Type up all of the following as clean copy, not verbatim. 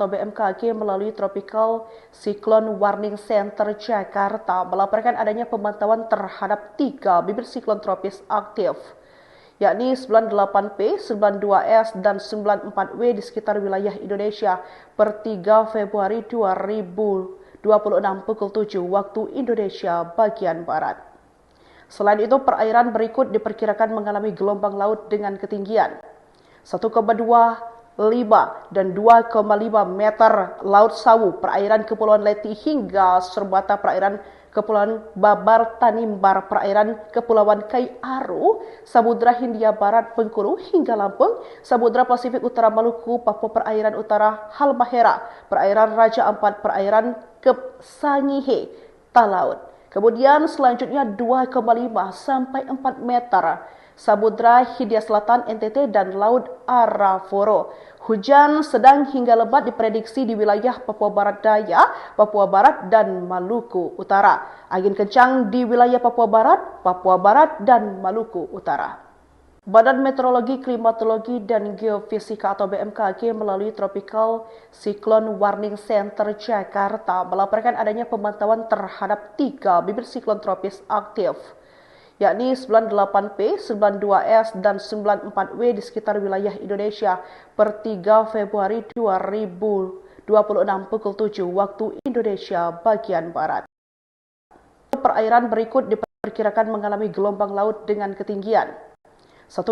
atau BMKG melalui Tropical Cyclone Warning Center Jakarta melaporkan adanya pemantauan terhadap 3 bibit siklon tropis aktif, yakni 98P, 92S, dan 94W di sekitar wilayah Indonesia per 3 Februari 2026 pukul 7 waktu Indonesia bagian Barat. Selain itu, perairan berikut diperkirakan mengalami gelombang laut dengan ketinggian 1,25 dan 2,5 meter Laut Sawu, perairan Kepulauan Leti hingga serbata perairan Kepulauan Babar Tanimbar, perairan Kepulauan Kai Aru, Samudra Hindia Barat Bengkulu hingga Lampung, Samudra Pasifik Utara Maluku, Papua perairan utara Halmahera, perairan Raja Ampat, perairan Kep Sangihe, Talaut. Kemudian selanjutnya 2,5 sampai 4 meter Samudra Hindia Selatan NTT dan Laut Arafura. Hujan sedang hingga lebat diprediksi di wilayah Papua Barat Daya, Papua Barat, dan Maluku Utara. Angin kencang di wilayah Papua Barat, dan Maluku Utara. Badan Meteorologi, Klimatologi, dan Geofisika atau BMKG melalui Tropical Cyclone Warning Center Jakarta melaporkan adanya pemantauan terhadap 3 bibit siklon tropis aktif, yakni 98P, 92S, dan 94W di sekitar wilayah Indonesia per 3 Februari 2026 pukul 7 waktu Indonesia bagian Barat. Perairan berikut diperkirakan mengalami gelombang laut dengan ketinggian 1,25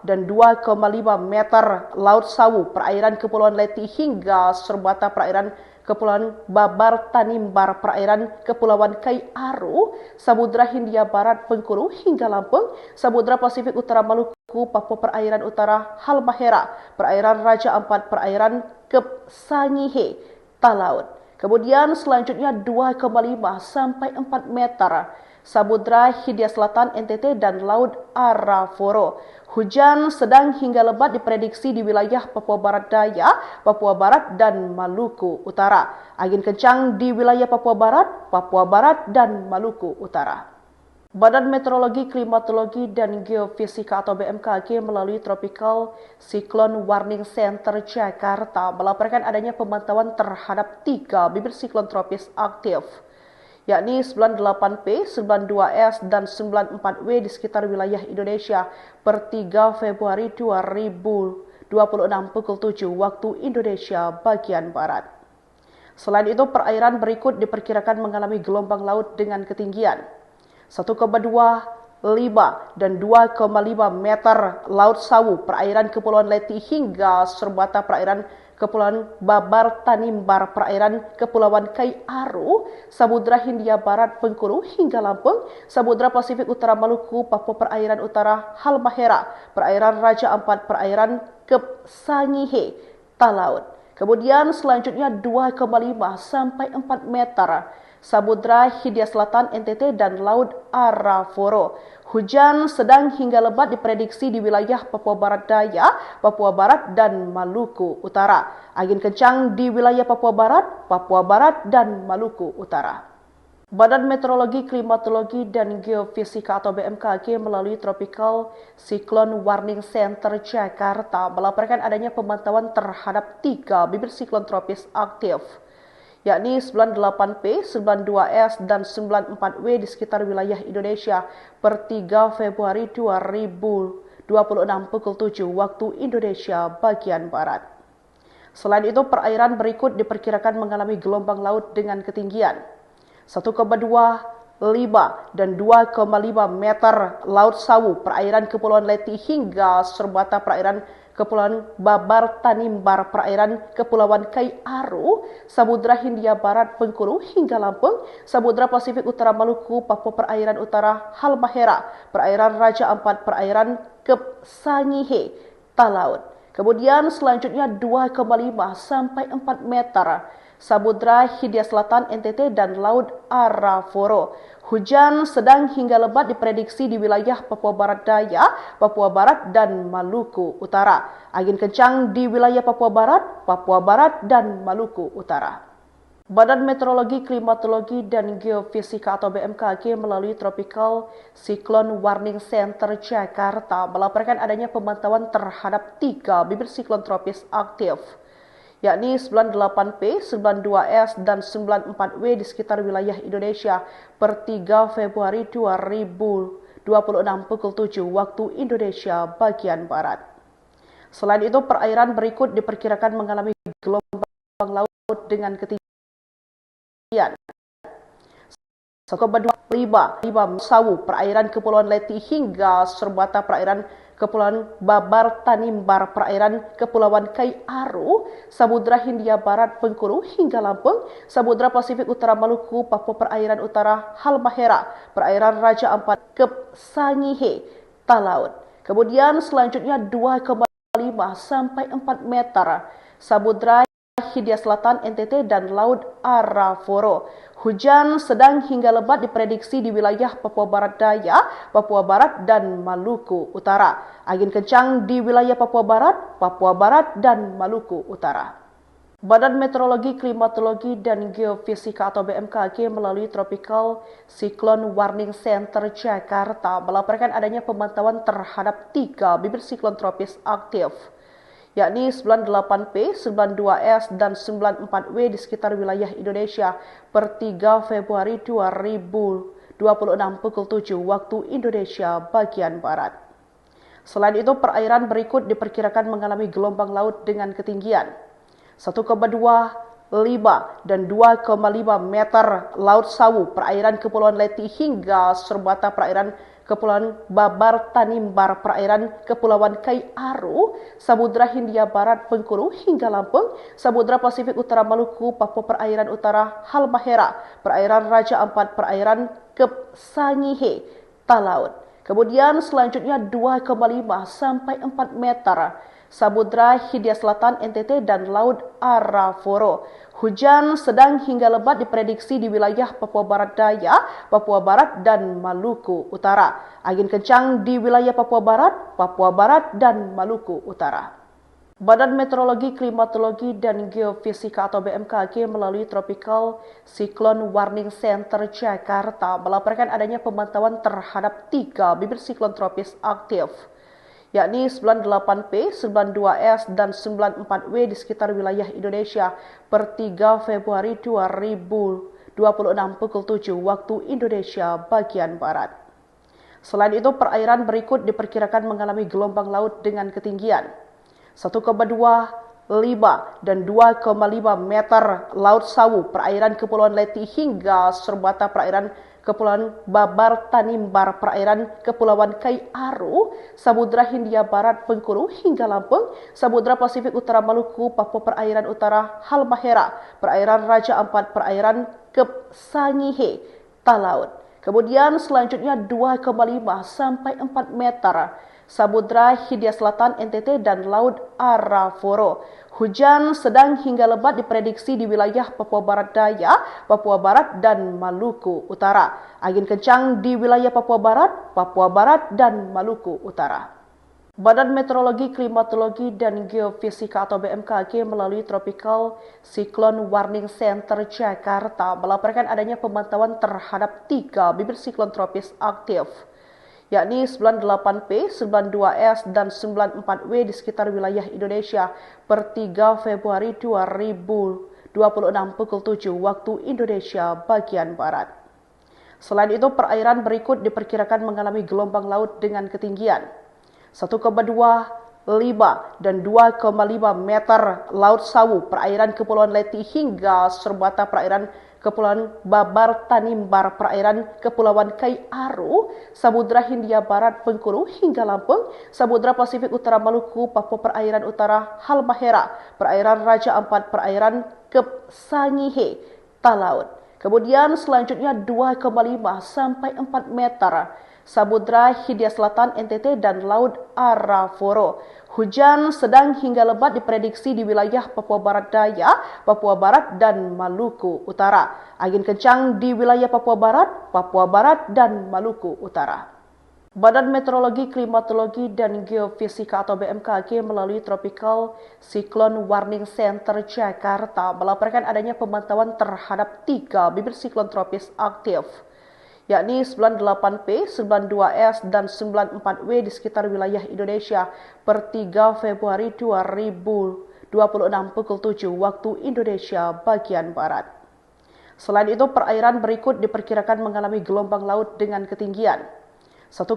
dan 2,5 meter Laut Sawu, perairan Kepulauan Leti hingga serbata perairan Kepulauan Babar Tanimbar, perairan Kepulauan Kai Aru, Samudra Hindia Barat Bengkulu hingga Lampung, Samudra Pasifik Utara Maluku, Papua perairan utara Halmahera, perairan Raja Ampat, perairan Kep Sangihe, Talaut. Kemudian selanjutnya 2,5 sampai 4 meter Samudra Hindia Selatan NTT dan Laut Arafura. Hujan sedang hingga lebat diprediksi di wilayah Papua Barat Daya, Papua Barat, dan Maluku Utara. Angin kencang di wilayah Papua Barat, dan Maluku Utara. Badan Meteorologi, Klimatologi, dan Geofisika atau BMKG melalui Tropical Cyclone Warning Center Jakarta melaporkan adanya pemantauan terhadap 3 bibit siklon tropis aktif, yakni 98P, 92S, dan 94W di sekitar wilayah Indonesia per 3 Februari 2026 pukul 7 waktu Indonesia bagian Barat. Selain itu, perairan berikut diperkirakan mengalami gelombang laut dengan ketinggian 1,25 dan 2,5 meter Laut Sawu, perairan Kepulauan Leti hingga serbata perairan Kepulauan Babar Tanimbar, perairan Kepulauan Kai Aru, Samudra Hindia Barat Bengkulu hingga Lampung, Samudra Pasifik Utara Maluku, Papua perairan utara Halmahera, perairan Raja Ampat, perairan Kep Sangihe, Talaut. Kemudian selanjutnya 2,5 sampai 4 meter Samudra Hindia Selatan NTT dan Laut Arafura. Hujan sedang hingga lebat diprediksi di wilayah Papua Barat Daya, Papua Barat, dan Maluku Utara. Angin kencang di wilayah Papua Barat, dan Maluku Utara. Badan Meteorologi, Klimatologi, dan Geofisika atau BMKG melalui Tropical Cyclone Warning Center Jakarta melaporkan adanya pemantauan terhadap 3 bibit siklon tropis aktif, yakni 98P, 92S, dan 94W di sekitar wilayah Indonesia per 3 Februari 2026 pukul 7 waktu Indonesia bagian Barat. Selain itu, perairan berikut diperkirakan mengalami gelombang laut dengan ketinggian 1,25 dan 2,5 meter Laut Sawu, perairan Kepulauan Leti hingga serbata perairan Kepulauan Babar Tanimbar, perairan Kepulauan Kai Aru, Samudra Hindia Barat Bengkulu hingga Lampung, Samudra Pasifik Utara Maluku, Papua perairan utara Halmahera, perairan Raja Ampat, perairan Kep Sangihe, Talaut. Kemudian selanjutnya 2,5 sampai 4 meter Samudra Hindia Selatan NTT dan Laut Arafura. Hujan sedang hingga lebat diprediksi di wilayah Papua Barat Daya, Papua Barat, dan Maluku Utara. Angin kencang di wilayah Papua Barat, dan Maluku Utara. Badan Meteorologi, Klimatologi, dan Geofisika atau BMKG melalui Tropical Cyclone Warning Center Jakarta melaporkan adanya pemantauan terhadap 3 bibit siklon tropis aktif, yakni 98P, 92S, dan 94W di sekitar wilayah Indonesia per 3 Februari 2026 pukul 7 waktu Indonesia bagian Barat. Selain itu, perairan berikut diperkirakan mengalami gelombang laut dengan ketinggian 1,25 Sawu, perairan Kepulauan Leti hingga serbata perairan Kepulauan Babar Tanimbar, perairan Kepulauan Kai Aru, Samudra Hindia Barat Bengkulu hingga Lampung, Samudra Pasifik Utara Maluku, Papua perairan utara Halmahera, perairan Raja Ampat, Kep Sangihe, Talaut. Kemudian selanjutnya 2,5 sampai 4 meter, Samudra Hindia Selatan NTT dan Laut Araforo. Hujan sedang hingga lebat diprediksi di wilayah Papua Barat Daya, Papua Barat, dan Maluku Utara. Angin kencang di wilayah Papua Barat, dan Maluku Utara. Badan Meteorologi, Klimatologi, dan Geofisika atau BMKG melalui Tropical Cyclone Warning Center Jakarta melaporkan adanya pemantauan terhadap 3 bibit siklon tropis aktif, yakni 98P, 92S, dan 94W di sekitar wilayah Indonesia per 3 Februari 2026 pukul 7 waktu Indonesia bagian Barat. Selain itu, perairan berikut diperkirakan mengalami gelombang laut dengan ketinggian 1,25 dan 2,5 meter Laut Sawu, perairan Kepulauan Leti hingga serbata perairan Kepulauan Babar Tanimbar, perairan Kepulauan Kai Aru, Samudra Hindia Barat Bengkulu hingga Lampung, Samudra Pasifik Utara Maluku, Papua perairan utara Halmahera, perairan Raja Ampat, perairan Kep Sangihe, Talaut. Kemudian selanjutnya 2,5 sampai 4 meter, Samudra Hindia Selatan NTT dan Laut Araforo. Hujan sedang hingga lebat diprediksi di wilayah Papua Barat Daya, Papua Barat, dan Maluku Utara. Angin kencang di wilayah Papua Barat, dan Maluku Utara. Badan Meteorologi, Klimatologi, dan Geofisika atau BMKG melalui Tropical Cyclone Warning Center Jakarta melaporkan adanya pemantauan terhadap 3 bibit siklon tropis aktif, yakni 98P, 92S, dan 94W di sekitar wilayah Indonesia per 3 Februari 2026 pukul 7 waktu Indonesia bagian Barat. Selain itu, perairan berikut diperkirakan mengalami gelombang laut dengan ketinggian 1,25 dan 2,5 meter Laut Sawu, perairan Kepulauan Leti hingga serbata perairan Kepulauan Babar Tanimbar, perairan Kepulauan Kai Aru, Samudra Hindia Barat Bengkulu hingga Lampung, Samudra Pasifik Utara Maluku, Papua perairan utara Halmahera, perairan Raja Ampat, perairan Kep Sangihe, Talaut. Kemudian selanjutnya 2,5 sampai 4 meter, Samudra Hindia Selatan NTT dan Laut Araforo. Hujan sedang hingga lebat diprediksi di wilayah Papua Barat Daya, Papua Barat, dan Maluku Utara. Angin kencang di wilayah Papua Barat, dan Maluku Utara. Badan Meteorologi, Klimatologi, dan Geofisika atau BMKG melalui Tropical Cyclone Warning Center Jakarta melaporkan adanya pemantauan terhadap 3 bibit siklon tropis aktif, yakni 98P, 92S, dan 94W di sekitar wilayah Indonesia per 3 Februari 2026 pukul 7 waktu Indonesia bagian Barat. Selain itu, perairan berikut diperkirakan mengalami gelombang laut dengan ketinggian 1,25 dan 2,5 meter Laut Sawu, perairan Kepulauan Leti hingga serbata perairan Kepulauan Babar Tanimbar, perairan Kepulauan Kai Aru, Samudra Hindia Barat Bengkulu hingga Lampung, Samudra Pasifik Utara Maluku, Papua perairan utara Halmahera, perairan Raja Ampat, perairan Kep Sangihe, Talaut. Kemudian selanjutnya 2,5 sampai 4 meter, Samudra Hindia Selatan NTT dan Laut Araforo. Hujan sedang hingga lebat diprediksi di wilayah Papua Barat Daya, Papua Barat, dan Maluku Utara. Angin kencang di wilayah Papua Barat, dan Maluku Utara. Badan Meteorologi, Klimatologi, dan Geofisika atau BMKG melalui Tropical Cyclone Warning Center Jakarta melaporkan adanya pemantauan terhadap 3 bibit siklon tropis aktif, yakni 98P, 92S, dan 94W di sekitar wilayah Indonesia per 3 Februari 2026 pukul 7 waktu Indonesia bagian Barat. Selain itu, perairan berikut diperkirakan mengalami gelombang laut dengan ketinggian 1,2,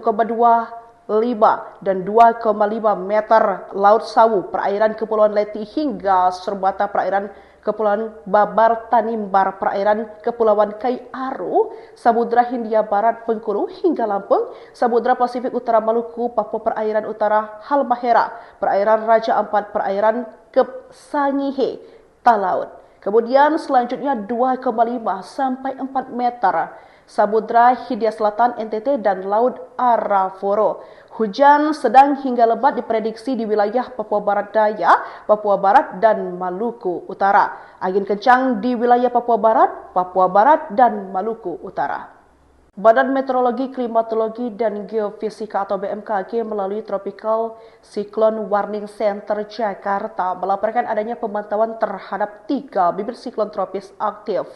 5 dan 2,5 meter Laut Sawu, perairan Kepulauan Leti hingga serbata perairan Kepulauan Babar Tanimbar, perairan Kepulauan Kai Aru, Samudra Hindia Barat Bengkulu hingga Lampung, Samudra Pasifik Utara Maluku, Papua perairan utara Halmahera, perairan Raja Ampat, perairan Kep Sangihe, Talaut. Kemudian selanjutnya 2,5 sampai 4 meter Samudra Hindia Selatan NTT dan Laut Arafura. Hujan sedang hingga lebat diprediksi di wilayah Papua Barat Daya, Papua Barat dan Maluku Utara. Angin kencang di wilayah Papua Barat dan Maluku Utara. Badan Meteorologi, Klimatologi, dan Geofisika atau BMKG melalui Tropical Cyclone Warning Center Jakarta melaporkan adanya pemantauan terhadap 3 bibit siklon tropis aktif,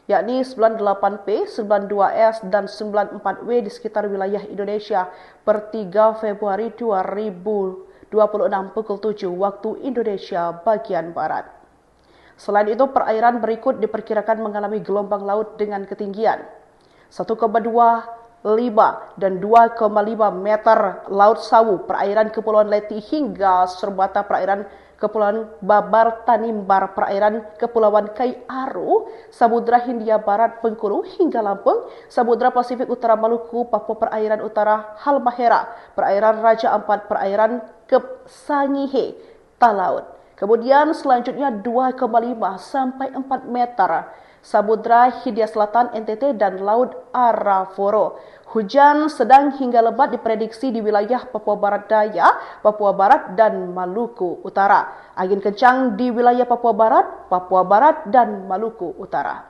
yakni 98P, 92S, dan 94W di sekitar wilayah Indonesia per 3 Februari 2026 pukul 7 waktu Indonesia bagian Barat. Selain itu, perairan berikut diperkirakan mengalami gelombang laut dengan ketinggian 1,2, 5 dan 2,5 meter Laut Sawu, perairan Kepulauan Leti hingga serbata perairan Kepulauan Babar Tanimbar, perairan Kepulauan Kai Aru, Samudra Hindia Barat Bengkulu hingga Lampung, Samudra Pasifik Utara Maluku, Papua perairan utara Halmahera, perairan Raja Ampat, perairan Kep Sangihe, Talaut. Kemudian selanjutnya 2,5 sampai 4 meter Samudra Hindia Selatan NTT dan Laut Arafura. Hujan sedang hingga lebat diprediksi di wilayah Papua Barat Daya, Papua Barat dan Maluku Utara. Angin kencang di wilayah Papua Barat dan Maluku Utara.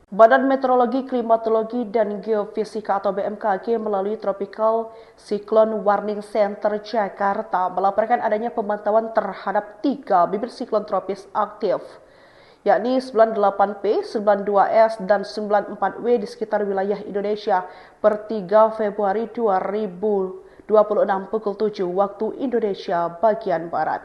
Badan Meteorologi, Klimatologi, dan Geofisika atau BMKG melalui Tropical Cyclone Warning Center Jakarta melaporkan adanya pemantauan terhadap 3 bibit siklon tropis aktif, yakni 98P, 92S, dan 94W di sekitar wilayah Indonesia per 3 Februari 2026 pukul 7 waktu Indonesia bagian Barat.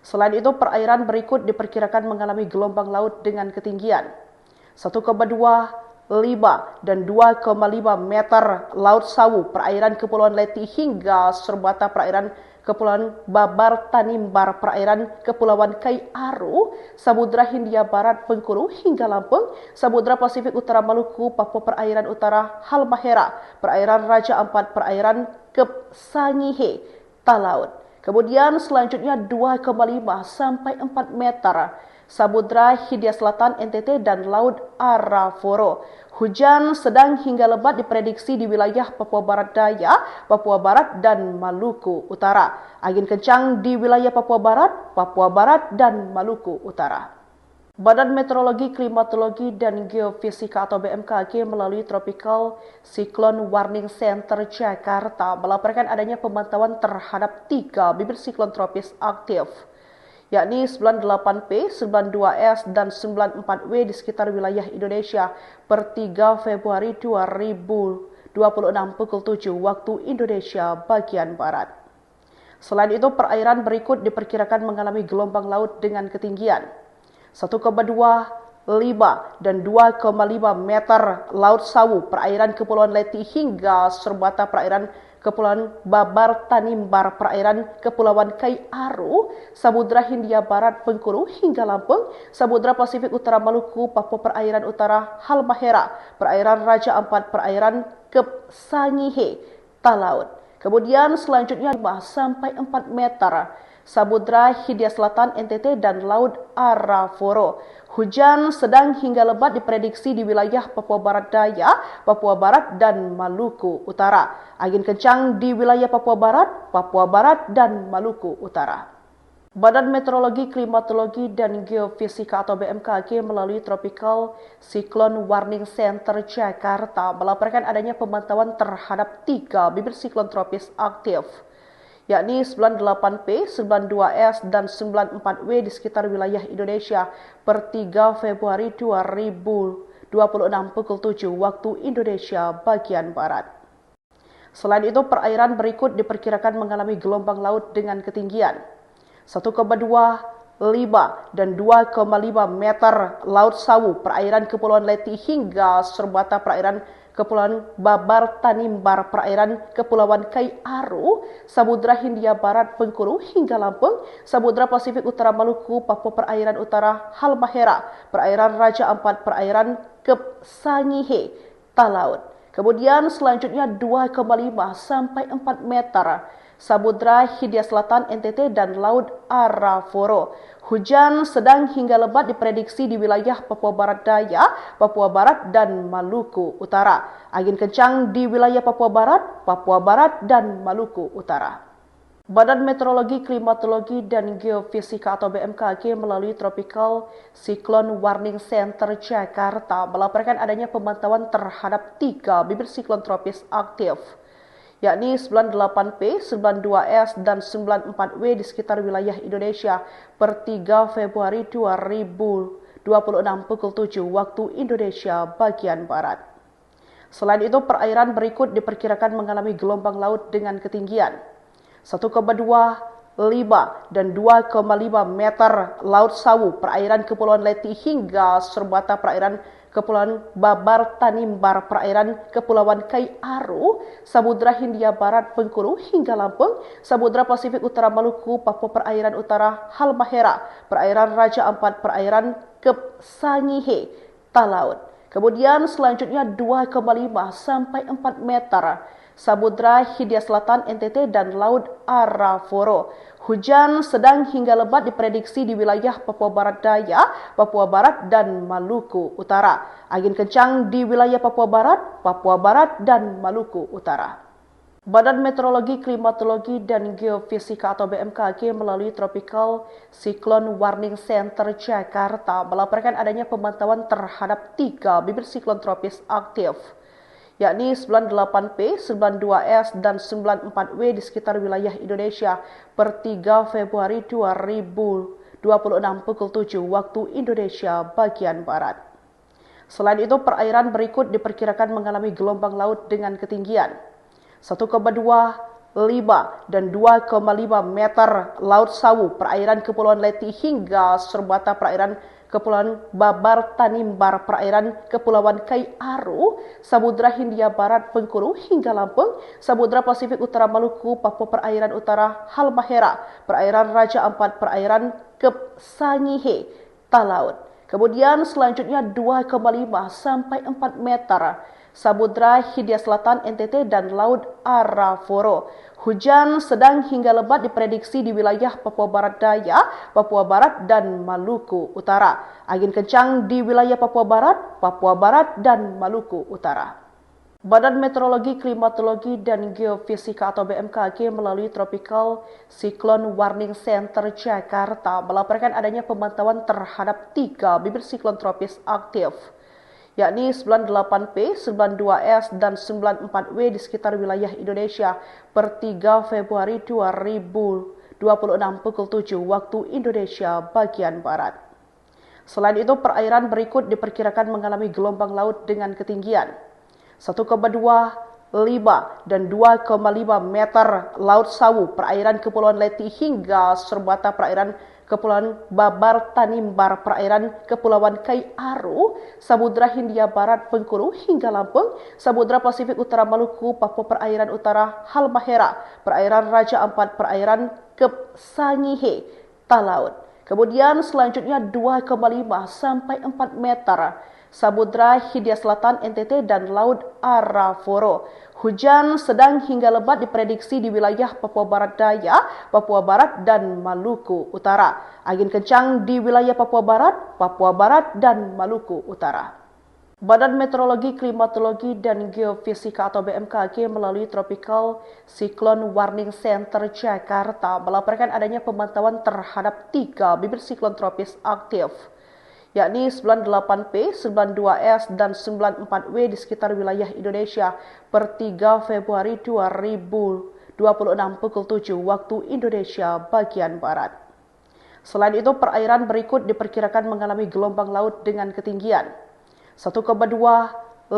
Selain itu, perairan berikut diperkirakan mengalami gelombang laut dengan ketinggian 1,2, 5 dan 2,5 meter Laut Sawu, perairan Kepulauan Leti hingga serbata perairan Kepulauan Babar Tanimbar, perairan Kepulauan Kai Aru, Samudra Hindia Barat Bengkulu hingga Lampung, Samudra Pasifik Utara Maluku, Papua perairan utara Halmahera, perairan Raja Ampat, perairan Kep Sangihe, Talaut. Kemudian selanjutnya 2,5 sampai 4 meter Samudra Hindia Selatan NTT dan Laut Arafura. Hujan sedang hingga lebat diprediksi di wilayah Papua Barat Daya, Papua Barat dan Maluku Utara. Angin kencang di wilayah Papua Barat dan Maluku Utara. Badan Meteorologi, Klimatologi, dan Geofisika atau BMKG melalui Tropical Cyclone Warning Center Jakarta melaporkan adanya pemantauan terhadap 3 bibit siklon tropis aktif, yakni 98P, 92S, dan 94W di sekitar wilayah Indonesia per 3 Februari 2026 pukul 7 waktu Indonesia bagian Barat. Selain itu, perairan berikut diperkirakan mengalami gelombang laut dengan ketinggian 1,2, 5 dan 2,5 meter Laut Sawu, perairan Kepulauan Leti hingga serbata perairan Kepulauan Babar Tanimbar, perairan Kepulauan Kai Aru, Samudra Hindia Barat Bengkulu hingga Lampung, Samudra Pasifik Utara Maluku, Papua perairan utara Halmahera, perairan Raja Ampat, perairan Kep Sangihe, Talaut. Kemudian selanjutnya 5 sampai 4 meter Samudra Hindia Selatan NTT dan Laut Arafura. Hujan sedang hingga lebat diprediksi di wilayah Papua Barat Daya, Papua Barat dan Maluku Utara. Angin kencang di wilayah Papua Barat dan Maluku Utara. Badan Meteorologi, Klimatologi, dan Geofisika atau BMKG melalui Tropical Cyclone Warning Center Jakarta melaporkan adanya pemantauan terhadap 3 bibit siklon tropis aktif, yakni 98P, 92S, dan 94W di sekitar wilayah Indonesia per 3 Februari 2026 pukul 7 waktu Indonesia bagian Barat. Selain itu, perairan berikut diperkirakan mengalami gelombang laut dengan ketinggian 1,2, dan 2,5 meter Laut Sawu, perairan Kepulauan Leti hingga serbata perairan Kepulauan Babar Tanimbar, perairan Kepulauan Kai Aru, Samudra Hindia Barat Bengkulu hingga Lampung, Samudra Pasifik Utara Maluku, Papua Perairan Utara Halmahera, perairan Raja Ampat, perairan Kep Sangihe, Talaut. Kemudian selanjutnya 2,5 sampai 4 meter Samudra Hindia Selatan NTT dan Laut Arafura. Hujan sedang hingga lebat diprediksi di wilayah Papua Barat Daya, Papua Barat, dan Maluku Utara. Angin kencang di wilayah Papua Barat, dan Maluku Utara. Badan Meteorologi, Klimatologi, dan Geofisika atau BMKG melalui Tropical Cyclone Warning Center Jakarta melaporkan adanya pemantauan terhadap 3 bibit siklon tropis aktif, yakni 98P, 92S, dan 94W di sekitar wilayah Indonesia per 3 Februari 2026 pukul 7 waktu Indonesia bagian Barat. Selain itu, perairan berikut diperkirakan mengalami gelombang laut dengan ketinggian 1,25 dan 2,5 meter Laut Sawu, perairan Kepulauan Leti hingga serbata perairan Kepulauan Babar Tanimbar, perairan Kepulauan Kai Aru, Samudra Hindia Barat Bengkulu hingga Lampung, Samudra Pasifik Utara Maluku, Papua Perairan Utara Halmahera, perairan Raja Ampat, perairan Kep Sangihe, Talaut. Kemudian selanjutnya 2,5 sampai 4 meter Samudra Hindia Selatan NTT dan Laut Arafura. Hujan sedang hingga lebat diprediksi di wilayah Papua Barat Daya, Papua Barat, dan Maluku Utara. Angin kencang di wilayah Papua Barat, dan Maluku Utara. Badan Meteorologi, Klimatologi, dan Geofisika atau BMKG melalui Tropical Cyclone Warning Center Jakarta melaporkan adanya pemantauan terhadap 3 bibit siklon tropis aktif, yakni 98P, 92S, dan 94W di sekitar wilayah Indonesia per 3 Februari 2026 pukul 7 waktu Indonesia bagian Barat. Selain itu, perairan berikut diperkirakan mengalami gelombang laut dengan ketinggian 1,25 dan 2,5 meter Laut Sawu, perairan Kepulauan Leti hingga serbata perairan Kepulauan Babar Tanimbar, perairan Kepulauan Kai Aru, Samudra Hindia Barat Bengkulu hingga Lampung, Samudra Pasifik Utara Maluku, Papua Perairan Utara Halmahera, perairan Raja Ampat, perairan Kep Sangihe, Talaut. Kemudian selanjutnya 2,5 sampai 4 meter Samudra Hindia Selatan NTT dan Laut Arafura. Hujan sedang hingga lebat diprediksi di wilayah Papua Barat Daya, Papua Barat, dan Maluku Utara. Angin kencang di wilayah Papua Barat, dan Maluku Utara. Badan Meteorologi, Klimatologi, dan Geofisika atau BMKG melalui Tropical Cyclone Warning Center Jakarta melaporkan adanya pemantauan terhadap 3 bibit siklon tropis aktif, yakni 98P, 92S, dan 94W di sekitar wilayah Indonesia per 3 Februari 2026 pukul 7 waktu Indonesia bagian Barat. Selain itu, perairan berikut diperkirakan mengalami gelombang laut dengan ketinggian 1,25 dan 2,5 meter Laut Sawu, perairan Kepulauan Leti hingga serbata perairan Kepulauan Babar Tanimbar, perairan Kepulauan Kai Aru, Samudra Hindia Barat Bengkulu hingga Lampung, Samudra Pasifik Utara Maluku, Papua Perairan Utara Halmahera, perairan Raja Ampat, perairan Kep Sangihe, Talaut. Kemudian selanjutnya 2,5 sampai 4 meter Samudra Hindia Selatan NTT dan Laut Arafura. Hujan sedang hingga lebat diprediksi di wilayah Papua Barat Daya, Papua Barat, dan Maluku Utara. Angin kencang di wilayah Papua Barat, dan Maluku Utara. Badan Meteorologi, Klimatologi, dan Geofisika atau BMKG melalui Tropical Cyclone Warning Center Jakarta melaporkan adanya pemantauan terhadap 3 bibit siklon tropis aktif, yakni 98P, 92S, dan 94W di sekitar wilayah Indonesia per 3 Februari 2026 pukul 7 waktu Indonesia bagian Barat. Selain itu, perairan berikut diperkirakan mengalami gelombang laut dengan ketinggian 1,25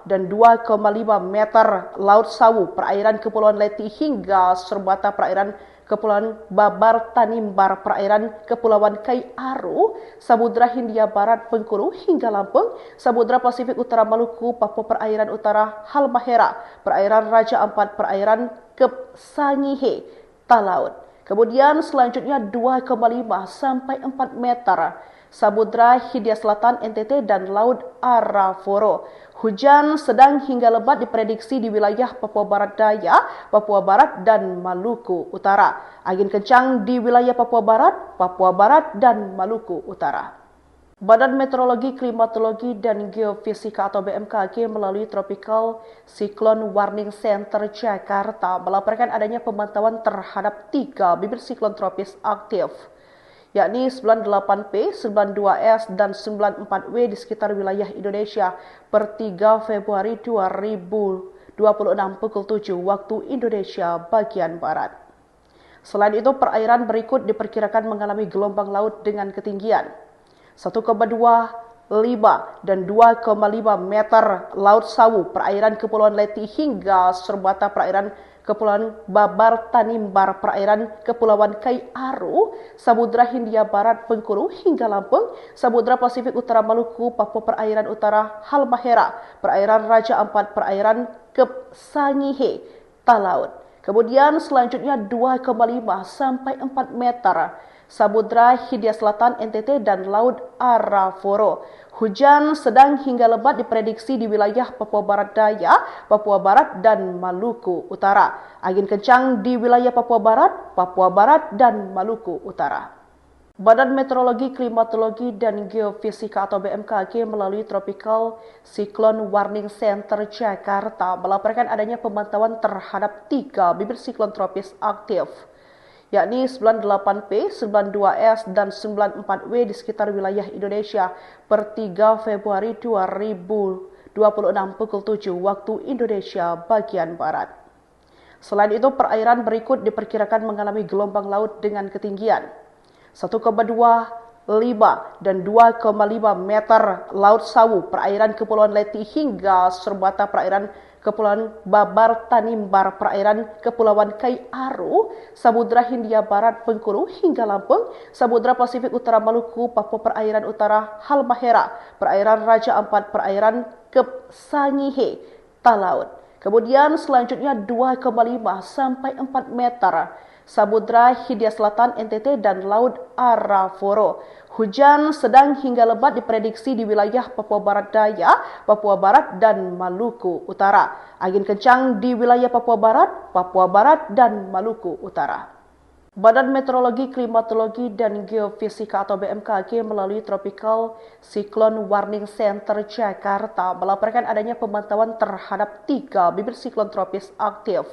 dan 2,5 meter Laut Sawu, perairan Kepulauan Leti hingga serbata perairan Kepulauan Babar Tanimbar, perairan Kepulauan Kai Aru, Samudra Hindia Barat Bengkulu hingga Lampung, Samudra Pasifik Utara Maluku, Papua Perairan Utara Halmahera, perairan Raja Ampat, perairan Kep Sangihe, Talaut. Kemudian selanjutnya 2,5 sampai 4 meter, Samudra Hindia Selatan NTT dan Laut Arafura. Hujan sedang hingga lebat diprediksi di wilayah Papua Barat Daya, Papua Barat, dan Maluku Utara. Angin kencang di wilayah Papua Barat, dan Maluku Utara. Badan Meteorologi, Klimatologi, dan Geofisika atau BMKG melalui Tropical Cyclone Warning Center Jakarta melaporkan adanya pemantauan terhadap 3 bibit siklon tropis aktif, yakni 98P, 92S, dan 94W di sekitar wilayah Indonesia per 3 Februari 2026 pukul 7 waktu Indonesia bagian Barat. Selain itu, perairan berikut diperkirakan mengalami gelombang laut dengan ketinggian 1,25 dan 2,5 meter Laut Sawu, perairan Kepulauan Leti hingga serbata perairan Kepulauan Babar Tanimbar, perairan Kepulauan Kai Aru, Samudra Hindia Barat Bengkulu hingga Lampung, Samudra Pasifik Utara Maluku, Papua Perairan Utara Halmahera, perairan Raja Ampat, perairan Kep Sangihe, Talaut. Kemudian selanjutnya 2,5 sampai 4 meter, Samudra Hindia Selatan NTT dan Laut Arafura. Hujan sedang hingga lebat diprediksi di wilayah Papua Barat Daya, Papua Barat, dan Maluku Utara. Angin kencang di wilayah Papua Barat, dan Maluku Utara. Badan Meteorologi, Klimatologi, dan Geofisika atau BMKG melalui Tropical Cyclone Warning Center Jakarta melaporkan adanya pemantauan terhadap 3 bibit siklon tropis aktif, yakni 98P, 92S, dan 94W di sekitar wilayah Indonesia per 3 Februari 2026 pukul 7 waktu Indonesia bagian Barat. Selain itu, perairan berikut diperkirakan mengalami gelombang laut dengan ketinggian 1,25 dan 2,5 meter Laut Sawu, perairan Kepulauan Leti hingga serbata perairan Kepulauan Babar Tanimbar, perairan Kepulauan Kai Aru, Samudra Hindia Barat Bengkulu hingga Lampung, Samudra Pasifik Utara Maluku, Papua Perairan Utara Halmahera, perairan Raja Ampat, perairan Kep Sangihe, Talaut. Kemudian selanjutnya 2,5 sampai 4 meter, Samudra Hindia Selatan NTT dan Laut Arafura. Hujan sedang hingga lebat diprediksi di wilayah Papua Barat Daya, Papua Barat, dan Maluku Utara. Angin kencang di wilayah Papua Barat, dan Maluku Utara. Badan Meteorologi, Klimatologi, dan Geofisika atau BMKG melalui Tropical Cyclone Warning Center Jakarta melaporkan adanya pemantauan terhadap 3 bibit siklon tropis aktif,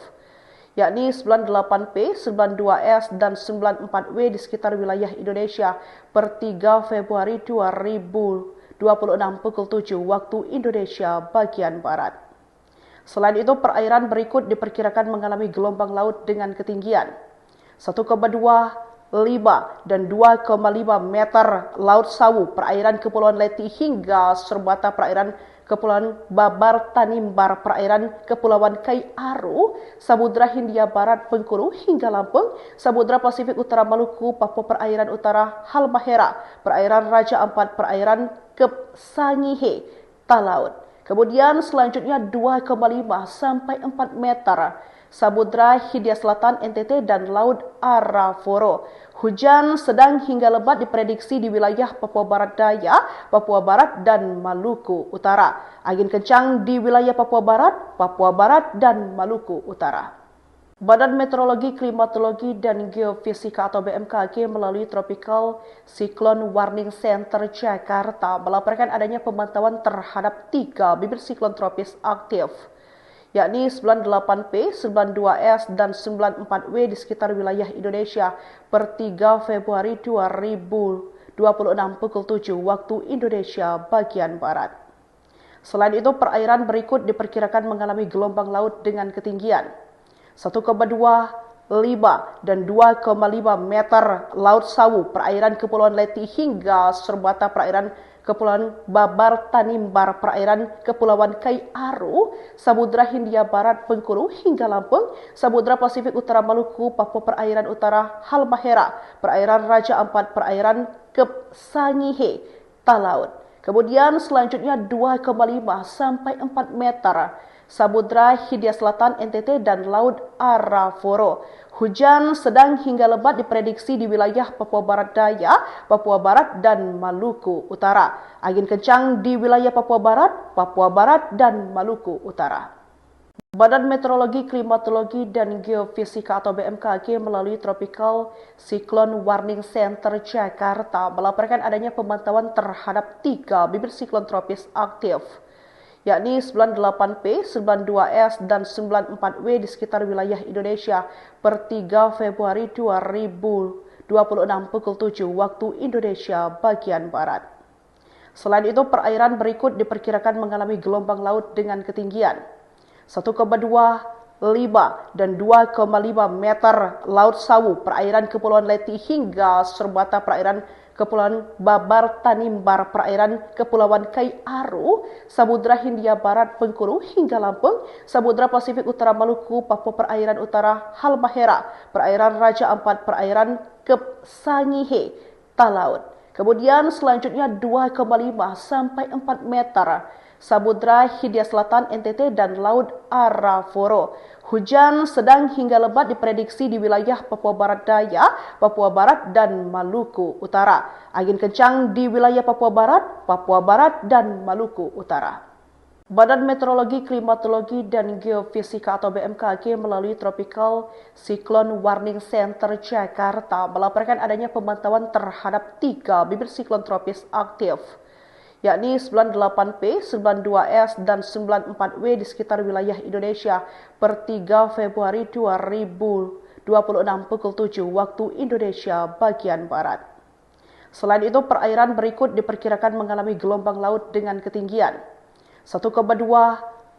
yakni 98P, 92S, dan 94W di sekitar wilayah Indonesia per 3 Februari 2026 pukul 7 waktu Indonesia bagian Barat. Selain itu, perairan berikut diperkirakan mengalami gelombang laut dengan ketinggian 1,25 dan 2,5 meter Laut Sawu, perairan Kepulauan Leti hingga serbata perairan Kepulauan Babar Tanimbar, perairan Kepulauan Kai Aru, Samudra Hindia Barat Bengkulu hingga Lampung, Samudra Pasifik Utara Maluku, Papua Perairan Utara Halmahera, perairan Raja Ampat, perairan Kep Sangihe, Talaut. Kemudian selanjutnya 2,5 sampai 4 meter, Samudra Hindia Selatan NTT dan Laut Arafura. Hujan sedang hingga lebat diprediksi di wilayah Papua Barat Daya, Papua Barat, dan Maluku Utara. Angin kencang di wilayah Papua Barat, dan Maluku Utara. Badan Meteorologi, Klimatologi, dan Geofisika atau BMKG melalui Tropical Cyclone Warning Center Jakarta melaporkan adanya pemantauan terhadap 3 bibit siklon tropis aktif, yakni 98P, 92S, dan 94W di sekitar wilayah Indonesia per 3 Februari 2026 pukul 7 waktu Indonesia bagian Barat. Selain itu, perairan berikut diperkirakan mengalami gelombang laut dengan ketinggian 1,25 dan 2,5 meter Laut Sawu, perairan Kepulauan Leti hingga serbata perairan Kepulauan Babar Tanimbar, perairan Kepulauan Kai Aru, Samudra Hindia Barat, Bengkulu hingga Lampung, Samudra Pasifik Utara Maluku, Papua Perairan Utara, Halmahera, perairan Raja Ampat, perairan Kep Sangihe, Talaut. Kemudian selanjutnya 2,5 sampai 4 meter, Samudra Hindia Selatan NTT dan Laut Arafura. Hujan sedang hingga lebat diprediksi di wilayah Papua Barat Daya, Papua Barat, dan Maluku Utara. Angin kencang di wilayah Papua Barat, dan Maluku Utara. Badan Meteorologi, Klimatologi, dan Geofisika atau BMKG melalui Tropical Cyclone Warning Center Jakarta melaporkan adanya pemantauan terhadap 3 bibit siklon tropis aktif, yakni 98P, 92S, dan 94W di sekitar wilayah Indonesia per 3 Februari 2026 pukul 7 waktu Indonesia bagian Barat. Selain itu, perairan berikut diperkirakan mengalami gelombang laut dengan ketinggian 1,25 dan 2,5 meter Laut Sawu, perairan Kepulauan Leti hingga serbata perairan Kepulauan Babar Tanimbar, perairan Kepulauan Kai Aru, Samudra Hindia Barat, Bengkulu hingga Lampung, Samudra Pasifik Utara Maluku, Papua Perairan Utara, Halmahera, perairan Raja Ampat, perairan Kep Sangihe, Talaut. Kemudian selanjutnya 2,5 sampai 4 meter, Samudra Hindia Selatan NTT dan Laut Arafura. Hujan sedang hingga lebat diprediksi di wilayah Papua Barat Daya, Papua Barat, dan Maluku Utara. Angin kencang di wilayah Papua Barat, dan Maluku Utara. Badan Meteorologi, Klimatologi, dan Geofisika atau BMKG melalui Tropical Cyclone Warning Center Jakarta melaporkan adanya pemantauan terhadap 3 bibit siklon tropis aktif, yakni 98P, 92S, dan 94W di sekitar wilayah Indonesia per 3 Februari 2026 pukul 7 waktu Indonesia bagian Barat. Selain itu, perairan berikut diperkirakan mengalami gelombang laut dengan ketinggian 1,25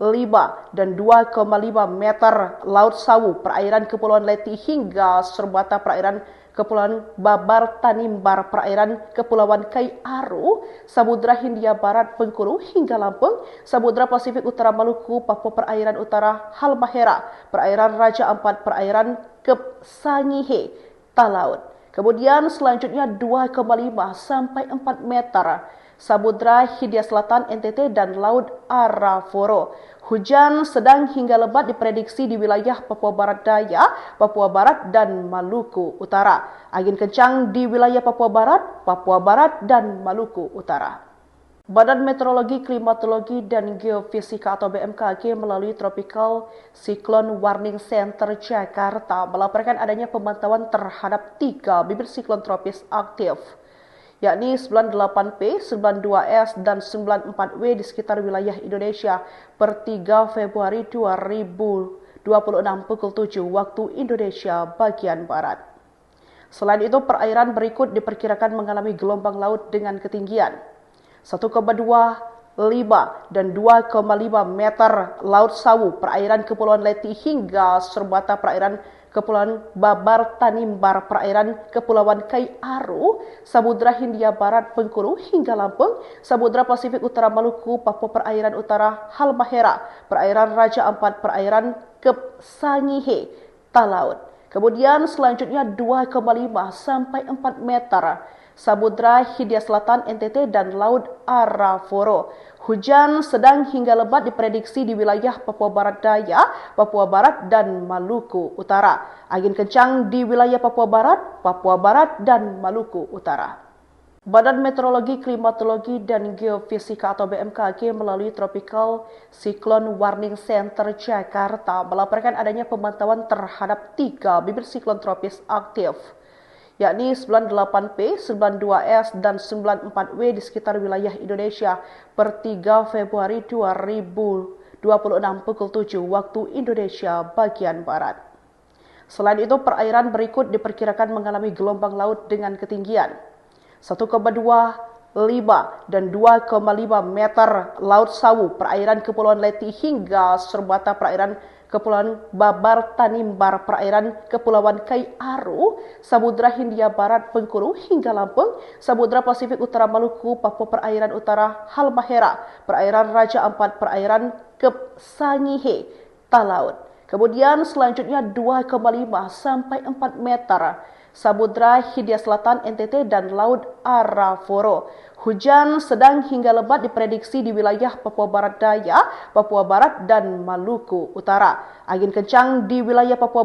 dan 2,5 meter Laut Sawu, perairan Kepulauan Leti hingga serbata perairan Kepulauan Babar Tanimbar, perairan Kepulauan Kai Aru, Samudra Hindia Barat, Bengkulu hingga Lampung, Samudra Pasifik Utara Maluku, Papua Perairan Utara, Halmahera, perairan Raja Ampat, perairan Kep Sangihe, Talaut. Kemudian selanjutnya 2,5 sampai 4 meter, Samudra Hindia Selatan NTT dan Laut Arafura. Hujan sedang hingga lebat diprediksi di wilayah Papua Barat Daya, Papua Barat, dan Maluku Utara. Angin kencang di wilayah Papua Barat, dan Maluku Utara. Badan Meteorologi, Klimatologi, dan Geofisika atau BMKG melalui Tropical Cyclone Warning Center Jakarta melaporkan adanya pemantauan terhadap 3 bibit siklon tropis aktif, yakni 98P, 92S, dan 94W di sekitar wilayah Indonesia per 3 Februari 2026 pukul 7 waktu Indonesia bagian Barat. Selain itu, perairan berikut diperkirakan mengalami gelombang laut dengan ketinggian 1,25 dan 2,5 meter Laut Sawu, perairan Kepulauan Leti hingga serbata perairan Kepulauan Babar Tanimbar, perairan Kepulauan Kai Aru, Samudra Hindia Barat, Bengkulu hingga Lampung, Samudra Pasifik Utara Maluku, Papua Perairan Utara, Halmahera, perairan Raja Ampat, perairan Kep Sangihe, Talaut. Kemudian selanjutnya 2,5 sampai 4 meter, Samudra Hindia Selatan NTT dan Laut Arafura. Hujan sedang hingga lebat diprediksi di wilayah Papua Barat Daya, Papua Barat, dan Maluku Utara. Angin kencang di wilayah Papua Barat, dan Maluku Utara. Badan Meteorologi, Klimatologi, dan Geofisika atau BMKG melalui Tropical Cyclone Warning Center Jakarta melaporkan adanya pemantauan terhadap 3 bibit siklon tropis aktif, yakni 98P, 92S, dan 94W di sekitar wilayah Indonesia per 3 Februari 2026 pukul 7 waktu Indonesia bagian Barat. Selain itu, perairan berikut diperkirakan mengalami gelombang laut dengan ketinggian 1,25 dan 2,5 meter Laut Sawu, perairan Kepulauan Leti hingga serbata perairan Kepulauan Babar Tanimbar, perairan Kepulauan Kai Aru, Samudra Hindia Barat Bengkulu hingga Lampung, Samudra Pasifik Utara Maluku, Papua Perairan Utara Halmahera, perairan Raja Ampat, perairan Kep Sangihe, Talaut. Kemudian selanjutnya 2,5 sampai 4 meter. Samudra Hindia Selatan NTT dan Laut Arafura. Hujan sedang hingga lebat diprediksi di wilayah Papua Barat Daya, Papua Barat dan Maluku Utara. Angin kencang di wilayah Papua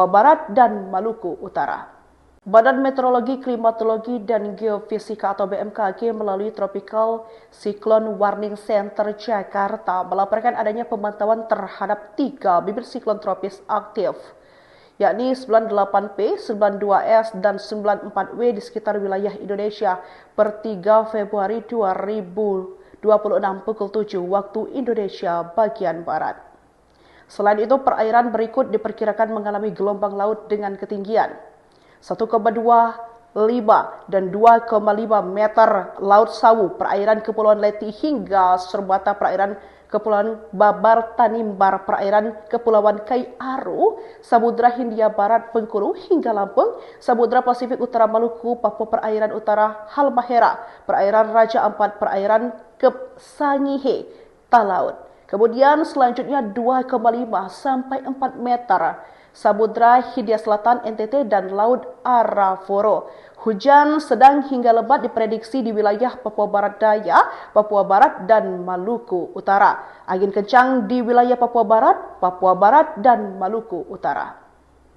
Barat dan Maluku Utara. Badan Meteorologi, Klimatologi, dan Geofisika atau BMKG melalui Tropical Cyclone Warning Center Jakarta melaporkan adanya pemantauan terhadap 3 bibit siklon tropis aktif, yakni 98P, 92S, dan 94W di sekitar wilayah Indonesia per 3 Februari 2026 pukul 7 waktu Indonesia bagian Barat. Selain itu, perairan berikut diperkirakan mengalami gelombang laut dengan ketinggian 1,25 dan 2,5 meter Laut Sawu, perairan Kepulauan Leti hingga Serbata, perairan Kepulauan Babar Tanimbar, perairan Kepulauan Kai Aru, Samudra Hindia Barat Bengkulu hingga Lampung, Samudra Pasifik Utara Maluku, Papua Perairan Utara Halmahera, perairan Raja Ampat, perairan Kep Sangihe, Talaut. Kemudian selanjutnya 2,5 sampai 4 meter. Samudra Hindia Selatan NTT dan Laut Arafura. Hujan sedang hingga lebat diprediksi di wilayah Papua Barat Daya, Papua Barat dan Maluku Utara. Angin kencang di wilayah Papua Barat dan Maluku Utara.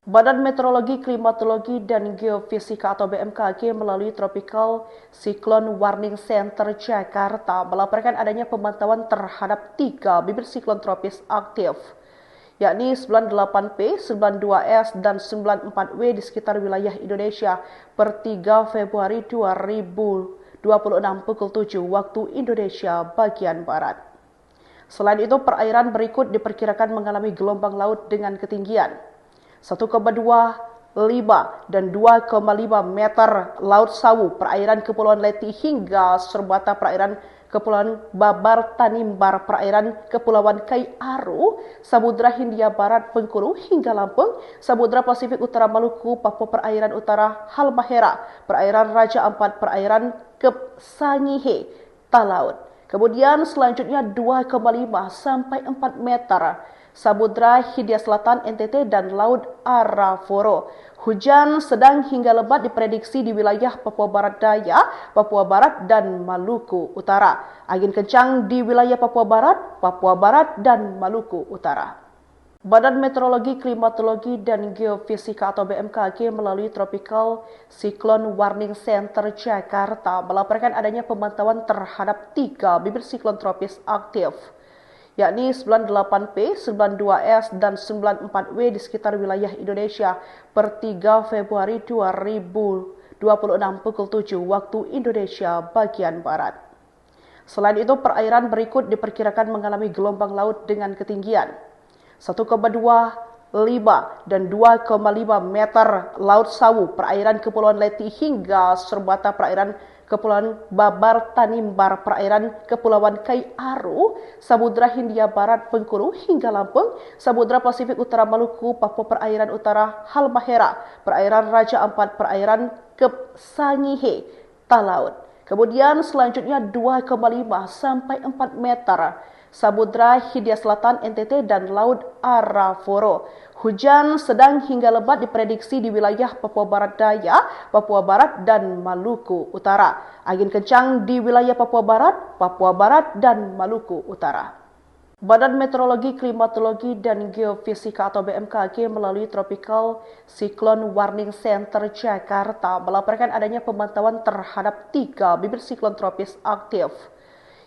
Badan Meteorologi, Klimatologi, dan Geofisika atau BMKG melalui Tropical Cyclone Warning Center Jakarta melaporkan adanya pemantauan terhadap 3 bibit siklon tropis aktif, yakni 98P, 92S, dan 94W di sekitar wilayah Indonesia per 3 Februari 2026 pukul 7 waktu Indonesia bagian Barat. Selain itu, perairan berikut diperkirakan mengalami gelombang laut dengan ketinggian 1,25 dan 2,5 meter Laut Sawu, perairan Kepulauan Leti hingga Serbata, perairan Kepulauan Babar Tanimbar, perairan Kepulauan Kai Aru, Samudra Hindia Barat Bengkulu hingga Lampung, Samudra Pasifik Utara Maluku, Papua Perairan Utara Halmahera, perairan Raja Ampat, perairan Kep Sangihe, Talaut. Kemudian selanjutnya 2,5 sampai 4 meter. Samudra Hindia Selatan NTT dan Laut Arafura. Hujan sedang hingga lebat diprediksi di wilayah Papua Barat Daya, Papua Barat dan Maluku Utara. Angin kencang di wilayah Papua Barat dan Maluku Utara. Badan Meteorologi, Klimatologi, dan Geofisika atau BMKG melalui Tropical Cyclone Warning Center Jakarta melaporkan adanya pemantauan terhadap 3 bibit siklon tropis aktif, yakni 98P, 92S, dan 94W di sekitar wilayah Indonesia per 3 Februari 2026 pukul 7 waktu Indonesia bagian Barat. Selain itu, perairan berikut diperkirakan mengalami gelombang laut dengan ketinggian 1,25 dan 2,5 meter Laut Sawu, perairan Kepulauan Leti hingga Serbata, perairan Kepulauan Babar Tanimbar, perairan Kepulauan Kai Aru, Samudra Hindia Barat Bengkulu hingga Lampung, Samudra Pasifik Utara Maluku, Papua Perairan Utara Halmahera, perairan Raja Ampat, perairan Kep Sangihe, Talaut. Kemudian selanjutnya 2,5 sampai 4 meter. Samudra Hindia Selatan NTT dan Laut Arafura. Hujan sedang hingga lebat diprediksi di wilayah Papua Barat Daya, Papua Barat dan Maluku Utara. Angin kencang di wilayah Papua Barat dan Maluku Utara. Badan Meteorologi, Klimatologi, dan Geofisika atau BMKG melalui Tropical Cyclone Warning Center Jakarta melaporkan adanya pemantauan terhadap 3 bibit siklon tropis aktif,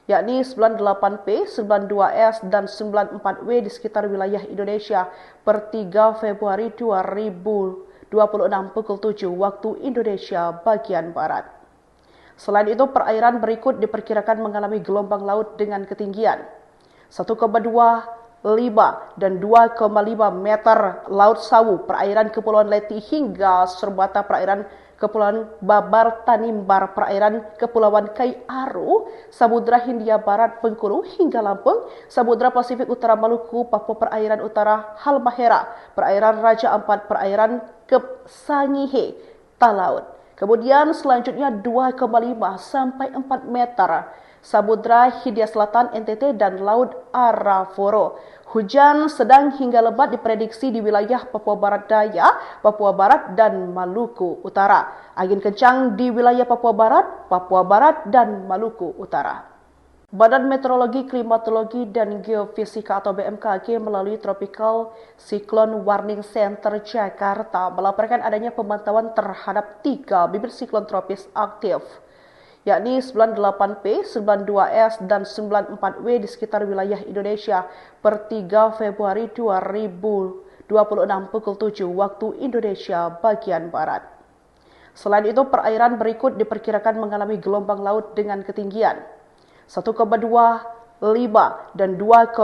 yakni 98P, 92S, dan 94W di sekitar wilayah Indonesia per 3 Februari 2026 pukul 7 waktu Indonesia bagian Barat. Selain itu, perairan berikut diperkirakan mengalami gelombang laut dengan ketinggian 1,25 dan 2,5 meter Laut Sawu, perairan Kepulauan Leti hingga Serbata, perairan Kepulauan Babar Tanimbar, perairan Kepulauan Kai Aru, Samudra Hindia Barat Bengkulu hingga Lampung, Samudra Pasifik Utara Maluku, Papua Perairan Utara Halmahera, perairan Raja Ampat, perairan Kep Sangihe, Talaut. Kemudian selanjutnya 2,5 sampai 4 meter. Samudra Hindia Selatan NTT dan Laut Arafura. Hujan sedang hingga lebat diprediksi di wilayah Papua Barat Daya, Papua Barat dan Maluku Utara. Angin kencang di wilayah Papua Barat dan Maluku Utara. Badan Meteorologi, Klimatologi, dan Geofisika atau BMKG melalui Tropical Cyclone Warning Center Jakarta melaporkan adanya pemantauan terhadap 3 bibit siklon tropis aktif, yakni 98P, 92S, dan 94W di sekitar wilayah Indonesia per 3 Februari 2026 pukul 7 waktu Indonesia bagian Barat. Selain itu, perairan berikut diperkirakan mengalami gelombang laut dengan ketinggian 1,25 dan 2,5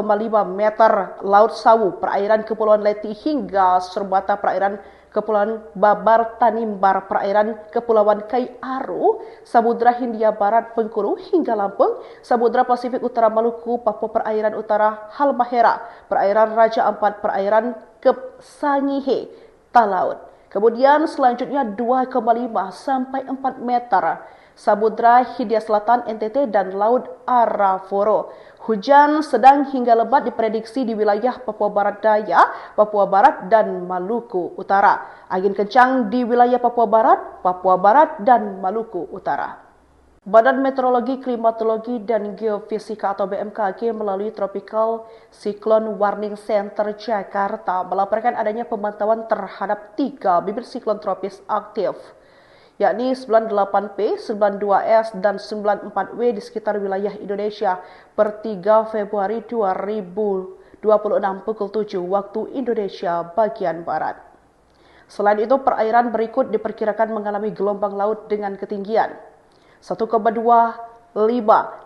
meter Laut Sawu, perairan Kepulauan Leti hingga Serbata, perairan Kepulauan Babar Tanimbar, perairan Kepulauan Kai Aru, Samudra Hindia Barat Bengkulu hingga Lampung, Samudra Pasifik Utara Maluku, Papua Perairan Utara Halmahera, perairan Raja Ampat, perairan Kep Sangihe, Talaut. Kemudian selanjutnya 2,5 sampai 4 meter. Samudra Hindia Selatan NTT dan Laut Arafura. Hujan sedang hingga lebat diprediksi di wilayah Papua Barat Daya, Papua Barat dan Maluku Utara. Angin kencang di wilayah Papua Barat dan Maluku Utara. Badan Meteorologi, Klimatologi, dan Geofisika atau BMKG melalui Tropical Cyclone Warning Center Jakarta melaporkan adanya pemantauan terhadap 3 bibit siklon tropis aktif, yakni 98P, 92S, dan 94W di sekitar wilayah Indonesia per 3 Februari 2026 pukul 7 waktu Indonesia bagian Barat. Selain itu, perairan berikut diperkirakan mengalami gelombang laut dengan ketinggian 1,25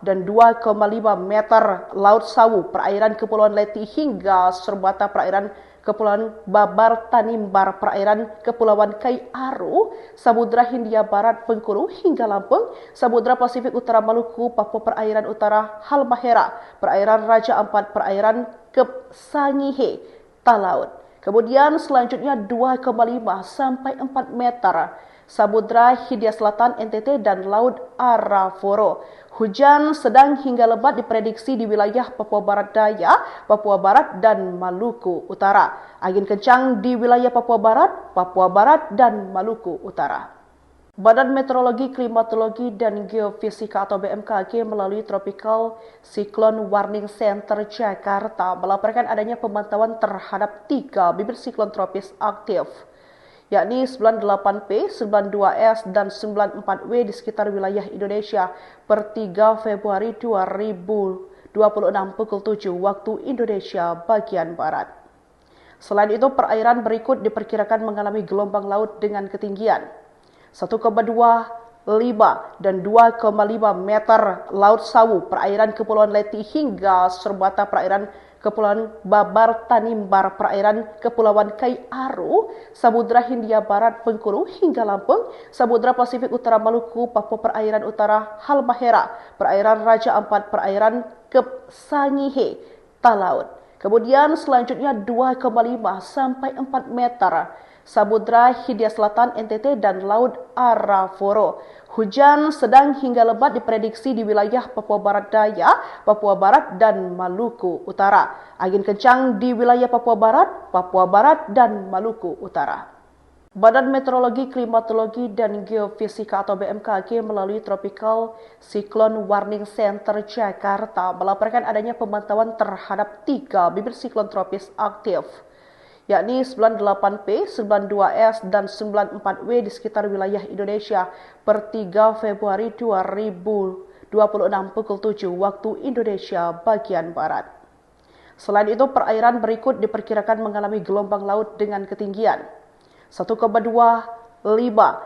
dan 2,5 meter Laut Sawu, perairan Kepulauan Leti hingga Serbata, perairan Kepulauan Babar Tanimbar, perairan Kepulauan Kai Aru, Samudra Hindia Barat Bengkulu hingga Lampung, Samudra Pasifik Utara Maluku, Papua Perairan Utara Halmahera, perairan Raja Ampat, perairan Kep Sangihe, Talaut. Kemudian selanjutnya 2,5 sampai 4 meter. Samudra Hindia Selatan NTT dan Laut Arafura. Hujan sedang hingga lebat diprediksi di wilayah Papua Barat Daya, Papua Barat dan Maluku Utara. Angin kencang di wilayah Papua Barat dan Maluku Utara. Badan Meteorologi, Klimatologi, dan Geofisika atau BMKG melalui Tropical Cyclone Warning Center Jakarta melaporkan adanya pemantauan terhadap 3 bibit siklon tropis aktif, yakni 98P, 92S, dan 94W di sekitar wilayah Indonesia per 3 Februari 2026 pukul 7 waktu Indonesia bagian Barat. Selain itu, perairan berikut diperkirakan mengalami gelombang laut dengan ketinggian 1,25 dan 2,5 meter Laut Sawu, perairan Kepulauan Leti hingga Serbata, perairan Kepulauan Babar Tanimbar, perairan Kepulauan Kai Aru, Samudra Hindia Barat Bengkulu hingga Lampung, Samudra Pasifik Utara Maluku, Papua Perairan Utara Halmahera, perairan Raja Ampat, perairan Kep Sangihe, Talaut. Kemudian selanjutnya 2,5 sampai 4 meter. Samudra Hindia Selatan NTT dan Laut Arafura. Hujan sedang hingga lebat diprediksi di wilayah Papua Barat Daya, Papua Barat dan Maluku Utara. Angin kencang di wilayah Papua Barat dan Maluku Utara. Badan Meteorologi, Klimatologi, dan Geofisika atau BMKG melalui Tropical Cyclone Warning Center Jakarta melaporkan adanya pemantauan terhadap 3 bibit siklon tropis aktif, yakni 98P, 92S, dan 94W di sekitar wilayah Indonesia per 3 Februari 2026 pukul 7 waktu Indonesia bagian Barat. Selain itu, perairan berikut diperkirakan mengalami gelombang laut dengan ketinggian 1,25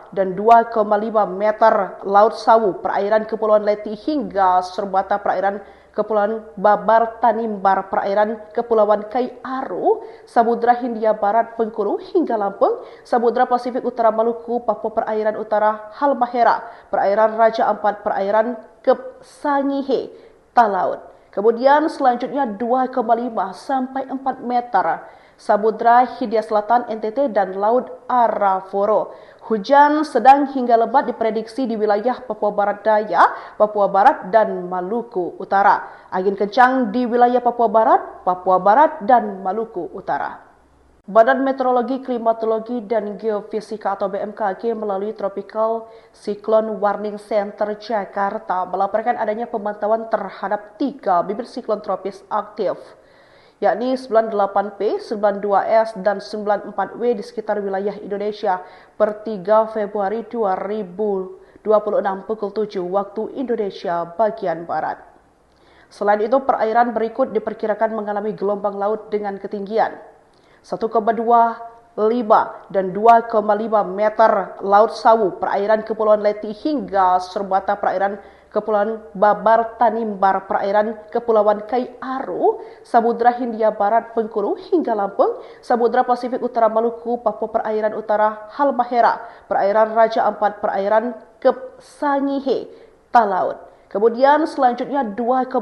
dan 2,5 meter Laut Sawu, perairan Kepulauan Leti hingga Serbata, perairan Kepulauan Babar Tanimbar, perairan Kepulauan Kai Aru, Samudra Hindia Barat Bengkulu hingga Lampung, Samudra Pasifik Utara Maluku, Papua Perairan Utara Halmahera, perairan Raja Ampat, perairan Kep Sangihe, Talaut. Kemudian selanjutnya 2,5 sampai 4 meter. Samudra Hindia Selatan NTT dan Laut Arafura. Hujan sedang hingga lebat diprediksi di wilayah Papua Barat Daya, Papua Barat dan Maluku Utara. Angin kencang di wilayah Papua Barat dan Maluku Utara. Badan Meteorologi, Klimatologi, dan Geofisika atau BMKG melalui Tropical Cyclone Warning Center Jakarta melaporkan adanya pemantauan terhadap 3 bibit siklon tropis aktif, yakni 98P, 92S, dan 94W di sekitar wilayah Indonesia per 3 Februari 2026 pukul 7 waktu Indonesia bagian Barat. Selain itu, perairan berikut diperkirakan mengalami gelombang laut dengan ketinggian 1,25 dan 2,5 meter Laut Sawu, perairan Kepulauan Leti hingga Serbata, perairan Kepulauan Babar Tanimbar, perairan Kepulauan Kai Aru, Samudra Hindia Barat Bengkulu hingga Lampung, Samudra Pasifik Utara Maluku, Papua Perairan Utara Halmahera, perairan Raja Ampat, perairan Kep Sangihe, Talaut. Kemudian selanjutnya 2,5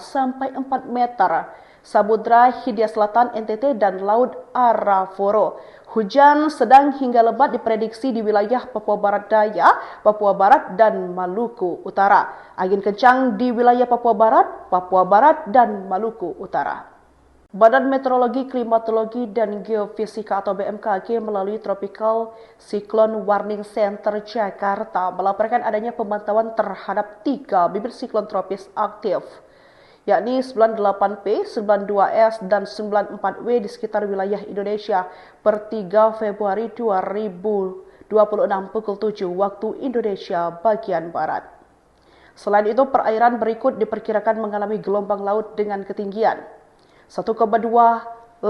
sampai 4 meter. Samudra Hindia Selatan NTT dan Laut Arafura. Hujan sedang hingga lebat diprediksi di wilayah Papua Barat Daya, Papua Barat dan Maluku Utara. Angin kencang di wilayah Papua Barat dan Maluku Utara. Badan Meteorologi, Klimatologi, dan Geofisika atau BMKG melalui Tropical Cyclone Warning Center Jakarta melaporkan adanya pemantauan terhadap 3 bibit siklon tropis aktif, yakni 98P, 92S, dan 94W di sekitar wilayah Indonesia per 3 Februari 2026 pukul 7 waktu Indonesia bagian Barat. Selain itu, perairan berikut diperkirakan mengalami gelombang laut dengan ketinggian 1,25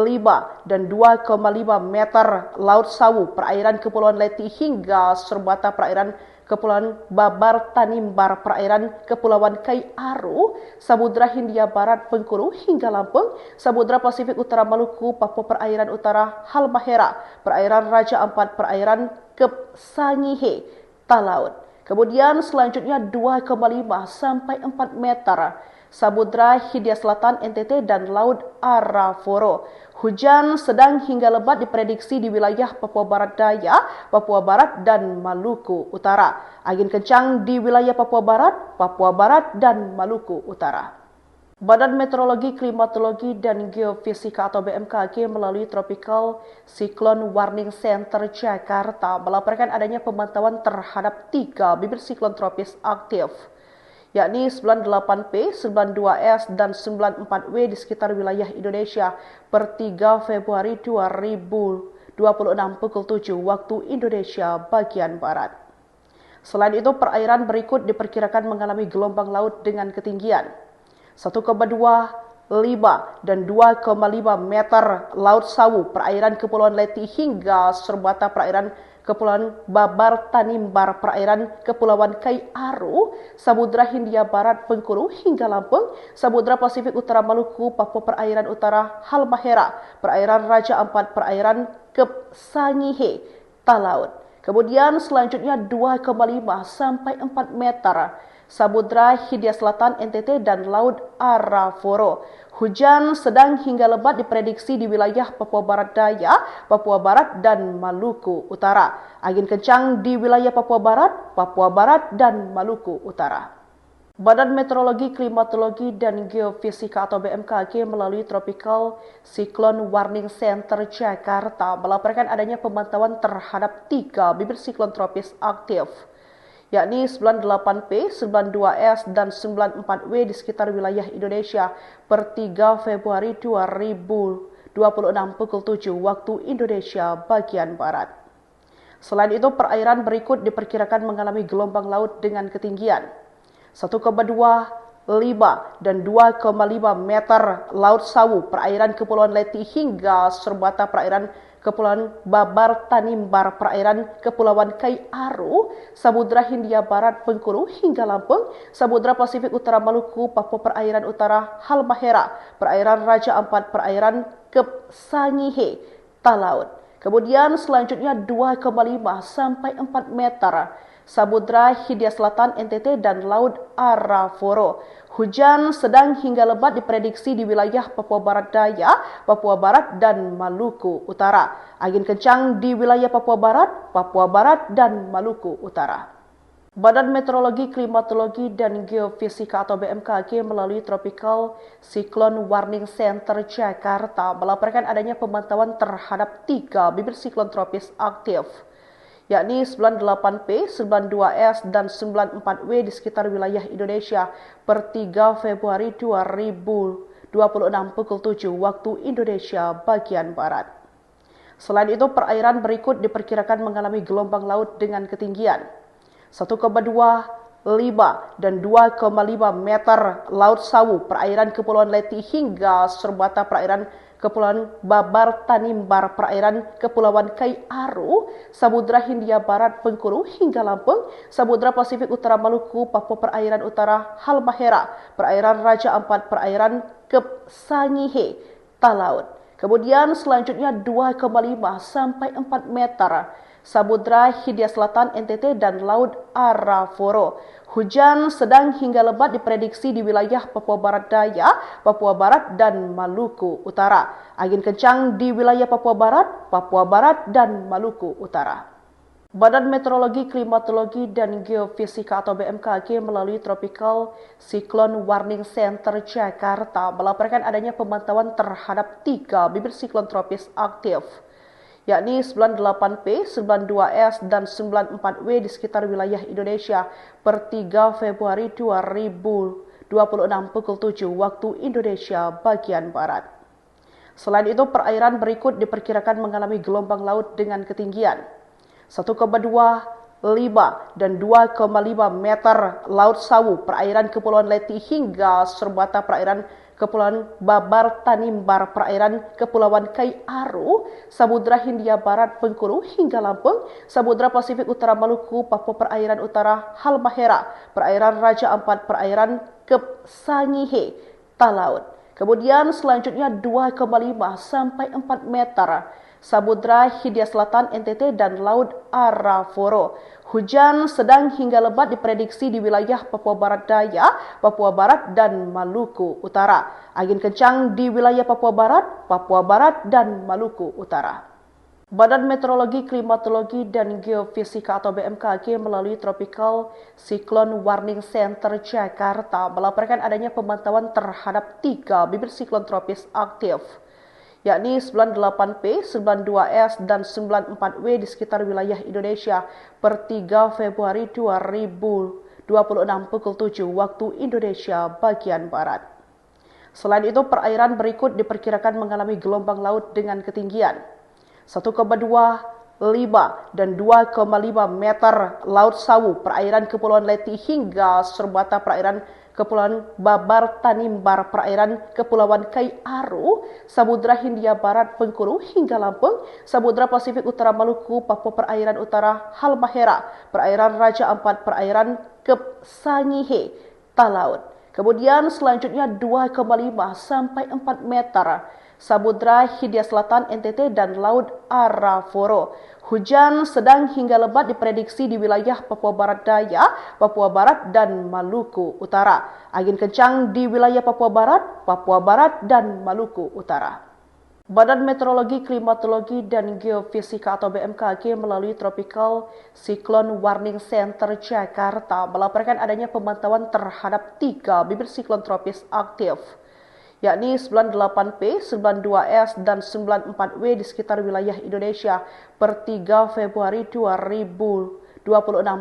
dan 2,5 meter Laut Sawu, perairan Kepulauan Leti hingga Serbata, perairan Kepulauan Babar Tanimbar, perairan Kepulauan Kai Aru, Samudra Hindia Barat Bengkulu hingga Lampung, Samudra Pasifik Utara Maluku, Papua Perairan Utara Halmahera, perairan Raja Ampat, perairan Kep Sangihe, Talaut. Kemudian selanjutnya 2,5 sampai 4 meter. Samudra Hindia Selatan NTT dan Laut Arafura. Hujan sedang hingga lebat diprediksi di wilayah Papua Barat Daya, Papua Barat dan Maluku Utara. Angin kencang di wilayah Papua Barat dan Maluku Utara. Badan Meteorologi, Klimatologi, dan Geofisika atau BMKG melalui Tropical Cyclone Warning Center Jakarta melaporkan adanya pemantauan terhadap 3 bibit siklon tropis aktif, yakni 98P, 92S, dan 94W di sekitar wilayah Indonesia per 3 Februari 2026 pukul 7 waktu Indonesia bagian Barat. Selain itu, perairan berikut diperkirakan mengalami gelombang laut dengan ketinggian 1,25 dan 2,5 meter Laut Sawu, perairan Kepulauan Leti hingga Serbata, perairan Kepulauan Babar Tanimbar, perairan Kepulauan Kai Aru, Samudra Hindia Barat Bengkulu hingga Lampung, Samudra Pasifik Utara Maluku, Papua Perairan Utara Halmahera, perairan Raja Ampat, perairan Kep Sangihe, Talaut. Kemudian selanjutnya 2,5 sampai 4 meter. Samudra Hindia Selatan NTT dan Laut Arafura. Hujan sedang hingga lebat diprediksi di wilayah Papua Barat Daya, Papua Barat dan Maluku Utara. Angin kencang di wilayah Papua Barat dan Maluku Utara. Badan Meteorologi, Klimatologi, dan Geofisika atau BMKG melalui Tropical Cyclone Warning Center Jakarta melaporkan adanya pemantauan terhadap 3 bibit siklon tropis aktif, yakni 98P, 92S, dan 94W di sekitar wilayah Indonesia per 3 Februari 2026 pukul 7 waktu Indonesia bagian Barat. Selain itu, perairan berikut diperkirakan mengalami gelombang laut dengan ketinggian 1,25 dan 2,5 meter Laut Sawu, perairan Kepulauan Leti hingga Serbata, perairan Kepulauan Babar Tanimbar, perairan Kepulauan Kai Aru, Samudra Hindia Barat Bengkulu hingga Lampung, Samudra Pasifik Utara Maluku, Papua Perairan Utara Halmahera, perairan Raja Ampat, perairan Kep Sangihe, Talaut. Kemudian selanjutnya 2,5 sampai 4 meter, Samudra Hindia Selatan NTT dan Laut Arafura. Hujan sedang hingga lebat diprediksi di wilayah Papua Barat Daya, Papua Barat, dan Maluku Utara. Angin kencang di wilayah Papua Barat, dan Maluku Utara. Badan Meteorologi, Klimatologi, dan Geofisika atau BMKG melalui Tropical Cyclone Warning Center Jakarta melaporkan adanya pemantauan terhadap 3 bibit siklon tropis aktif, yakni 98P, 92S, dan 94W di sekitar wilayah Indonesia per 3 Februari 2026 pukul 7 waktu Indonesia bagian Barat. Selain itu, perairan berikut diperkirakan mengalami gelombang laut dengan ketinggian 1,25 dan 2,5 meter Laut Sawu, perairan Kepulauan Leti hingga Serbata, perairan Kepulauan Babar Tanimbar, perairan Kepulauan Kai Aru, Samudra Hindia Barat Bengkulu hingga Lampung, Samudra Pasifik Utara Maluku, Papua Perairan Utara Halmahera, perairan Raja Ampat, perairan Kep Sangihe, Talaut. Kemudian selanjutnya 2,5 sampai 4 meter, Samudra Hindia Selatan NTT dan Laut Arafura. Hujan sedang hingga lebat diprediksi di wilayah Papua Barat Daya, Papua Barat, dan Maluku Utara. Angin kencang di wilayah Papua Barat, dan Maluku Utara. Badan Meteorologi, Klimatologi, dan Geofisika atau BMKG melalui Tropical Cyclone Warning Center Jakarta melaporkan adanya pemantauan terhadap 3 bibit siklon tropis aktif, yakni 98P, 92S, dan 94W di sekitar wilayah Indonesia per 3 Februari 2026 pukul 7 waktu Indonesia bagian Barat. Selain itu, perairan berikut diperkirakan mengalami gelombang laut dengan ketinggian 1,25 dan 2,5 meter Laut Sawu, perairan Kepulauan Leti hingga Serbata, perairan Kepulauan Babar Tanimbar, perairan Kepulauan Kai Aru, Samudra Hindia Barat Bengkulu hingga Lampung, Samudra Pasifik Utara Maluku, Papua Perairan Utara Halmahera, perairan Raja Ampat, perairan Kep Sangihe, Talaut. Kemudian selanjutnya 2,5 sampai 4 meter, Samudra Hindia Selatan NTT dan Laut Arafura. Hujan sedang hingga lebat diprediksi di wilayah Papua Barat Daya, Papua Barat, dan Maluku Utara. Angin kencang di wilayah Papua Barat, dan Maluku Utara. Badan Meteorologi, Klimatologi, dan Geofisika atau BMKG melalui Tropical Cyclone Warning Center Jakarta melaporkan adanya pemantauan terhadap 3 bibit siklon tropis aktif, yakni 98P, 92S, dan 94W di sekitar wilayah Indonesia per 3 Februari 2026 pukul 7 waktu Indonesia bagian Barat. Selain itu, perairan berikut diperkirakan mengalami gelombang laut dengan ketinggian 1,25 dan 2,5 meter Laut Sawu, perairan Kepulauan Leti hingga Serbata, perairan Kepulauan Babar Tanimbar, perairan Kepulauan Kai Aru, Samudra Hindia Barat Bengkulu hingga Lampung, Samudra Pasifik Utara Maluku, Papua Perairan Utara Halmahera, perairan Raja Ampat, perairan Kep Sangihe, Talaut. Kemudian selanjutnya 2,5 sampai 4 meter, Samudra Hindia Selatan NTT dan Laut Arafura. Hujan sedang hingga lebat diprediksi di wilayah Papua Barat Daya, Papua Barat, dan Maluku Utara. Angin kencang di wilayah Papua Barat, dan Maluku Utara. Badan Meteorologi, Klimatologi, dan Geofisika atau BMKG melalui Tropical Cyclone Warning Center Jakarta melaporkan adanya pemantauan terhadap 3 bibit siklon tropis aktif, yakni 98P, 92S, dan 94W di sekitar wilayah Indonesia per 3 Februari 2026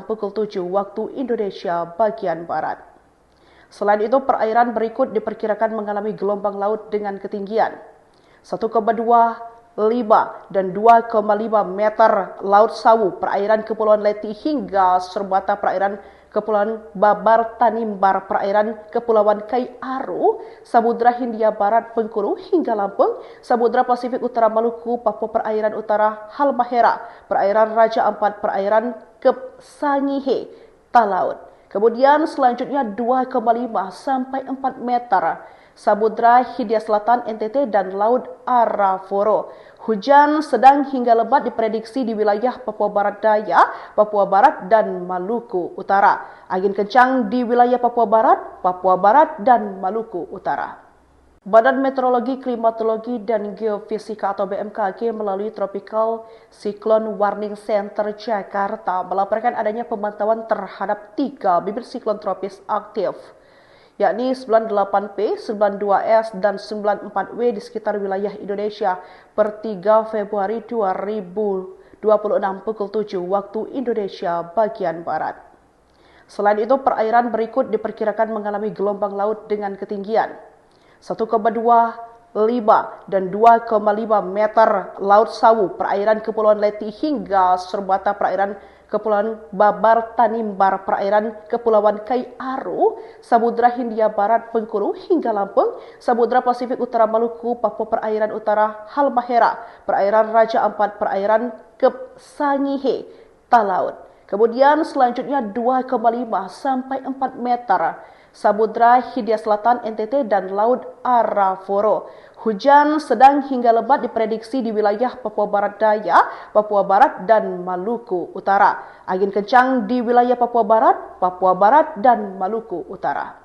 pukul 7 waktu Indonesia bagian Barat. Selain itu, perairan berikut diperkirakan mengalami gelombang laut dengan ketinggian 1,25 dan 2,5 meter Laut Sawu, perairan Kepulauan Leti hingga Serbata, perairan Kepulauan Babar Tanimbar, perairan Kepulauan Kai Aru, Samudra Hindia Barat Bengkulu hingga Lampung, Samudra Pasifik Utara Maluku, Papua Perairan Utara Halmahera, perairan Raja Ampat, perairan Kep Sangihe, Talaut. Kemudian selanjutnya 2,5 sampai 4 meter, Samudra Hindia Selatan NTT dan Laut Arafura. Hujan sedang hingga lebat diprediksi di wilayah Papua Barat Daya, Papua Barat, dan Maluku Utara. Angin kencang di wilayah Papua Barat, dan Maluku Utara. Badan Meteorologi, Klimatologi, dan Geofisika atau BMKG melalui Tropical Cyclone Warning Center Jakarta melaporkan adanya pemantauan terhadap 3 bibit siklon tropis aktif, yakni 98P, 92S, dan 94W di sekitar wilayah Indonesia per 3 Februari 2026 pukul 7 waktu Indonesia bagian Barat. Selain itu, perairan berikut diperkirakan mengalami gelombang laut dengan ketinggian 1,25 dan 2,5 meter Laut Sawu, perairan Kepulauan Leti hingga Serbata, perairan Kepulauan Babar Tanimbar, perairan Kepulauan Kai Aru, Samudra Hindia Barat Bengkulu hingga Lampung, Samudra Pasifik Utara Maluku, Papua Perairan Utara Halmahera, perairan Raja Ampat, perairan Kep Sangihe, Talaut. Kemudian selanjutnya 2,5 sampai 4 meter, Samudra Hindia Selatan NTT dan Laut Arafura. Hujan sedang hingga lebat diprediksi di wilayah Papua Barat Daya, Papua Barat, dan Maluku Utara. Angin kencang di wilayah Papua Barat, dan Maluku Utara.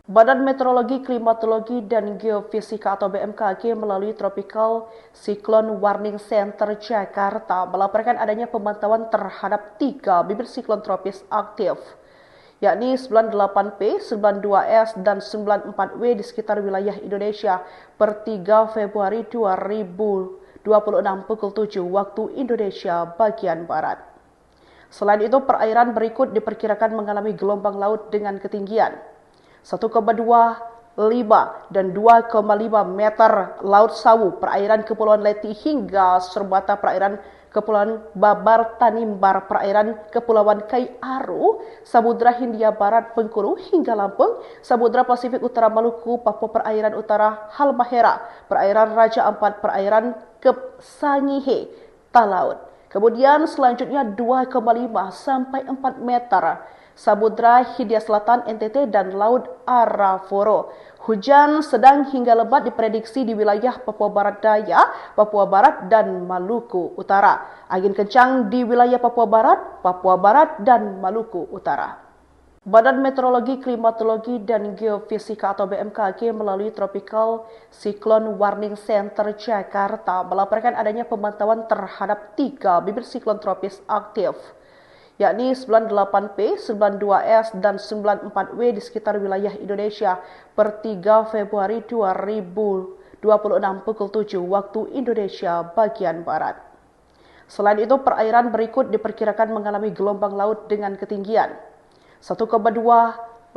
Badan Meteorologi, Klimatologi, dan Geofisika atau BMKG melalui Tropical Cyclone Warning Center Jakarta melaporkan adanya pemantauan terhadap 3 bibit siklon tropis aktif, yakni 98P, 92S, dan 94W di sekitar wilayah Indonesia per 3 Februari 2026 pukul 7 waktu Indonesia bagian Barat. Selain itu, perairan berikut diperkirakan mengalami gelombang laut dengan ketinggian 1,25 dan 2,5 meter Laut Sawu, perairan Kepulauan Leti hingga Serbata, perairan Kepulauan Babar Tanimbar, perairan Kepulauan Kai Aru, Samudra Hindia Barat Bengkulu hingga Lampung, Samudra Pasifik Utara Maluku, Papua Perairan Utara Halmahera, perairan Raja Ampat, perairan Kep Sangihe, Talaut. Kemudian selanjutnya 2,5 sampai 4 meter, Samudra Hindia Selatan NTT dan Laut Arafura. Hujan sedang hingga lebat diprediksi di wilayah Papua Barat Daya, Papua Barat, dan Maluku Utara. Angin kencang di wilayah Papua Barat, dan Maluku Utara. Badan Meteorologi, Klimatologi, dan Geofisika atau BMKG melalui Tropical Cyclone Warning Center Jakarta melaporkan adanya pemantauan terhadap 3 bibit siklon tropis aktif, yakni 98P, 92S, dan 94W di sekitar wilayah Indonesia per 3 Februari 2026 pukul 7 waktu Indonesia bagian Barat. Selain itu, perairan berikut diperkirakan mengalami gelombang laut dengan ketinggian 1,25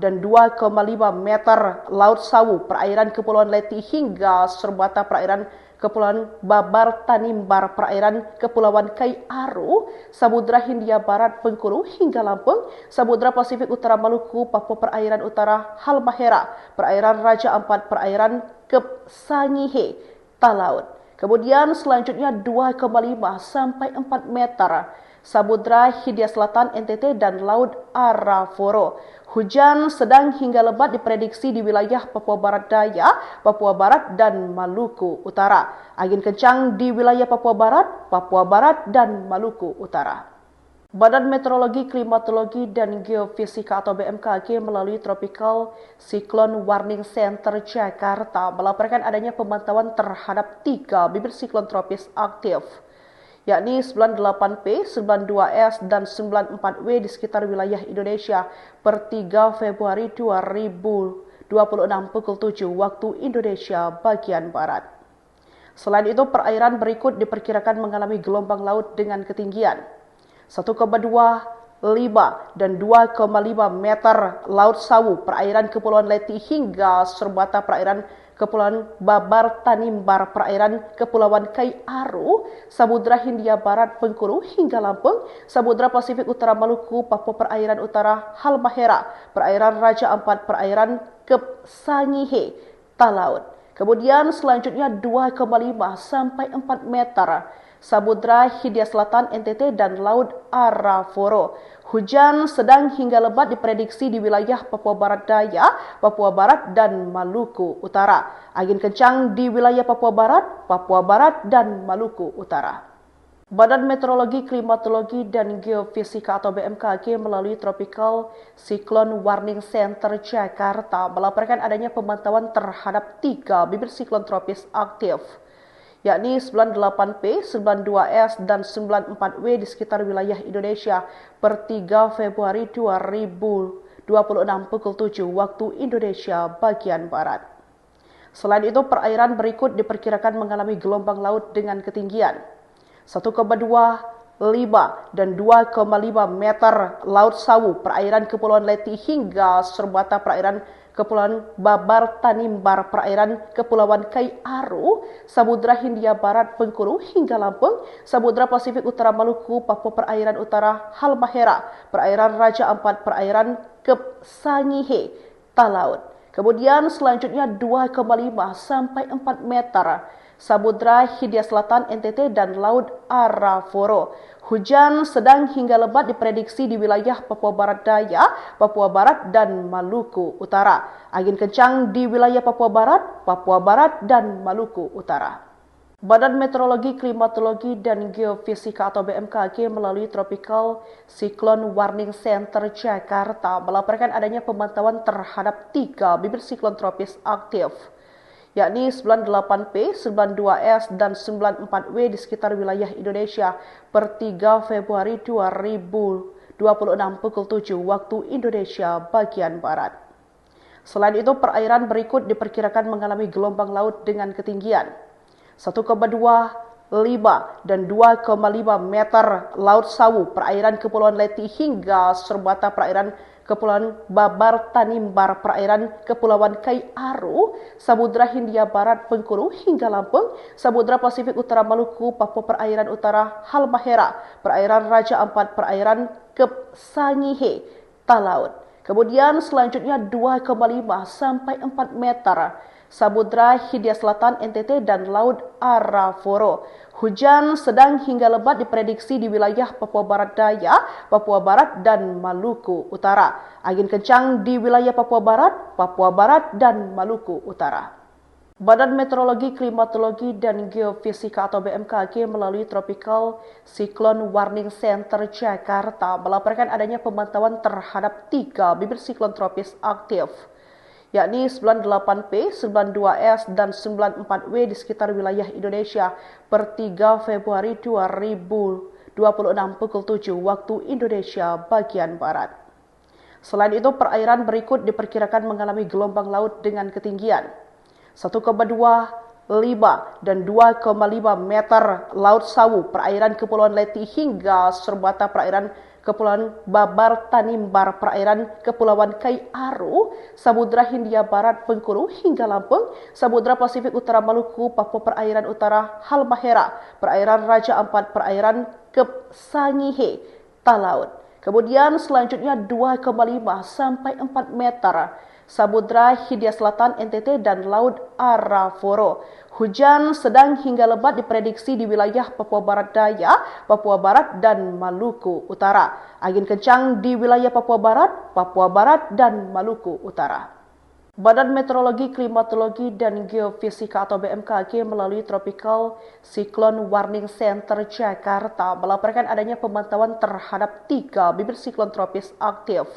dan 2,5 meter Laut Sawu, perairan Kepulauan Leti hingga Serbata, perairan Kepulauan Babar Tanimbar, perairan Kepulauan Kai Aru, Samudra Hindia Barat Bengkulu hingga Lampung, Samudra Pasifik Utara Maluku, Papua Perairan Utara Halmahera, perairan Raja Ampat, perairan Kep Sangihe, Talaut. Kemudian selanjutnya 2,5 sampai 4 meter, Samudra Hindia Selatan NTT dan Laut Arafura. Hujan sedang hingga lebat diprediksi di wilayah Papua Barat Daya, Papua Barat, dan Maluku Utara. Angin kencang di wilayah Papua Barat, dan Maluku Utara. Badan Meteorologi, Klimatologi, dan Geofisika atau BMKG melalui Tropical Cyclone Warning Center Jakarta melaporkan adanya pemantauan terhadap 3 bibit siklon tropis aktif, yakni 98P, 92S, dan 94W di sekitar wilayah Indonesia per 3 Februari 2026 pukul 7 waktu Indonesia bagian Barat. Selain itu, perairan berikut diperkirakan mengalami gelombang laut dengan ketinggian 1,25 dan 2,5 meter Laut Sawu, perairan Kepulauan Leti hingga Serbata, perairan Kepulauan Babar Tanimbar, perairan Kepulauan Kai Aru, Samudra Hindia Barat Bengkulu hingga Lampung, Samudra Pasifik Utara Maluku, Papua Perairan Utara Halmahera, perairan Raja Ampat, perairan Kep Sangihe, Talaut. Kemudian selanjutnya 2,5 sampai 4 meter, Samudra Hindia Selatan NTT dan Laut Arafura. Hujan sedang hingga lebat diprediksi di wilayah Papua Barat Daya, Papua Barat, dan Maluku Utara. Angin kencang di wilayah Papua Barat, dan Maluku Utara. Badan Meteorologi, Klimatologi, dan Geofisika atau BMKG melalui Tropical Cyclone Warning Center Jakarta melaporkan adanya pemantauan terhadap 3 bibit siklon tropis aktif, yakni 98P, 92S, dan 94W di sekitar wilayah Indonesia per 3 Februari 2026 pukul 7 waktu Indonesia bagian Barat. Selain itu, perairan berikut diperkirakan mengalami gelombang laut dengan ketinggian 1,25 dan 2,5 meter Laut Sawu, perairan Kepulauan Leti hingga Serbata, perairan Kepulauan Babar Tanimbar, perairan Kepulauan Kai Aru, Samudra Hindia Barat Bengkulu hingga Lampung, Samudra Pasifik Utara Maluku, Papua Perairan Utara Halmahera, perairan Raja Ampat, perairan Kep Sangihe, Talaut. Kemudian selanjutnya 2,5 sampai 4 meter, Samudra Hindia Selatan NTT dan Laut Arafura. Hujan sedang hingga lebat diprediksi di wilayah Papua Barat Daya, Papua Barat, dan Maluku Utara. Angin kencang di wilayah Papua Barat, dan Maluku Utara. Badan Meteorologi, Klimatologi, dan Geofisika atau BMKG melalui Tropical Cyclone Warning Center Jakarta melaporkan adanya pemantauan terhadap 3 bibit siklon tropis aktif, yakni 98P, 92S, dan 94W di sekitar wilayah Indonesia per 3 Februari 2026 pukul 7 waktu Indonesia bagian Barat. Selain itu, perairan berikut diperkirakan mengalami gelombang laut dengan ketinggian 1,25 dan 2,5 meter Laut Sawu, perairan Kepulauan Leti hingga Serbata, perairan Kepulauan Babar Tanimbar, perairan Kepulauan Kai Aru, Samudra Hindia Barat Bengkulu hingga Lampung, Samudra Pasifik Utara Maluku, Papua Perairan Utara Halmahera, perairan Raja Ampat, perairan Kep Sangihe, Talaut. Kemudian selanjutnya 2,5 sampai 4 meter, Samudra Hindia Selatan NTT dan Laut Arafura. Hujan sedang hingga lebat diprediksi di wilayah Papua Barat Daya, Papua Barat, dan Maluku Utara. Angin kencang di wilayah Papua Barat, dan Maluku Utara. Badan Meteorologi, Klimatologi, dan Geofisika atau BMKG melalui Tropical Cyclone Warning Center Jakarta melaporkan adanya pemantauan terhadap 3 bibit siklon tropis aktif, yakni 98P, 92S, dan 94W di sekitar wilayah Indonesia per 3 Februari 2026 pukul 7 waktu Indonesia bagian Barat. Selain itu, perairan berikut diperkirakan mengalami gelombang laut dengan ketinggian 1,25 dan 2,5 meter Laut Sawu, perairan Kepulauan Leti hingga Serbata, perairan Kepulauan Babar Tanimbar, perairan Kepulauan Kai Aru, Samudra Hindia Barat Bengkulu hingga Lampung, Samudra Pasifik Utara Maluku, Papua Perairan Utara Halmahera, perairan Raja Ampat, perairan Kep Sangihe, Talaut. Kemudian selanjutnya 2,5 sampai 4 meter, Samudra Hindia Selatan NTT dan Laut Arafura. Hujan sedang hingga lebat diprediksi di wilayah Papua Barat Daya, Papua Barat, dan Maluku Utara. Angin kencang di wilayah Papua Barat, dan Maluku Utara. Badan Meteorologi, Klimatologi, dan Geofisika atau BMKG melalui Tropical Cyclone Warning Center Jakarta melaporkan adanya pemantauan terhadap 3 bibit siklon tropis aktif,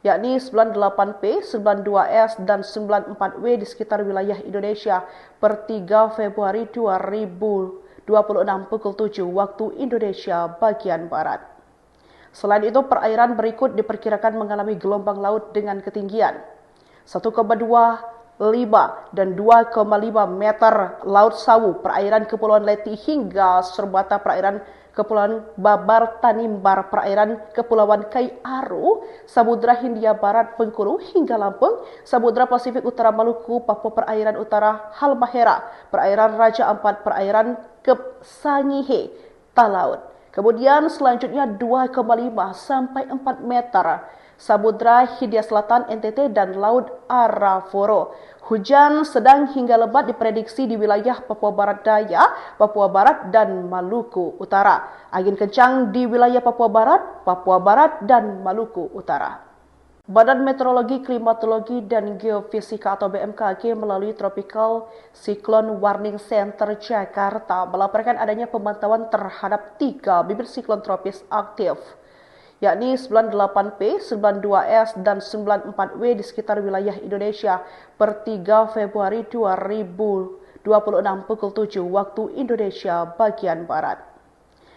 yakni 98P, 92S, dan 94W di sekitar wilayah Indonesia per 3 Februari 2026 pukul 7 waktu Indonesia bagian Barat. Selain itu, perairan berikut diperkirakan mengalami gelombang laut dengan ketinggian 1,25 dan 2,5 meter Laut Sawu, perairan Kepulauan Leti hingga Serbata, perairan Kepulauan Babar Tanimbar, perairan Kepulauan Kai Aru, Samudra Hindia Barat Bengkulu hingga Lampung, Samudra Pasifik Utara Maluku, Papua Perairan Utara Halmahera, perairan Raja Ampat, perairan Kep Sangihe, Talaut. Kemudian selanjutnya 2,5 sampai 4 meter, Samudra Hindia Selatan NTT dan Laut Arafura. Hujan sedang hingga lebat diprediksi di wilayah Papua Barat Daya, Papua Barat, dan Maluku Utara. Angin kencang di wilayah Papua Barat, dan Maluku Utara. Badan Meteorologi, Klimatologi, dan Geofisika atau BMKG melalui Tropical Cyclone Warning Center Jakarta melaporkan adanya pemantauan terhadap 3 bibit siklon tropis aktif, yakni 98P, 92S, dan 94W di sekitar wilayah Indonesia per 3 Februari 2026 pukul 7 waktu Indonesia bagian Barat.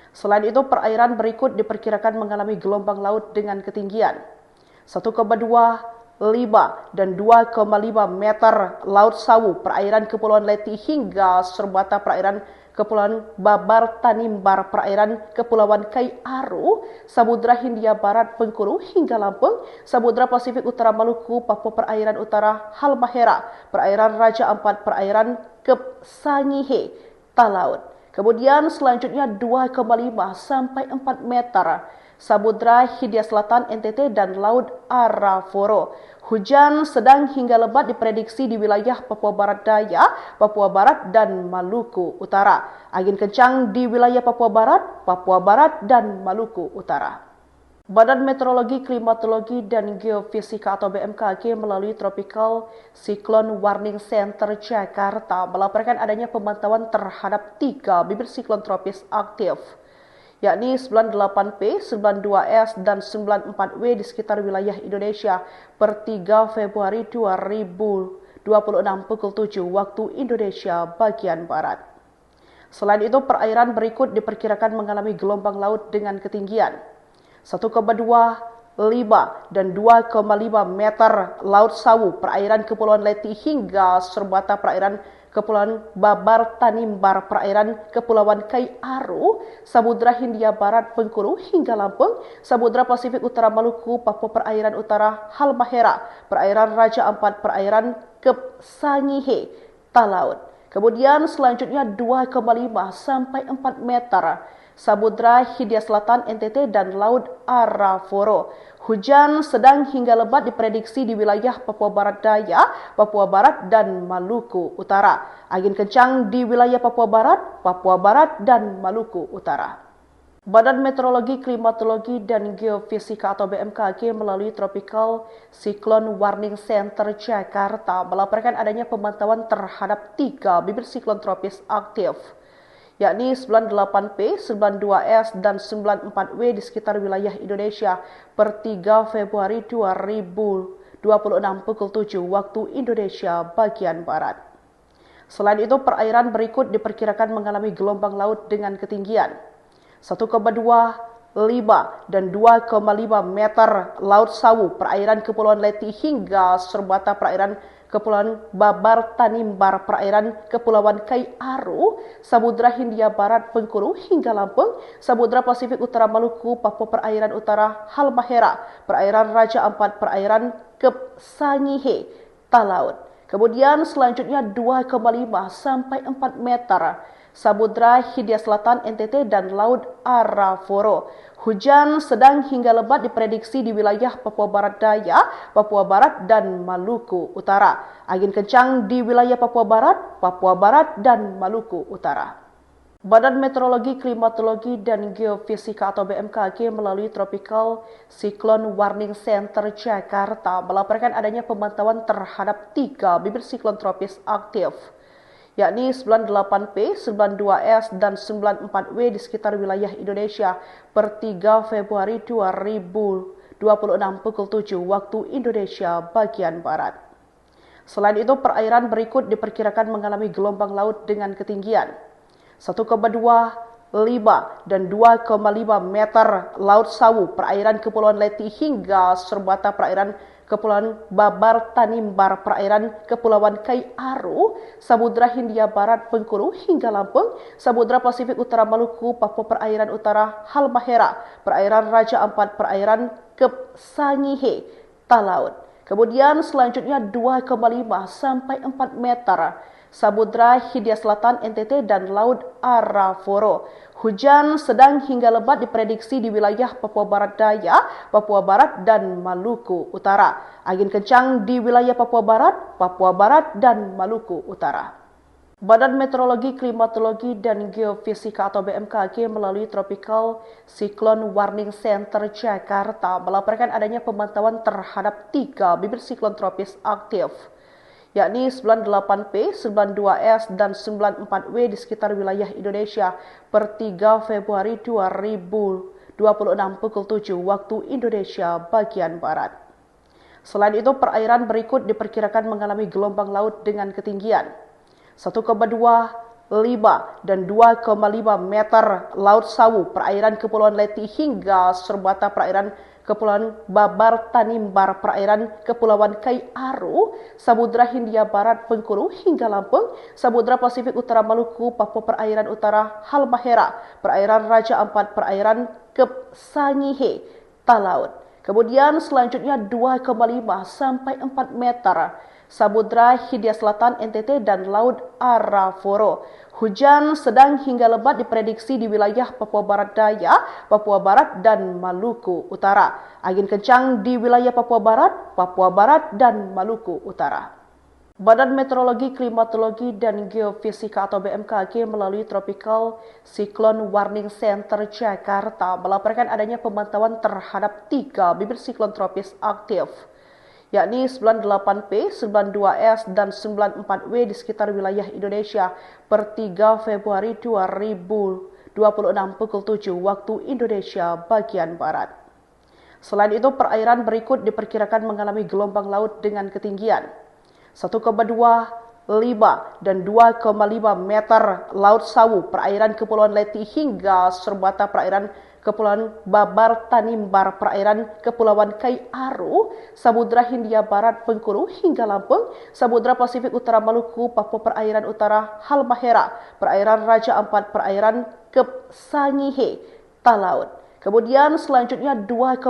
Selain itu, perairan berikut diperkirakan mengalami gelombang laut dengan ketinggian 1,25 dan 2,5 meter Laut Sawu, perairan Kepulauan Leti hingga serbata perairan Kepulauan Babar Tanimbar, perairan Kepulauan Kai Aru, Samudra Hindia Barat Bengkulu hingga Lampung, Samudra Pasifik Utara Maluku, Papua Perairan Utara Halmahera, perairan Raja Ampat, perairan Kep Sangihe, Talaut. Kemudian selanjutnya 2,5 sampai 4 meter, Samudra Hindia Selatan NTT dan Laut Arafura. Hujan sedang hingga lebat diprediksi di wilayah Papua Barat Daya, Papua Barat, dan Maluku Utara. Angin kencang di wilayah Papua Barat, dan Maluku Utara. Badan Meteorologi, Klimatologi, dan Geofisika atau BMKG melalui Tropical Cyclone Warning Center Jakarta melaporkan adanya pemantauan terhadap 3 bibit siklon tropis aktif, yakni 98P, 92S, dan 94W di sekitar wilayah Indonesia per 3 Februari 2026 pukul 7 waktu Indonesia bagian Barat. Selain itu, perairan berikut diperkirakan mengalami gelombang laut dengan ketinggian 1,25 dan 2,5 meter Laut Sawu, perairan Kepulauan Leti hingga serbata perairan Kepulauan Babar Tanimbar, perairan Kepulauan Kai Aru, Samudra Hindia Barat Bengkulu hingga Lampung, Samudra Pasifik Utara Maluku, Papua Perairan Utara Halmahera, perairan Raja Ampat, perairan Kep Sangihe, Talaut. Kemudian selanjutnya 2,5 sampai 4 meter, Samudra Hindia Selatan NTT dan Laut Arafura. Hujan sedang hingga lebat diprediksi di wilayah Papua Barat Daya, Papua Barat, dan Maluku Utara. Angin kencang di wilayah Papua Barat, dan Maluku Utara. Badan Meteorologi, Klimatologi, dan Geofisika atau BMKG melalui Tropical Cyclone Warning Center Jakarta melaporkan adanya pemantauan terhadap 3 bibit siklon tropis aktif, yakni 98P, 92S, dan 94W di sekitar wilayah Indonesia per 3 Februari 2026 pukul 7 waktu Indonesia bagian Barat. Selain itu, perairan berikut diperkirakan mengalami gelombang laut dengan ketinggian 1,25 dan 2,5 meter Laut Sawu, perairan Kepulauan Leti hingga serbata perairan Kepulauan Babar Tanimbar, perairan Kepulauan Kai Aru, Samudra Hindia Barat Bengkulu hingga Lampung, Samudra Pasifik Utara Maluku, Papua Perairan Utara Halmahera, perairan Raja Ampat, perairan Kep Sangihe, Talaut. Kemudian selanjutnya 2,5 sampai 4 meter, Samudra Hindia Selatan NTT dan Laut Arafura. Hujan sedang hingga lebat diprediksi di wilayah Papua Barat Daya, Papua Barat, dan Maluku Utara. Angin kencang di wilayah Papua Barat, dan Maluku Utara. Badan Meteorologi, Klimatologi, dan Geofisika atau BMKG melalui Tropical Cyclone Warning Center Jakarta melaporkan adanya pemantauan terhadap 3 bibit siklon tropis aktif, yakni 98P, 92S, dan 94W di sekitar wilayah Indonesia per 3 Februari 2026 pukul 7 waktu Indonesia bagian Barat. Selain itu, perairan berikut diperkirakan mengalami gelombang laut dengan ketinggian 1,25 dan 2,5 meter Laut Sawu, perairan Kepulauan Leti hingga serbata perairan Kepulauan Babar Tanimbar, perairan Kepulauan Kai Aru, Samudra Hindia Barat Bengkulu hingga Lampung, Samudra Pasifik Utara Maluku, Papua Perairan Utara Halmahera, perairan Raja Ampat, perairan Kep Sangihe, Talaut. Kemudian selanjutnya 2,5 sampai 4 meter, Samudra Hindia Selatan NTT dan Laut Arafura. Hujan sedang hingga lebat diprediksi di wilayah Papua Barat Daya, Papua Barat, dan Maluku Utara. Angin kencang di wilayah Papua Barat, dan Maluku Utara. Badan Meteorologi, Klimatologi, dan Geofisika atau BMKG melalui Tropical Cyclone Warning Center Jakarta melaporkan adanya pemantauan terhadap 3 bibit siklon tropis aktif, yakni 98P, 92S, dan 94W di sekitar wilayah Indonesia per 3 Februari 2026 pukul 7 waktu Indonesia bagian Barat. Selain itu, perairan berikut diperkirakan mengalami gelombang laut dengan ketinggian 1,25 dan 2,5 meter Laut Sawu, perairan Kepulauan Leti hingga serbata perairan Kepulauan Babar Tanimbar, perairan Kepulauan Kai Aru, Samudra Hindia Barat Bengkulu hingga Lampung, Samudra Pasifik Utara Maluku, Papua Perairan Utara Halmahera, perairan Raja Ampat, perairan Kep Sangihe, Talaut. Kemudian selanjutnya 2,5 sampai 4 meter, Samudra Hindia Selatan NTT dan Laut Arafura. Hujan sedang hingga lebat diprediksi di wilayah Papua Barat Daya, Papua Barat, dan Maluku Utara. Angin kencang di wilayah Papua Barat, dan Maluku Utara. Badan Meteorologi, Klimatologi, dan Geofisika atau BMKG melalui Tropical Cyclone Warning Center Jakarta melaporkan adanya pemantauan terhadap 3 bibit siklon tropis aktif, yakni 98P, 92S, dan 94W di sekitar wilayah Indonesia per 3 Februari 2026 pukul 7 waktu Indonesia bagian Barat. Selain itu, perairan berikut diperkirakan mengalami gelombang laut dengan ketinggian 1,25 dan 2,5 meter Laut Sawu, perairan Kepulauan Leti hingga serbata perairan Kepulauan Babar Tanimbar, perairan Kepulauan Kai Aru, Samudra Hindia Barat Bengkulu hingga Lampung, Samudra Pasifik Utara Maluku, Papua Perairan Utara Halmahera, perairan Raja Ampat, perairan Kep Sangihe, Talaut. Kemudian selanjutnya 2,5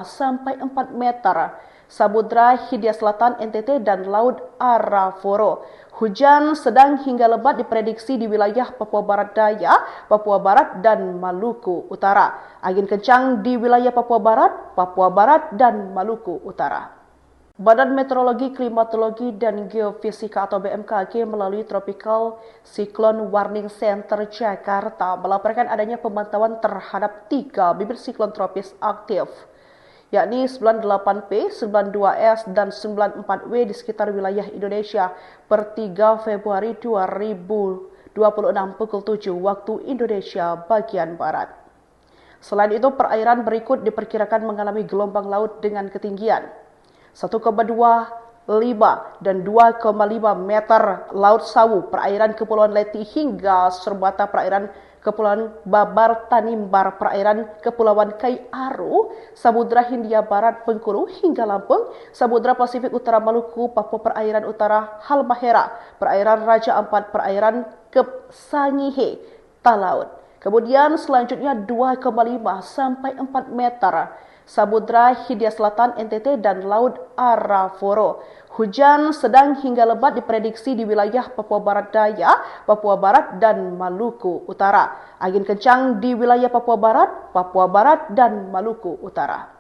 sampai 4 meter, Samudra Hindia Selatan NTT dan Laut Arafura. Hujan sedang hingga lebat diprediksi di wilayah Papua Barat Daya, Papua Barat, dan Maluku Utara. Angin kencang di wilayah Papua Barat, dan Maluku Utara. Badan Meteorologi, Klimatologi, dan Geofisika atau BMKG melalui Tropical Cyclone Warning Center Jakarta melaporkan adanya pemantauan terhadap 3 bibit siklon tropis aktif, yakni 98P, 92S, dan 94W di sekitar wilayah Indonesia per 3 Februari 2026 pukul 7 waktu Indonesia bagian Barat. Selain itu, perairan berikut diperkirakan mengalami gelombang laut dengan ketinggian 1,25 dan 2,5 meter Laut Sawu, perairan Kepulauan Leti hingga serbata perairan Kepulauan Babar Tanimbar, perairan Kepulauan Kai Aru, Samudra Hindia Barat Bengkulu hingga Lampung, Samudra Pasifik Utara Maluku, Papua Perairan Utara Halmahera, perairan Raja Ampat, perairan Kep Sangihe, Talaut. Kemudian selanjutnya 2,5 sampai 4 meter, Samudra Hindia Selatan NTT dan Laut Arafura. Hujan sedang hingga lebat diprediksi di wilayah Papua Barat Daya, Papua Barat, dan Maluku Utara. Angin kencang di wilayah Papua Barat, dan Maluku Utara.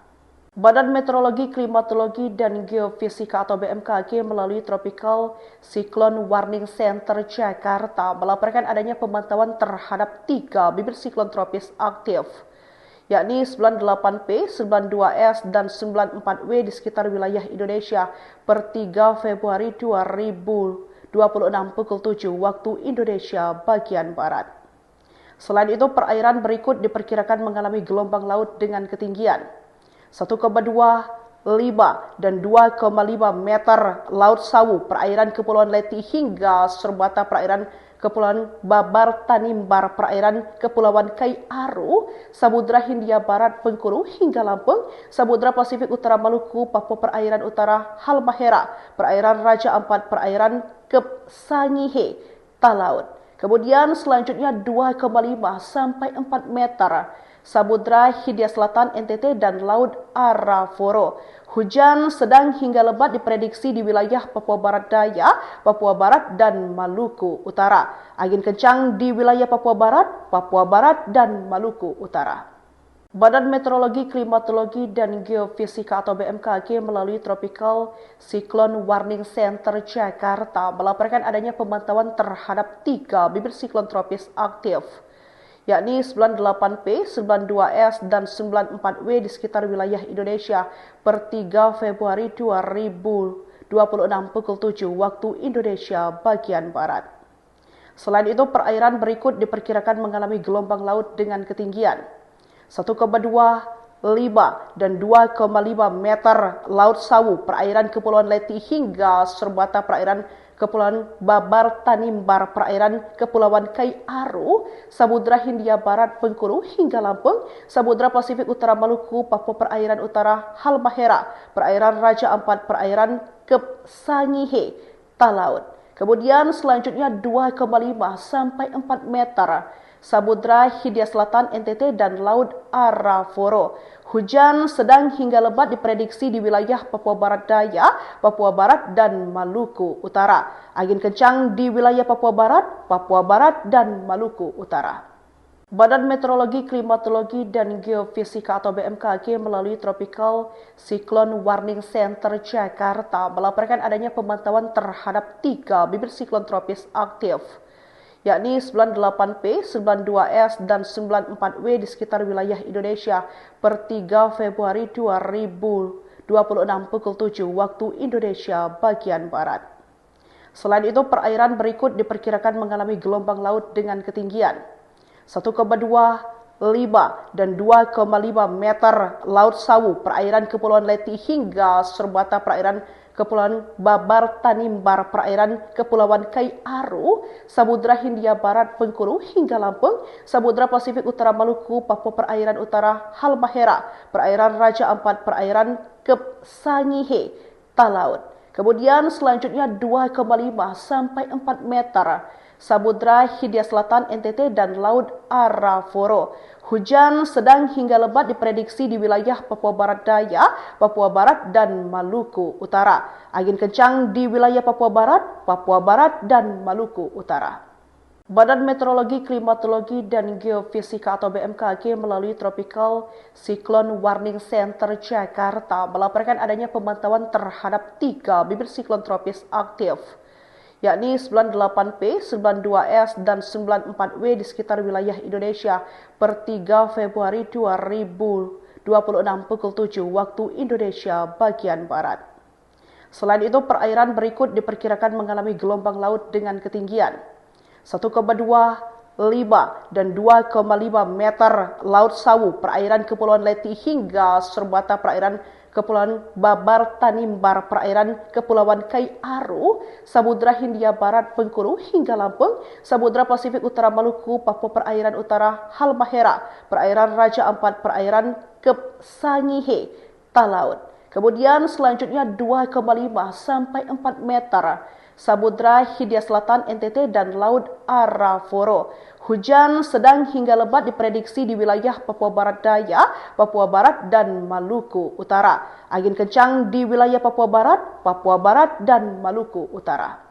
Badan Meteorologi, Klimatologi, dan Geofisika atau BMKG melalui Tropical Cyclone Warning Center Jakarta melaporkan adanya pemantauan terhadap 3 bibit siklon tropis aktif, yakni 98P, 92S, dan 94W di sekitar wilayah Indonesia per 3 Februari 2026 pukul 7 waktu Indonesia bagian Barat. Selain itu, perairan berikut diperkirakan mengalami gelombang laut dengan ketinggian 1,25 dan 2,5 meter Laut Sawu, perairan Kepulauan Leti hingga serbata perairan Kepulauan Babar Tanimbar, perairan Kepulauan Kai Aru, Samudra Hindia Barat Bengkulu hingga Lampung, Samudra Pasifik Utara Maluku, Papua Perairan Utara Halmahera, perairan Raja Ampat, perairan Kep Sangihe, Talaut. Kemudian selanjutnya 2,5 sampai 4 meter, Samudra Hindia Selatan NTT dan Laut Arafura. Hujan sedang hingga lebat diprediksi di wilayah Papua Barat Daya, Papua Barat, dan Maluku Utara. Angin kencang di wilayah Papua Barat, dan Maluku Utara. Badan Meteorologi, Klimatologi, dan Geofisika atau BMKG melalui Tropical Cyclone Warning Center Jakarta melaporkan adanya pemantauan terhadap 3 bibit siklon tropis aktif, yakni 98P, 92S, dan 94W di sekitar wilayah Indonesia per 3 Februari 2026 pukul 7 waktu Indonesia bagian Barat. Selain itu, perairan berikut diperkirakan mengalami gelombang laut dengan ketinggian 1,25 dan 2,5 meter Laut Sawu, perairan Kepulauan Leti hingga serbata perairan Kepulauan Babar Tanimbar, perairan Kepulauan Kai Aru, Samudra Hindia Barat Bengkulu hingga Lampung, Samudra Pasifik Utara Maluku, Papua Perairan Utara Halmahera, perairan Raja Ampat, perairan Kep Sangihe, Talaut. Kemudian selanjutnya 2,5 sampai 4 meter, Samudra Hindia Selatan NTT dan Laut Arafura. Hujan sedang hingga lebat diprediksi di wilayah Papua Barat Daya, Papua Barat, dan Maluku Utara. Angin kencang di wilayah Papua Barat, dan Maluku Utara. Badan Meteorologi, Klimatologi, dan Geofisika atau BMKG melalui Tropical Cyclone Warning Center Jakarta melaporkan adanya pemantauan terhadap 3 bibit siklon tropis aktif, yakni 98P, 92S, dan 94W di sekitar wilayah Indonesia per 3 Februari 2026 pukul 7 waktu Indonesia bagian Barat. Selain itu, perairan berikut diperkirakan mengalami gelombang laut dengan ketinggian 1,25 dan 2,5 meter Laut Sawu, perairan Kepulauan Leti hingga serbata perairan Kepulauan Babar Tanimbar, perairan Kepulauan Kai Aru, Samudra Hindia Barat Bengkulu hingga Lampung, Samudra Pasifik Utara Maluku, Papua Perairan Utara Halmahera, perairan Raja Ampat, perairan Kep Sangihe, Talaut. Kemudian selanjutnya 2,5 sampai 4 meter, Samudra Hindia Selatan NTT dan Laut Arafura. Hujan sedang hingga lebat diprediksi di wilayah Papua Barat Daya, Papua Barat, dan Maluku Utara. Angin kencang di wilayah Papua Barat, dan Maluku Utara. Badan Meteorologi, Klimatologi, dan Geofisika atau BMKG melalui Tropical Cyclone Warning Center Jakarta melaporkan adanya pemantauan terhadap 3 bibit siklon tropis aktif, yakni 98P, 92S, dan 94W di sekitar wilayah Indonesia per 3 Februari 2026 pukul 7 waktu Indonesia bagian Barat. Selain itu, perairan berikut diperkirakan mengalami gelombang laut dengan ketinggian 1,25 dan 2,5 meter Laut Sawu, perairan Kepulauan Leti hingga serbata perairan Kepulauan Babar Tanimbar, perairan Kepulauan Kai Aru, Samudra Hindia Barat Bengkulu hingga Lampung, Samudra Pasifik Utara Maluku, Papua Perairan Utara Halmahera, perairan Raja Ampat, perairan Kep Sangihe, Talaut. Kemudian selanjutnya 2,5 sampai 4 meter, Samudra Hindia Selatan NTT dan Laut Arafura. Hujan sedang hingga lebat diprediksi di wilayah Papua Barat Daya, Papua Barat, dan Maluku Utara. Angin kencang di wilayah Papua Barat, dan Maluku Utara.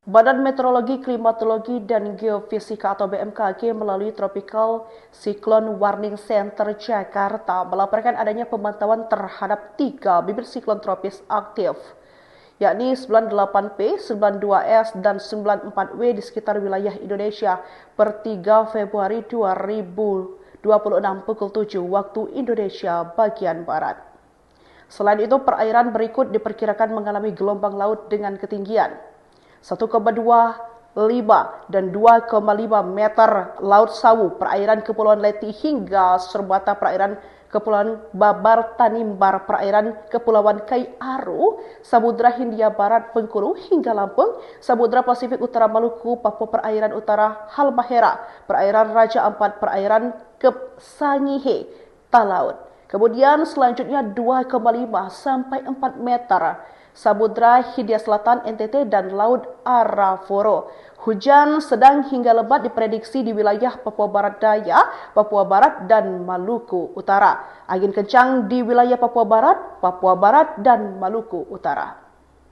Badan Meteorologi, Klimatologi, dan Geofisika atau BMKG melalui Tropical Cyclone Warning Center Jakarta melaporkan adanya pemantauan terhadap 3 bibit siklon tropis aktif, yakni 98P, 92S, dan 94W di sekitar wilayah Indonesia per 3 Februari 2026 pukul 7 waktu Indonesia bagian Barat. Selain itu, perairan berikut diperkirakan mengalami gelombang laut dengan ketinggian 1,25 dan 2,5 meter Laut Sawu, perairan Kepulauan Leti hingga serbata perairan Kepulauan Babar Tanimbar, perairan Kepulauan Kai Aru, Samudra Hindia Barat Bengkulu hingga Lampung, Samudra Pasifik Utara Maluku, Papua Perairan Utara Halmahera, perairan Raja Ampat, perairan Kep Sangihe, Talaut. Kemudian selanjutnya 2,5 sampai 4 meter, Samudra Hindia Selatan NTT dan Laut Arafura. Hujan sedang hingga lebat diprediksi di wilayah Papua Barat Daya, Papua Barat, dan Maluku Utara. Angin kencang di wilayah Papua Barat, dan Maluku Utara.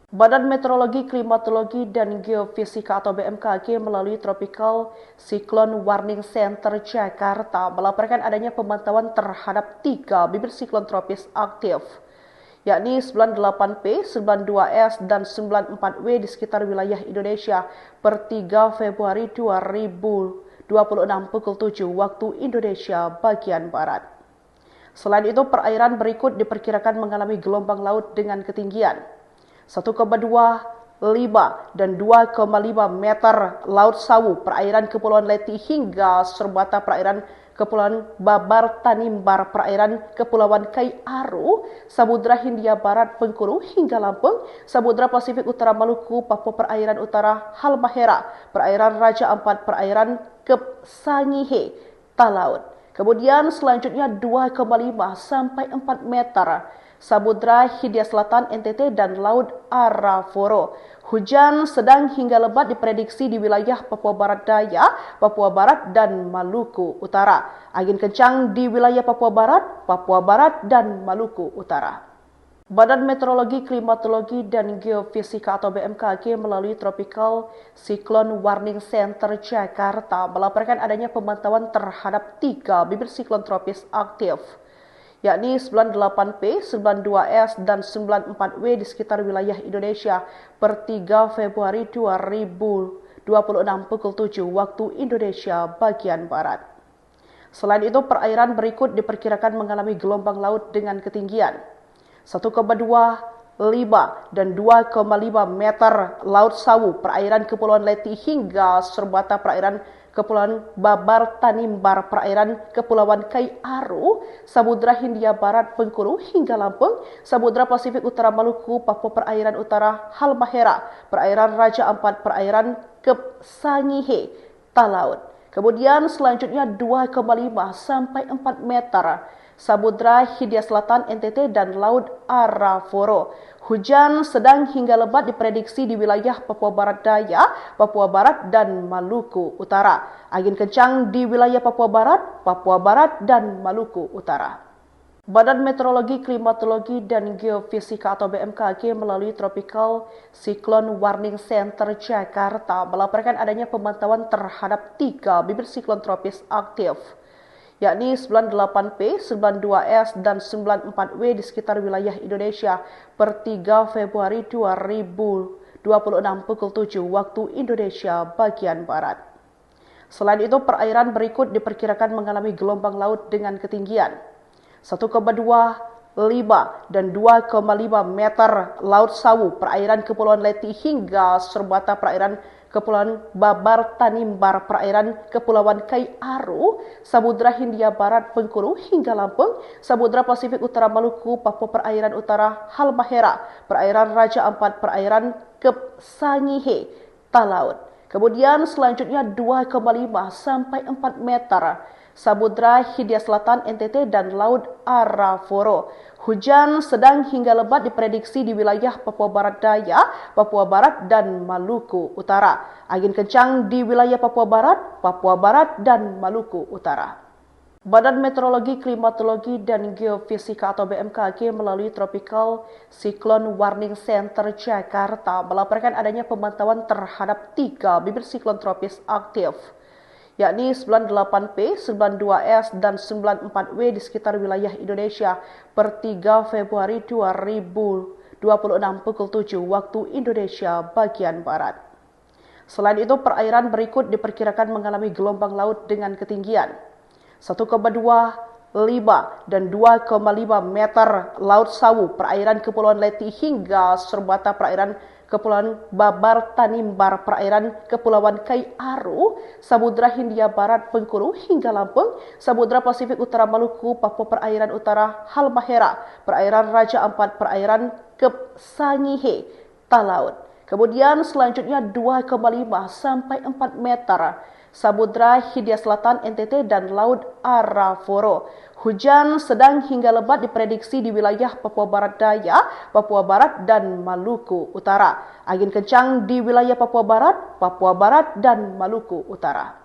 Badan Meteorologi, Klimatologi, dan Geofisika atau BMKG melalui Tropical Cyclone Warning Center Jakarta melaporkan adanya pemantauan terhadap 3 bibit siklon tropis aktif, yakni 98P, 92S, dan 94W di sekitar wilayah Indonesia per 3 Februari 2026 pukul 7 waktu Indonesia bagian Barat. Selain itu, perairan berikut diperkirakan mengalami gelombang laut dengan ketinggian 1,25 dan 2,5 meter Laut Sawu, perairan Kepulauan Leti hingga serbata perairan Kepulauan Babar Tanimbar, perairan Kepulauan Kai Aru, Samudra Hindia Barat Bengkulu hingga Lampung, Samudra Pasifik Utara Maluku, Papua Perairan Utara Halmahera, perairan Raja Ampat, perairan Kep Sangihe, Talaut. Kemudian selanjutnya 2,5 sampai 4 meter, Samudra Hindia Selatan NTT dan Laut Arafura. Hujan sedang hingga lebat diprediksi di wilayah Papua Barat Daya, Papua Barat, dan Maluku Utara. Angin kencang di wilayah Papua Barat, dan Maluku Utara. Badan Meteorologi, Klimatologi, dan Geofisika atau BMKG melalui Tropical Cyclone Warning Center Jakarta melaporkan adanya pemantauan terhadap 3 bibit siklon tropis aktif, yakni 98P, 92S, dan 94W di sekitar wilayah Indonesia per 3 Februari 2026 pukul 7 waktu Indonesia bagian Barat. Selain itu, perairan berikut diperkirakan mengalami gelombang laut dengan ketinggian 1,25 dan 2,5 meter Laut Sawu, perairan Kepulauan Leti hingga serbata perairan Kepulauan Babar Tanimbar, perairan Kepulauan Kai Aru, Samudra Hindia Barat Bengkulu hingga Lampung, Samudra Pasifik Utara Maluku, Papua Perairan Utara Halmahera, perairan Raja Ampat, perairan Kep Sangihe, Talaut. Kemudian selanjutnya 2,5 sampai 4 meter, Samudra Hindia Selatan NTT dan Laut Arafura. Hujan sedang hingga lebat diprediksi di wilayah Papua Barat Daya, Papua Barat, dan Maluku Utara. Angin kencang di wilayah Papua Barat, dan Maluku Utara. Badan Meteorologi, Klimatologi, dan Geofisika atau BMKG melalui Tropical Cyclone Warning Center Jakarta melaporkan adanya pemantauan terhadap 3 bibit siklon tropis aktif, yakni 98P, 92S, dan 94W di sekitar wilayah Indonesia per 3 Februari 2026 pukul 7 waktu Indonesia bagian Barat. Selain itu, perairan berikut diperkirakan mengalami gelombang laut dengan ketinggian 1,25 dan 2,5 meter Laut Sawu, perairan Kepulauan Leti hingga serbata perairan Kepulauan Babar Tanimbar, perairan Kepulauan Kai Aru, Samudra Hindia Barat Bengkulu hingga Lampung, Samudra Pasifik Utara Maluku, Papua Perairan Utara Halmahera, perairan Raja Ampat, perairan Kep Sangihe, Talaut. Kemudian selanjutnya 2,5 sampai 4 meter, Samudra Hindia Selatan NTT dan Laut Arafura. Hujan sedang hingga lebat diprediksi di wilayah Papua Barat Daya, Papua Barat, dan Maluku Utara. Angin kencang di wilayah Papua Barat, dan Maluku Utara. Badan Meteorologi, Klimatologi, dan Geofisika atau BMKG melalui Tropical Cyclone Warning Center Jakarta melaporkan adanya pemantauan terhadap 3 bibit siklon tropis aktif, yakni 98P, 92S, dan 94W di sekitar wilayah Indonesia per 3 Februari 2026 pukul 7 waktu Indonesia bagian Barat. Selain itu, perairan berikut diperkirakan mengalami gelombang laut dengan ketinggian 1,25 dan 2,5 meter Laut Sawu, perairan Kepulauan Leti hingga serbata perairan Kepulauan Babar Tanimbar, perairan Kepulauan Kai Aru, Samudra Hindia Barat Bengkulu hingga Lampung, Samudra Pasifik Utara Maluku, Papua Perairan Utara Halmahera, perairan Raja Ampat, perairan Kep Sangihe, Talaut. Kemudian selanjutnya 2,5 sampai 4 meter, Samudra Hindia Selatan NTT dan Laut Arafura. Hujan sedang hingga lebat diprediksi di wilayah Papua Barat Daya, Papua Barat, dan Maluku Utara. Angin kencang di wilayah Papua Barat, dan Maluku Utara.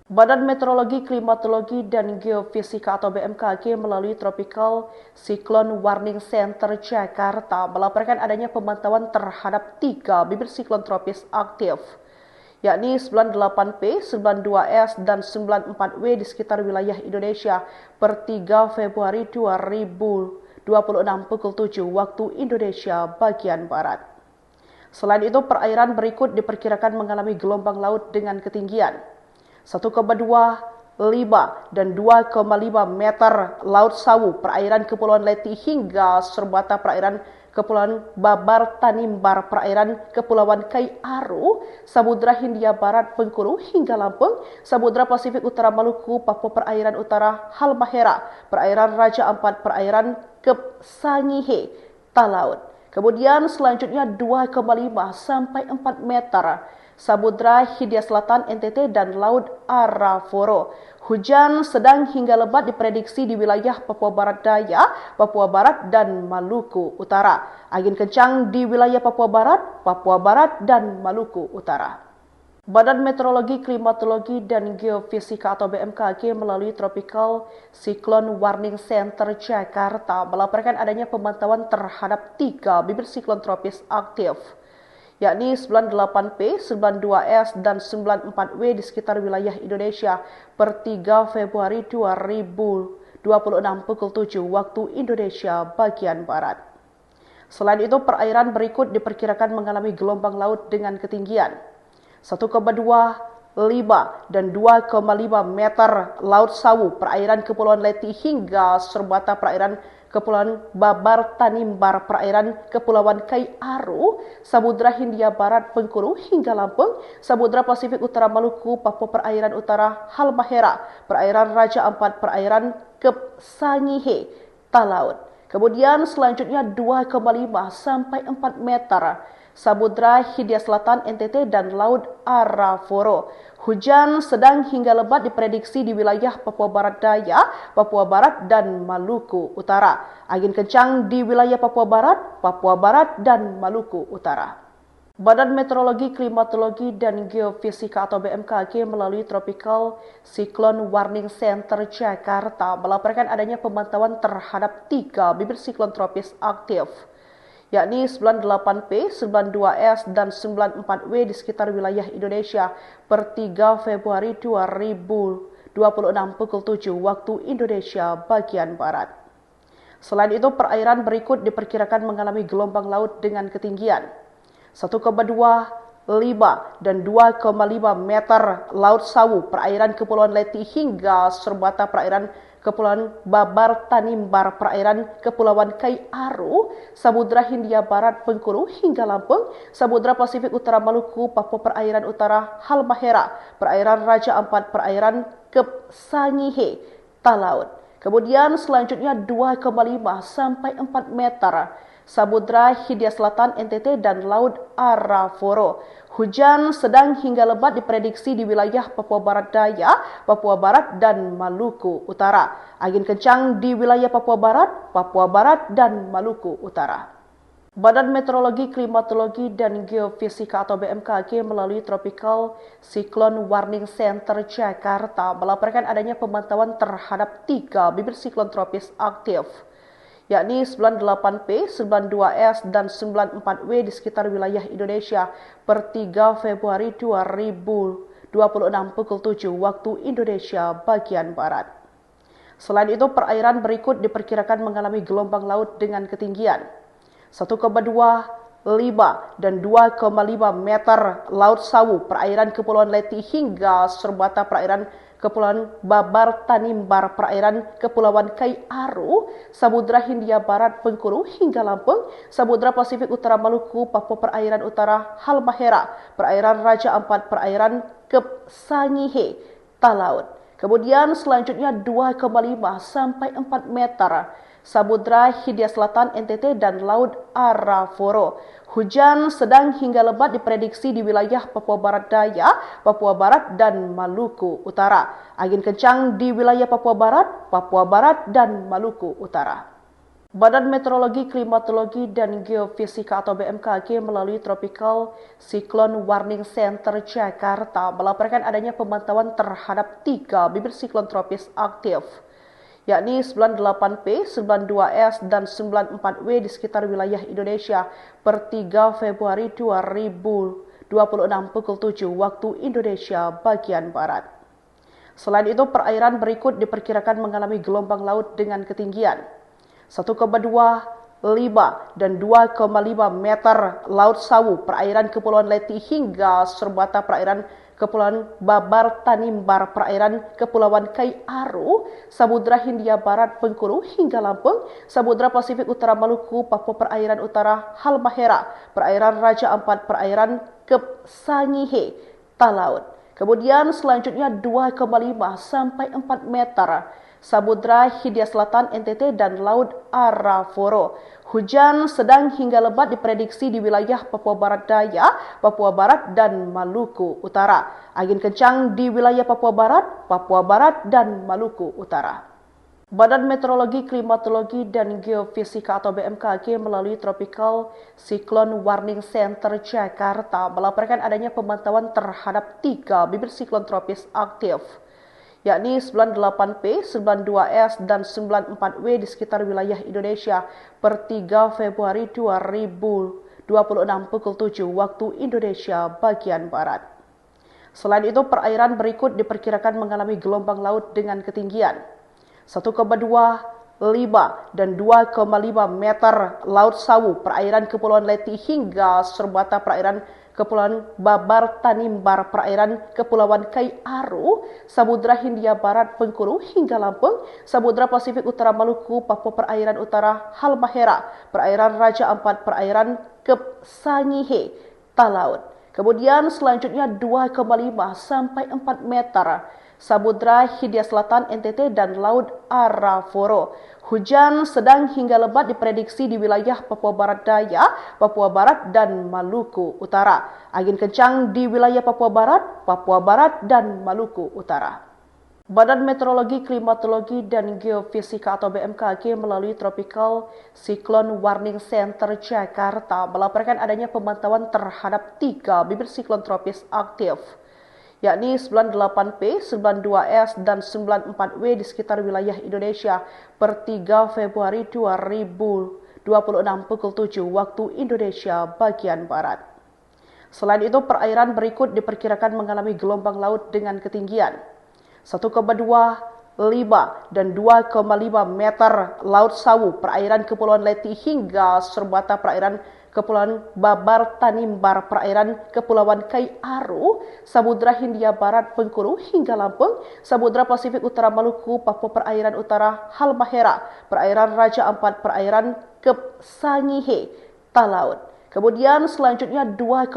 Badan Meteorologi, Klimatologi, dan Geofisika atau BMKG melalui Tropical Cyclone Warning Center Jakarta melaporkan adanya pemantauan terhadap 3 bibit siklon tropis aktif, yakni 98P, 92S, dan 94W di sekitar wilayah Indonesia per 3 Februari 2026 pukul 7 waktu Indonesia bagian Barat. Selain itu, perairan berikut diperkirakan mengalami gelombang laut dengan ketinggian 1,25 dan 2,5 meter Laut Sawu, perairan Kepulauan Leti hingga serbata perairan Kepulauan Babar Tanimbar, perairan Kepulauan Kai Aru, Samudra Hindia Barat Bengkulu hingga Lampung, Samudra Pasifik Utara Maluku, Papua Perairan Utara Halmahera, perairan Raja Ampat, perairan Kep Sangihe, Talaut. Kemudian selanjutnya 2,5 sampai 4 meter, Samudra Hindia Selatan NTT dan Laut Arafura. Hujan sedang hingga lebat diprediksi di wilayah Papua Barat Daya, Papua Barat, dan Maluku Utara. Angin kencang di wilayah Papua Barat, dan Maluku Utara. Badan Meteorologi, Klimatologi, dan Geofisika atau BMKG melalui Tropical Cyclone Warning Center Jakarta melaporkan adanya pemantauan terhadap 3 bibit siklon tropis aktif, yakni 98P, 92S, dan 94W di sekitar wilayah Indonesia per 3 Februari 2026 pukul 7 waktu Indonesia bagian Barat. Selain itu, perairan berikut diperkirakan mengalami gelombang laut dengan ketinggian 1,25 dan 2,5 meter Laut Sawu, perairan Kepulauan Leti hingga serbata perairan Kepulauan Babar Tanimbar, perairan Kepulauan Kai Aru, Samudra Hindia Barat Bengkulu hingga Lampung, Samudra Pasifik Utara Maluku, Papua Perairan Utara Halmahera, perairan Raja Ampat, perairan Kep Sangihe, Talaut. Kemudian selanjutnya 2,5 sampai 4 meter, Samudra Hindia Selatan NTT dan Laut Arafura. Hujan sedang hingga lebat diprediksi di wilayah Papua Barat Daya, Papua Barat, dan Maluku Utara. Angin kencang di wilayah Papua Barat, dan Maluku Utara. Badan Meteorologi, Klimatologi, dan Geofisika atau BMKG melalui Tropical Cyclone Warning Center Jakarta melaporkan adanya pemantauan terhadap 3 bibit siklon tropis aktif, yakni 98P, 92S, dan 94W di sekitar wilayah Indonesia per 3 Februari 2026 pukul 7 waktu Indonesia bagian Barat. Selain itu, perairan berikut diperkirakan mengalami gelombang laut dengan ketinggian 1,25 dan 2,5 meter Laut Sawu, perairan Kepulauan Leti hingga serbata perairan Kepulauan Babar Tanimbar, perairan Kepulauan Kai Aru, Samudra Hindia Barat Bengkulu hingga Lampung, Samudra Pasifik Utara Maluku, Papua Perairan Utara Halmahera, perairan Raja Ampat, perairan Kep Sangihe, Talaut. Kemudian selanjutnya 2,5 sampai 4 meter, Samudra Hindia Selatan NTT dan Laut Arafura. Hujan sedang hingga lebat diprediksi di wilayah Papua Barat Daya, Papua Barat, dan Maluku Utara. Angin kencang di wilayah Papua Barat, dan Maluku Utara. Badan Meteorologi, Klimatologi, dan Geofisika atau BMKG melalui Tropical Cyclone Warning Center Jakarta melaporkan adanya pemantauan terhadap 3 bibit siklon tropis aktif, yakni 98P, 92S, dan 94W di sekitar wilayah Indonesia per 3 Februari 2026 pukul 7 waktu Indonesia bagian Barat. Selain itu, perairan berikut diperkirakan mengalami gelombang laut dengan ketinggian 1,25 dan 2,5 meter Laut Sawu, perairan Kepulauan Leti hingga serbata perairan Kepulauan Babar Tanimbar, perairan Kepulauan Kai Aru, Samudra Hindia Barat Bengkulu hingga Lampung, Samudra Pasifik Utara Maluku, Papua Perairan Utara Halmahera, perairan Raja Ampat, perairan Kep Sangihe, Talaut. Kemudian selanjutnya 2,5 sampai 4 meter, Samudra Hindia Selatan NTT dan Laut Arafura. Hujan sedang hingga lebat diprediksi di wilayah Papua Barat Daya, Papua Barat, dan Maluku Utara. Angin kencang di wilayah Papua Barat, dan Maluku Utara. Badan Meteorologi, Klimatologi, dan Geofisika atau BMKG melalui Tropical Cyclone Warning Center Jakarta melaporkan adanya pemantauan terhadap 3 bibit siklon tropis aktif, yakni 98P, 92S, dan 94W di sekitar wilayah Indonesia per 3 Februari 2026 pukul 7 waktu Indonesia bagian Barat. Selain itu, perairan berikut diperkirakan mengalami gelombang laut dengan ketinggian 1,25 dan 2,5 meter Laut Sawu, perairan Kepulauan Leti hingga Serbata, perairan Kepulauan Babar Tanimbar, perairan Kepulauan Kai Aru, Samudra Hindia Barat Bengkulu hingga Lampung, Samudra Pasifik Utara Maluku, Papua Perairan Utara Halmahera, perairan Raja Ampat, perairan Kep Sangihe, Talaut. Kemudian selanjutnya 2,5 sampai 4 meter, Samudra Hindia Selatan NTT dan Laut Arafura. Hujan sedang hingga lebat diprediksi di wilayah Papua Barat Daya, Papua Barat, dan Maluku Utara. Angin kencang di wilayah Papua Barat, dan Maluku Utara. Badan Meteorologi, Klimatologi, dan Geofisika atau BMKG melalui Tropical Cyclone Warning Center Jakarta melaporkan adanya pemantauan terhadap 3 bibit siklon tropis aktif, yakni 98P, 92S, dan 94W di sekitar wilayah Indonesia per 3 Februari 2026 pukul 7 waktu Indonesia bagian Barat. Selain itu, perairan berikut diperkirakan mengalami gelombang laut dengan ketinggian 1,25 dan 2,5 meter Laut Sawu, perairan Kepulauan Leti hingga Serbata, perairan Kepulauan Babar Tanimbar, perairan Kepulauan Kai Aru, Samudra Hindia Barat Bengkulu hingga Lampung, Samudra Pasifik Utara Maluku, Papua Perairan Utara Halmahera, perairan Raja Ampat, perairan Kep Sangihe, Talaut. Kemudian selanjutnya 2,5 sampai 4 meter, Samudra Hindia Selatan NTT dan Laut Arafura. Hujan sedang hingga lebat diprediksi di wilayah Papua Barat Daya, Papua Barat, dan Maluku Utara. Angin kencang di wilayah Papua Barat, dan Maluku Utara. Badan Meteorologi, Klimatologi, dan Geofisika atau BMKG melalui Tropical Cyclone Warning Center Jakarta melaporkan adanya pemantauan terhadap 3 bibit siklon tropis aktif, yakni 98P, 92S, dan 94W di sekitar wilayah Indonesia per 3 Februari 2026 pukul 7 waktu Indonesia bagian Barat. Selain itu, perairan berikut diperkirakan mengalami gelombang laut dengan ketinggian 1,25 dan 2,5 meter Laut Sawu, perairan Kepulauan Leti hingga Serbata, perairan Kepulauan Babar Tanimbar, perairan Kepulauan Kai Aru, Samudra Hindia Barat Bengkulu hingga Lampung, Samudra Pasifik Utara Maluku, Papua Perairan Utara Halmahera, perairan Raja Ampat, perairan Kep Sangihe, Talaut. Kemudian selanjutnya 2,5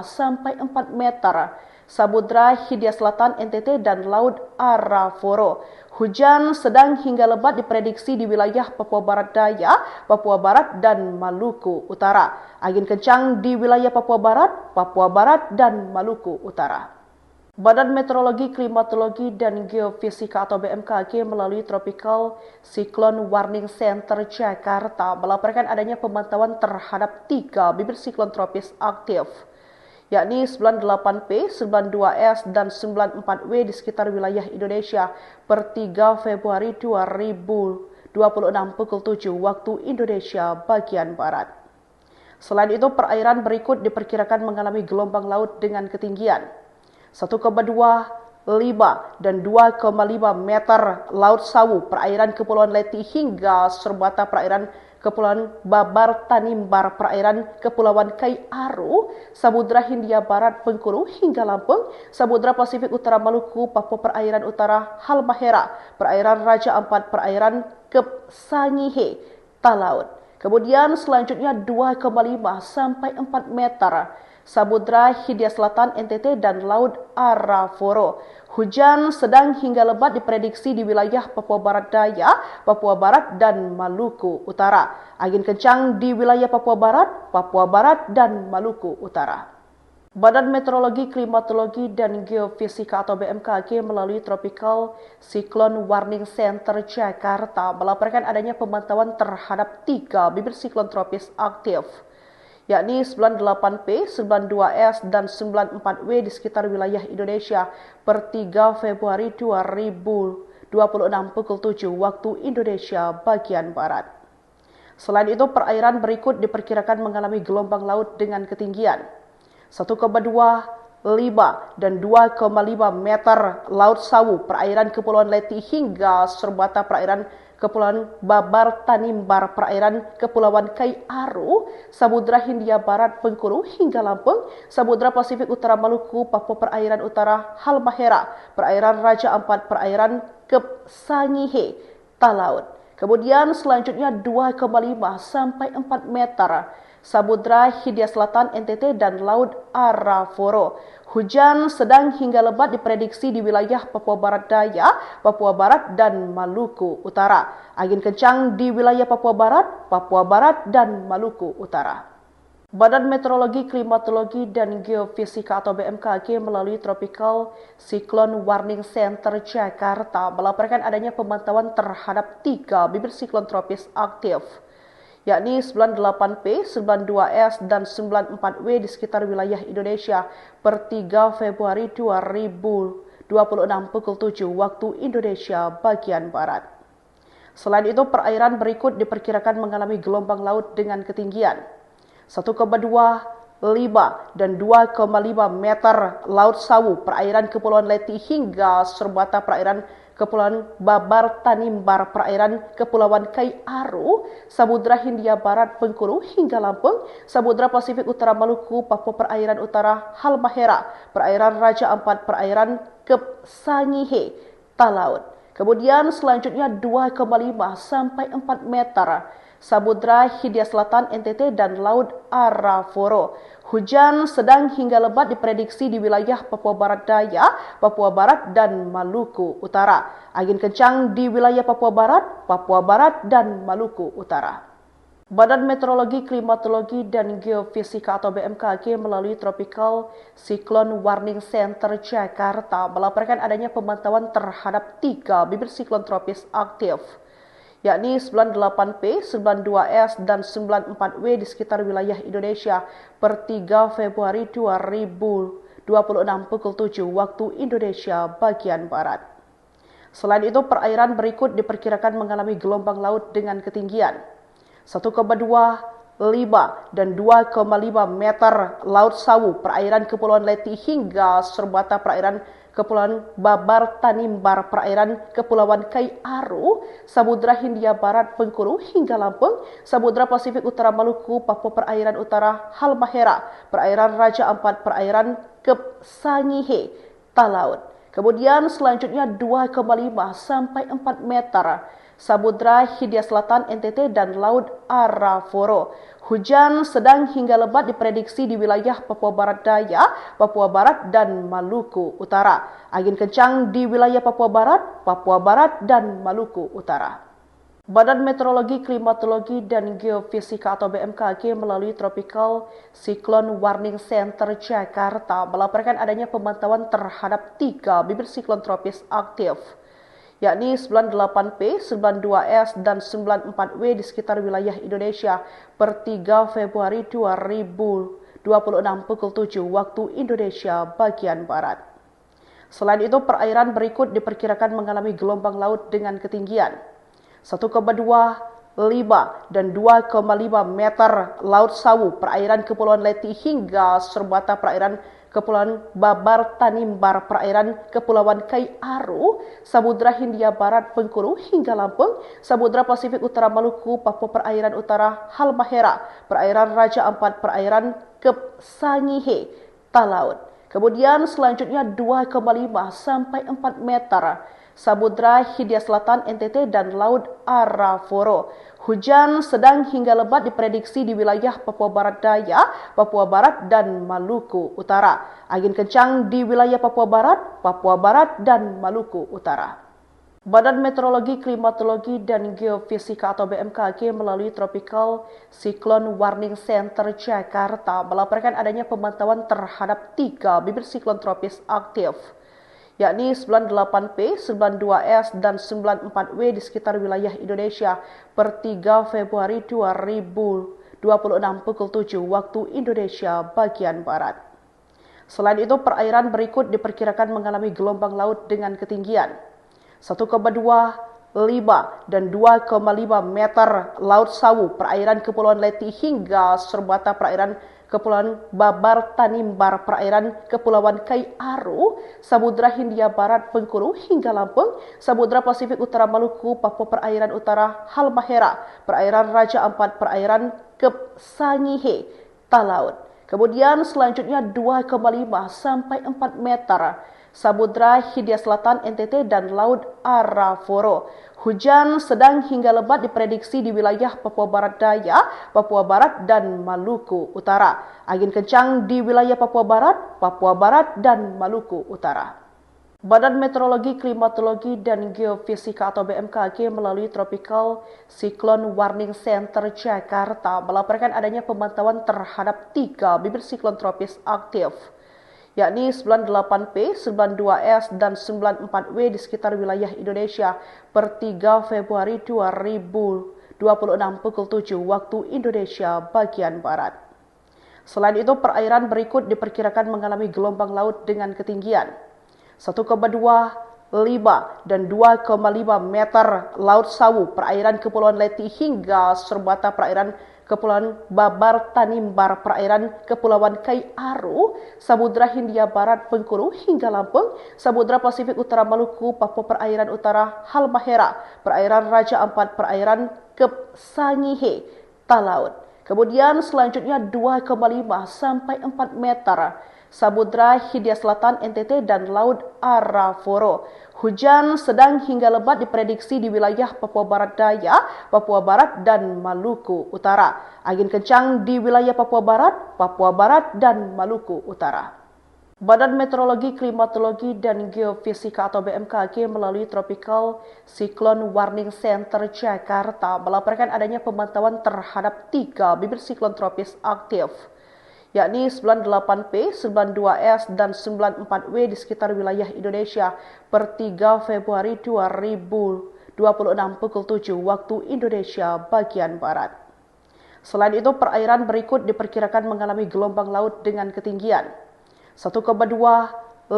sampai 4 meter, Samudra Hindia Selatan NTT dan Laut Arafura. Hujan sedang hingga lebat diprediksi di wilayah Papua Barat Daya, Papua Barat, dan Maluku Utara. Angin kencang di wilayah Papua Barat, dan Maluku Utara. Badan Meteorologi, Klimatologi, dan Geofisika atau BMKG melalui Tropical Cyclone Warning Center Jakarta melaporkan adanya pemantauan terhadap 3 bibit siklon tropis aktif, yakni 98P, 92S, dan 94W di sekitar wilayah Indonesia per 3 Februari 2026 pukul 7 waktu Indonesia bagian Barat. Selain itu, perairan berikut diperkirakan mengalami gelombang laut dengan ketinggian 1,25 dan 2,5 meter Laut Sawu, perairan Kepulauan Leti hingga Serbata, perairan Kepulauan Babar Tanimbar, perairan Kepulauan Kai Aru, Samudra Hindia Barat Bengkulu hingga Lampung, Samudra Pasifik Utara Maluku, Papua Perairan Utara Halmahera, perairan Raja Ampat, perairan Kep Sangihe, Talaut. Kemudian selanjutnya 2,5 sampai 4 meter, Samudra Hindia Selatan NTT dan Laut Arafura. Hujan sedang hingga lebat diprediksi di wilayah Papua Barat Daya, Papua Barat, dan Maluku Utara. Angin kencang di wilayah Papua Barat, dan Maluku Utara. Badan Meteorologi, Klimatologi, dan Geofisika atau BMKG melalui Tropical Cyclone Warning Center Jakarta melaporkan adanya pemantauan terhadap 3 bibit siklon tropis aktif, yakni 98P, 92S, dan 94W di sekitar wilayah Indonesia per 3 Februari 2026 pukul 7 waktu Indonesia bagian Barat. Selain itu, perairan berikut diperkirakan mengalami gelombang laut dengan ketinggian 1,25 dan 2,5 meter Laut Sawu, perairan Kepulauan Leti hingga Serbata, perairan Kepulauan Babar Tanimbar, perairan Kepulauan Kai Aru, Samudra Hindia Barat Bengkulu hingga Lampung, Samudra Pasifik Utara Maluku, Papua Perairan Utara Halmahera, perairan Raja Ampat, perairan Kep Sangihe, Talaut. Kemudian selanjutnya 2,5 sampai 4 meter, Samudra Hindia Selatan NTT dan Laut Arafura. Hujan sedang hingga lebat diprediksi di wilayah Papua Barat Daya, Papua Barat, dan Maluku Utara. Angin kencang di wilayah Papua Barat, dan Maluku Utara. Badan Meteorologi, Klimatologi, dan Geofisika atau BMKG melalui Tropical Cyclone Warning Center Jakarta melaporkan adanya pemantauan terhadap 3 bibit siklon tropis aktif, yakni 98P, 92S, dan 94W di sekitar wilayah Indonesia per 3 Februari 2026 pukul 7 waktu Indonesia bagian Barat. Selain itu, perairan berikut diperkirakan mengalami gelombang laut dengan ketinggian 1,25 dan 2,5 meter Laut Sawu, perairan Kepulauan Leti hingga Serbata, perairan Kepulauan Babar Tanimbar, perairan Kepulauan Kai Aru, Samudra Hindia Barat Bengkulu hingga Lampung, Samudra Pasifik Utara Maluku, Papua Perairan Utara Halmahera, perairan Raja Ampat, perairan Kep Sangihe, Talaut. Kemudian selanjutnya 2,5 sampai 4 meter, Samudra Hindia Selatan NTT dan Laut Arafura. Hujan sedang hingga lebat diprediksi di wilayah Papua Barat Daya, Papua Barat, dan Maluku Utara. Angin kencang di wilayah Papua Barat, dan Maluku Utara. Badan Meteorologi, Klimatologi, dan Geofisika atau BMKG melalui Tropical Cyclone Warning Center Jakarta melaporkan adanya pemantauan terhadap 3 bibit siklon tropis aktif, yakni 98P, 92S, dan 94W di sekitar wilayah Indonesia per 3 Februari 2026 pukul 7 waktu Indonesia bagian Barat. Selain itu, perairan berikut diperkirakan mengalami gelombang laut dengan ketinggian 1,25 dan 2,5 meter Laut Sawu, perairan Kepulauan Leti hingga Serbata, perairan Kepulauan Babar Tanimbar, perairan Kepulauan Kai Aru, Samudra Hindia Barat Bengkulu hingga Lampung, Samudra Pasifik Utara Maluku, Papua Perairan Utara Halmahera, perairan Raja Ampat, perairan Kep Sangihe, Talaut. Kemudian selanjutnya 2,5 sampai 4 meter, Samudra Hindia Selatan NTT dan Laut Arafura. Hujan sedang hingga lebat diprediksi di wilayah Papua Barat Daya, Papua Barat, dan Maluku Utara. Angin kencang di wilayah Papua Barat, dan Maluku Utara. Badan Meteorologi, Klimatologi, dan Geofisika atau BMKG melalui Tropical Cyclone Warning Center Jakarta melaporkan adanya pemantauan terhadap 3 bibit siklon tropis aktif, yakni 98P, 92S, dan 94W di sekitar wilayah Indonesia per 3 Februari 2026 pukul 7 waktu Indonesia bagian Barat. Selain itu, perairan berikut diperkirakan mengalami gelombang laut dengan ketinggian 1,25 dan 2,5 meter Laut Sawu, perairan Kepulauan Leti hingga Serbata, perairan Kepulauan Babar Tanimbar, perairan Kepulauan Kai Aru, Samudra Hindia Barat Bengkulu hingga Lampung, Samudra Pasifik Utara Maluku, Papua Perairan Utara Halmahera, perairan Raja Ampat, perairan Kep Sangihe, Talaut. Kemudian selanjutnya 2,5 sampai 4 meter, Samudra Hindia Selatan NTT dan Laut Arafura. Hujan sedang hingga lebat diprediksi di wilayah Papua Barat Daya, Papua Barat, dan Maluku Utara. Angin kencang di wilayah Papua Barat, dan Maluku Utara. Badan Meteorologi, Klimatologi, dan Geofisika atau BMKG melalui Tropical Cyclone Warning Center Jakarta melaporkan adanya pemantauan terhadap 3 bibit siklon tropis aktif, yakni 98P, 92S, dan 94W di sekitar wilayah Indonesia per 3 Februari 2026 pukul 7 waktu Indonesia bagian Barat. Selain itu, perairan berikut diperkirakan mengalami gelombang laut dengan ketinggian 1,25 dan 2,5 meter Laut Sawu, perairan Kepulauan Leti hingga Serbata, perairan Kepulauan Babar Tanimbar, perairan Kepulauan Kai Aru, Samudra Hindia Barat Bengkulu hingga Lampung, Samudra Pasifik Utara Maluku, Papua Perairan Utara Halmahera, perairan Raja Ampat, perairan Kep Sangihe, Talaut. Kemudian selanjutnya 2,5 sampai 4 meter, Samudra Hindia Selatan NTT dan Laut Arafura. Hujan sedang hingga lebat diprediksi di wilayah Papua Barat Daya, Papua Barat, dan Maluku Utara. Angin kencang di wilayah Papua Barat, dan Maluku Utara. Badan Meteorologi, Klimatologi, dan Geofisika atau BMKG melalui Tropical Cyclone Warning Center Jakarta melaporkan adanya pemantauan terhadap 3 bibit siklon tropis aktif, yakni 98P, 92S, dan 94W di sekitar wilayah Indonesia per 3 Februari 2026 pukul 7 waktu Indonesia bagian Barat. Selain itu, perairan berikut diperkirakan mengalami gelombang laut dengan ketinggian 1,25 dan 2,5 meter Laut Sawu, perairan Kepulauan Leti hingga Serbata, perairan Kepulauan Babar Tanimbar, perairan Kepulauan Kai Aru, Samudra Hindia Barat Bengkulu hingga Lampung, Samudra Pasifik Utara Maluku, Papua Perairan Utara Halmahera, perairan Raja Ampat, perairan Kep Sangihe, Talaut. Kemudian selanjutnya 2,5 sampai 4 meter, Samudra Hindia Selatan NTT dan Laut Arafura. Hujan sedang hingga lebat diprediksi di wilayah Papua Barat Daya, Papua Barat, dan Maluku Utara. Angin kencang di wilayah Papua Barat, dan Maluku Utara. Badan Meteorologi, Klimatologi, dan Geofisika atau BMKG melalui Tropical Cyclone Warning Center Jakarta melaporkan adanya pemantauan terhadap 3 bibit siklon tropis aktif, yakni 98P, 92S, dan 94W di sekitar wilayah Indonesia per 3 Februari 2026 pukul 7 waktu Indonesia bagian Barat. Selain itu, perairan berikut diperkirakan mengalami gelombang laut dengan ketinggian 1,25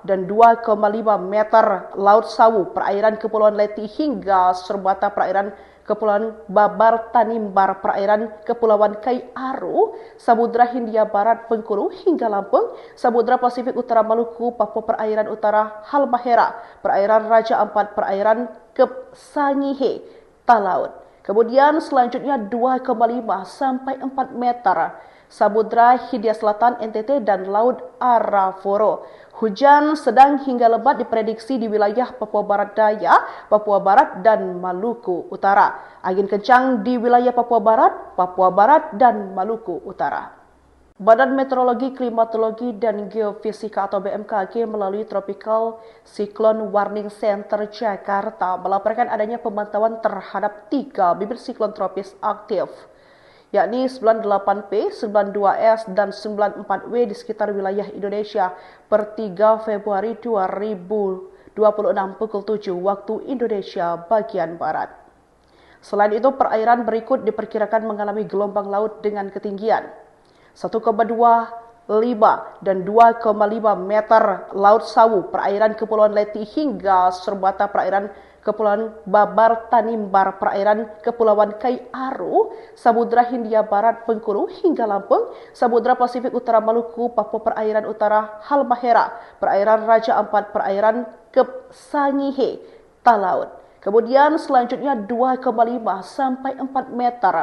dan 2,5 meter Laut Sawu, perairan Kepulauan Leti hingga Serbata, perairan Kepulauan Babar Tanimbar, perairan Kepulauan Kai Aru, Samudra Hindia Barat Bengkulu hingga Lampung, Samudra Pasifik Utara Maluku, Papua Perairan Utara Halmahera, perairan Raja Ampat, perairan Kep Sangihe, Talaut. Kemudian selanjutnya 2,5 sampai 4 meter, Samudra Hindia Selatan NTT dan Laut Arafura. Hujan sedang hingga lebat diprediksi di wilayah Papua Barat Daya, Papua Barat, dan Maluku Utara. Angin kencang di wilayah Papua Barat, dan Maluku Utara. Badan Meteorologi, Klimatologi, dan Geofisika atau BMKG melalui Tropical Cyclone Warning Center Jakarta melaporkan adanya pemantauan terhadap 3 bibit siklon tropis aktif, yakni 98P, 92S, dan 94W di sekitar wilayah Indonesia per 3 Februari 2026 pukul 7 waktu Indonesia bagian Barat. Selain itu, perairan berikut diperkirakan mengalami gelombang laut dengan ketinggian 1,25 dan 2,5 meter Laut Sawu, perairan Kepulauan Leti hingga Serbata, perairan Kepulauan Babar Tanimbar, perairan Kepulauan Kai Aru, Samudra Hindia Barat, Bengkulu hingga Lampung, Samudra Pasifik Utara Maluku, Papua Perairan Utara, Halmahera, perairan Raja Ampat, perairan Kep Sangihe, Talaut. Kemudian selanjutnya 2,5 sampai 4 meter,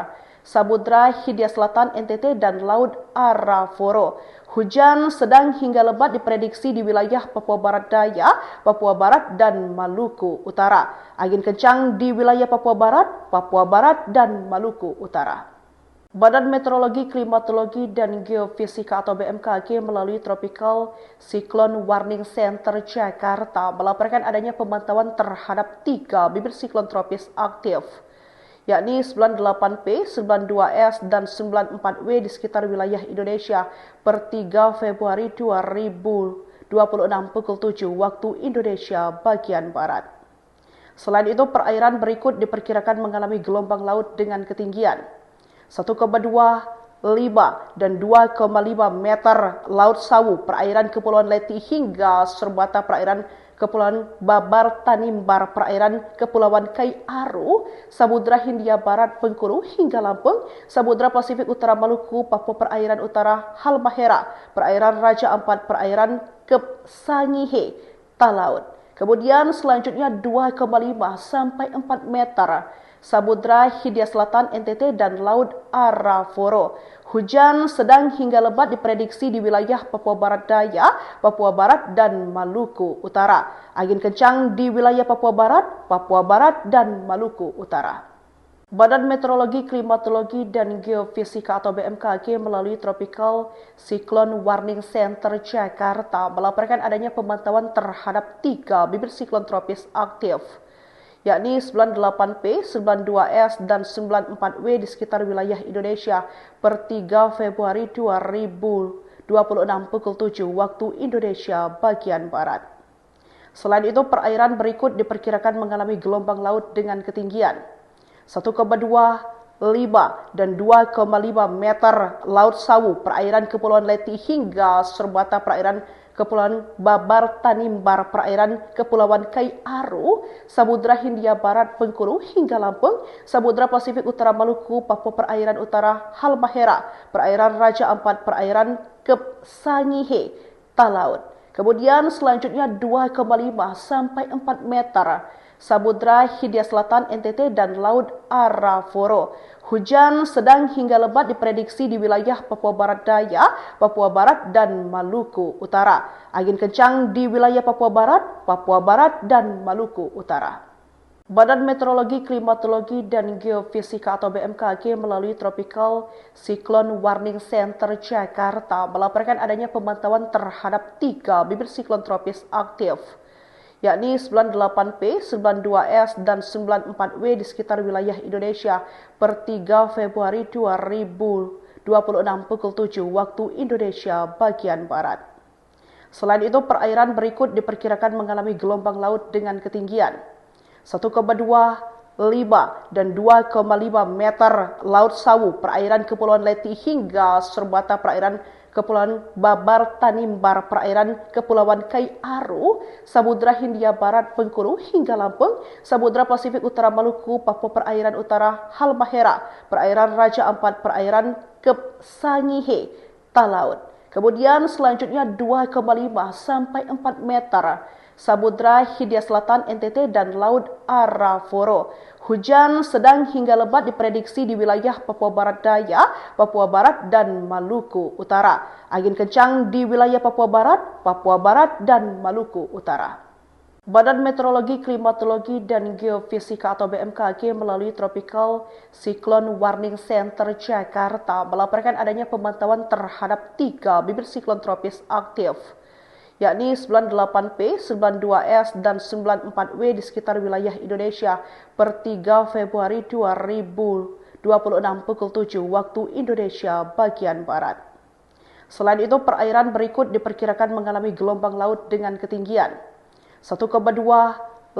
Samudra Hindia Selatan NTT dan Laut Arafura. Hujan sedang hingga lebat diprediksi di wilayah Papua Barat Daya, Papua Barat, dan Maluku Utara. Angin kencang di wilayah Papua Barat, dan Maluku Utara. Badan Meteorologi, Klimatologi, dan Geofisika atau BMKG melalui Tropical Cyclone Warning Center Jakarta melaporkan adanya pemantauan terhadap 3 bibit siklon tropis aktif, yakni 98P, 92S, dan 94W di sekitar wilayah Indonesia per 3 Februari 2026 pukul 7 waktu Indonesia bagian Barat. Selain itu, perairan berikut diperkirakan mengalami gelombang laut dengan ketinggian 1,25 dan 2,5 meter Laut Sawu, perairan Kepulauan Leti hingga serbata perairan Kepulauan Babar Tanimbar, perairan Kepulauan Kai Aru, Samudra Hindia Barat, Bengkulu hingga Lampung, Samudra Pasifik Utara Maluku, Papua Perairan Utara, Halmahera, perairan Raja Ampat, perairan Kep Sangihe, Talaut. Kemudian selanjutnya 2,5 sampai 4 meter, Samudra Hindia Selatan NTT dan Laut Arafura. Hujan sedang hingga lebat diprediksi di wilayah Papua Barat Daya, Papua Barat, dan Maluku Utara. Angin kencang di wilayah Papua Barat, dan Maluku Utara. Badan Meteorologi, Klimatologi, dan Geofisika atau BMKG melalui Tropical Cyclone Warning Center Jakarta melaporkan adanya pemantauan terhadap 3 bibit siklon tropis aktif, yakni 98P, 92S, dan 94W di sekitar wilayah Indonesia per 3 Februari 2026 pukul 7 waktu Indonesia bagian Barat. Selain itu, perairan berikut diperkirakan mengalami gelombang laut dengan ketinggian 1,25 dan 2,5 meter Laut Sawu, perairan Kepulauan Leti hingga serbata perairan Kepulauan Babar Tanimbar, perairan Kepulauan Kai Aru, Samudra Hindia Barat, Bengkulu hingga Lampung, Samudra Pasifik Utara Maluku, Papua Perairan Utara, Halmahera, perairan Raja Ampat, perairan Kep Sangihe, Talaut. Kemudian selanjutnya 2,5 sampai 4 meter, Samudra Hindia Selatan NTT dan Laut Arafura. Hujan sedang hingga lebat diprediksi di wilayah Papua Barat Daya, Papua Barat, dan Maluku Utara. Angin kencang di wilayah Papua Barat, dan Maluku Utara. Badan Meteorologi, Klimatologi, dan Geofisika atau BMKG melalui Tropical Cyclone Warning Center Jakarta melaporkan adanya pemantauan terhadap 3 bibit siklon tropis aktif, yakni 98P, 92S, dan 94W di sekitar wilayah Indonesia per 3 Februari 2026 pukul 7 waktu Indonesia bagian Barat. Selain itu, perairan berikut diperkirakan mengalami gelombang laut dengan ketinggian 1,25 dan 2,5 meter Laut Sawu, perairan Kepulauan Leti hingga serbata perairan Kepulauan Babar Tanimbar, perairan Kepulauan Kai Aru, Samudra Hindia Barat, Bengkulu hingga Lampung, Samudra Pasifik Utara Maluku, Papua Perairan Utara, Halmahera, perairan Raja Ampat, perairan Kep Sangihe, Talaut. Kemudian selanjutnya 2,5 sampai 4 meter, Samudra Hindia Selatan NTT dan Laut Arafura. Hujan sedang hingga lebat diprediksi di wilayah Papua Barat Daya, Papua Barat, dan Maluku Utara. Angin kencang di wilayah Papua Barat, dan Maluku Utara. Badan Meteorologi, Klimatologi, dan Geofisika atau BMKG melalui Tropical Cyclone Warning Center Jakarta melaporkan adanya pemantauan terhadap 3 bibit siklon tropis aktif, yakni 98P, 92S, dan 94W di sekitar wilayah Indonesia per 3 Februari 2026 pukul 7 waktu Indonesia bagian Barat. Selain itu, perairan berikut diperkirakan mengalami gelombang laut dengan ketinggian 1,25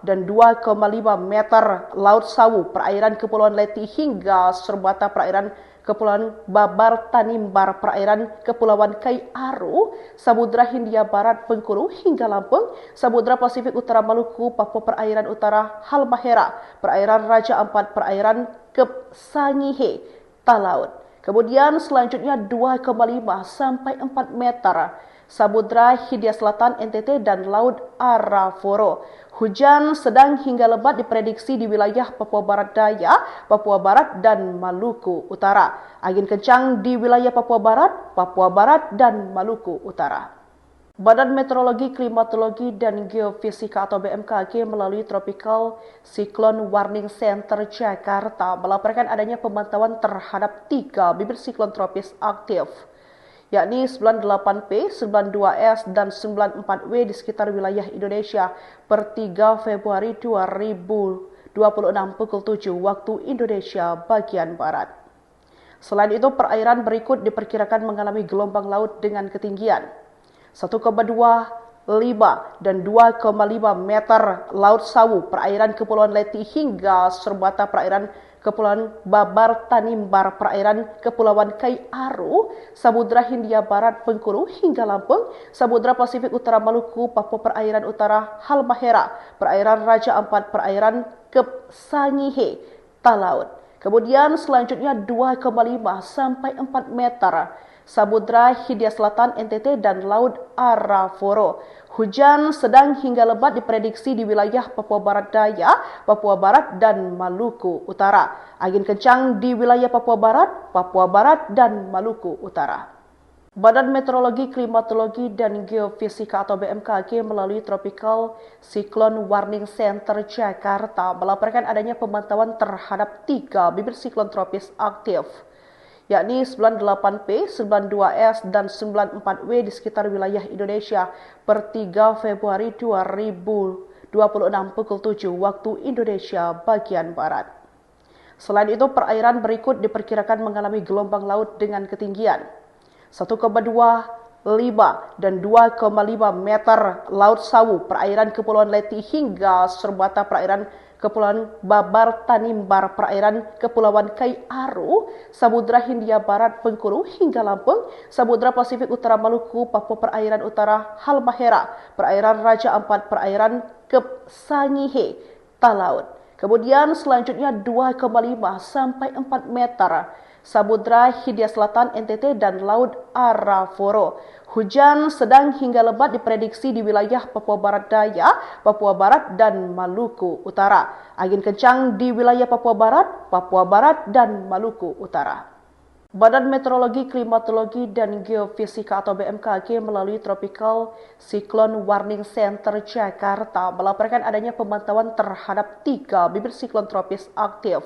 dan 2,5 meter Laut Sawu, perairan Kepulauan Leti hingga serbata perairan Kepulauan Babar Tanimbar, perairan Kepulauan Kai Aru, Samudra Hindia Barat, Bengkulu hingga Lampung, Samudra Pasifik Utara Maluku, Papua Perairan Utara, Halmahera, perairan Raja Ampat, perairan Kep Sangihe, Talaut. Kemudian selanjutnya 2,5 sampai 4 meter, Samudra Hindia Selatan NTT dan Laut Arafura. Hujan sedang hingga lebat diprediksi di wilayah Papua Barat Daya, Papua Barat dan Maluku Utara. Angin kencang di wilayah Papua Barat dan Maluku Utara. Badan Meteorologi, Klimatologi, dan Geofisika atau BMKG melalui Tropical Cyclone Warning Center Jakarta melaporkan adanya pemantauan terhadap 3 bibit siklon tropis aktif, yakni 98P, 92S, dan 94W di sekitar wilayah Indonesia per 3 Februari 2026 pukul 7 waktu Indonesia bagian Barat. Selain itu, perairan berikut diperkirakan mengalami gelombang laut dengan ketinggian 1,25 dan 2,5 meter Laut Sawu, perairan Kepulauan Leti hingga serbata perairan Kepulauan Babar Tanimbar, perairan Kepulauan Kai Aru, Samudra Hindia Barat, Bengkulu hingga Lampung, Samudra Pasifik Utara Maluku, Papua Perairan Utara, Halmahera, perairan Raja Ampat, perairan Kep Sangihe, Talaut. Kemudian selanjutnya 2,5 sampai 4 meter, Samudra Hindia Selatan NTT dan Laut Arafura. Hujan sedang hingga lebat diprediksi di wilayah Papua Barat Daya, Papua Barat dan Maluku Utara. Angin kencang di wilayah Papua Barat dan Maluku Utara. Badan Meteorologi, Klimatologi, dan Geofisika atau BMKG melalui Tropical Cyclone Warning Center Jakarta melaporkan adanya pemantauan terhadap 3 bibit siklon tropis aktif, yakni 98P, 92S, dan 94W di sekitar wilayah Indonesia per 3 Februari 2026 pukul 7 waktu Indonesia bagian Barat. Selain itu, perairan berikut diperkirakan mengalami gelombang laut dengan ketinggian 1,25 dan 2,5 meter Laut Sawu, perairan Kepulauan Leti hingga serbata perairan Kepulauan Babar Tanimbar, perairan Kepulauan Kai Aru, Samudra Hindia Barat, Bengkulu hingga Lampung, Samudra Pasifik Utara Maluku, Papua Perairan Utara, Halmahera, perairan Raja Ampat, perairan Kep Sangihe, Talaut. Kemudian selanjutnya 2,5 sampai 4 meter, Samudra Hindia Selatan NTT dan Laut Arafura. Hujan sedang hingga lebat diprediksi di wilayah Papua Barat Daya, Papua Barat dan Maluku Utara. Angin kencang di wilayah Papua Barat dan Maluku Utara. Badan Meteorologi, Klimatologi, dan Geofisika atau BMKG melalui Tropical Cyclone Warning Center Jakarta melaporkan adanya pemantauan terhadap 3 bibit siklon tropis aktif,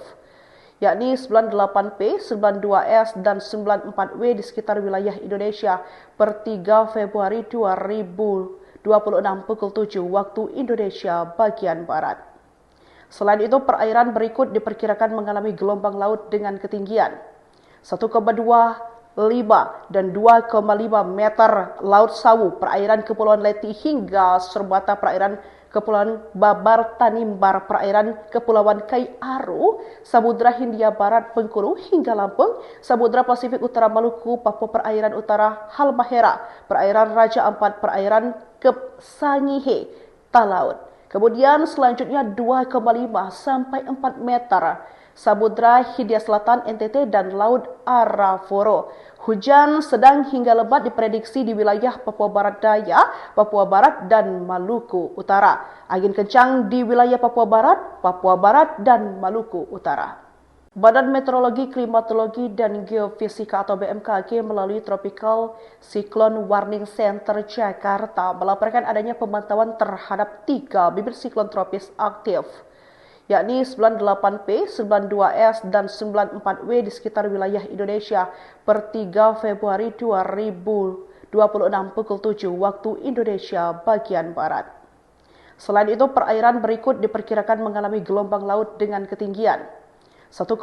yakni 98P, 92S, dan 94W di sekitar wilayah Indonesia per 3 Februari 2026 pukul 7 waktu Indonesia bagian Barat. Selain itu, perairan berikut diperkirakan mengalami gelombang laut dengan ketinggian 1,25 dan 2,5 meter Laut Sawu, perairan Kepulauan Leti hingga serbata perairan Kepulauan Babar Tanimbar, perairan Kepulauan Kai Aru, Samudra Hindia Barat, Bengkulu hingga Lampung, Samudra Pasifik Utara Maluku, Papua Perairan Utara, Halmahera, perairan Raja Ampat, perairan Kep Sangihe, Talaut. Kemudian selanjutnya 2,5 sampai 4 meter, Samudra Hindia Selatan NTT dan Laut Arafura. Hujan sedang hingga lebat diprediksi di wilayah Papua Barat Daya, Papua Barat dan Maluku Utara. Angin kencang di wilayah Papua Barat dan Maluku Utara. Badan Meteorologi, Klimatologi, dan Geofisika atau BMKG melalui Tropical Cyclone Warning Center Jakarta melaporkan adanya pemantauan terhadap 3 bibit siklon tropis aktif, yakni 98P, 92S, dan 94W di sekitar wilayah Indonesia per 3 Februari 2026 pukul 7 waktu Indonesia bagian Barat. Selain itu, perairan berikut diperkirakan mengalami gelombang laut dengan ketinggian 1,25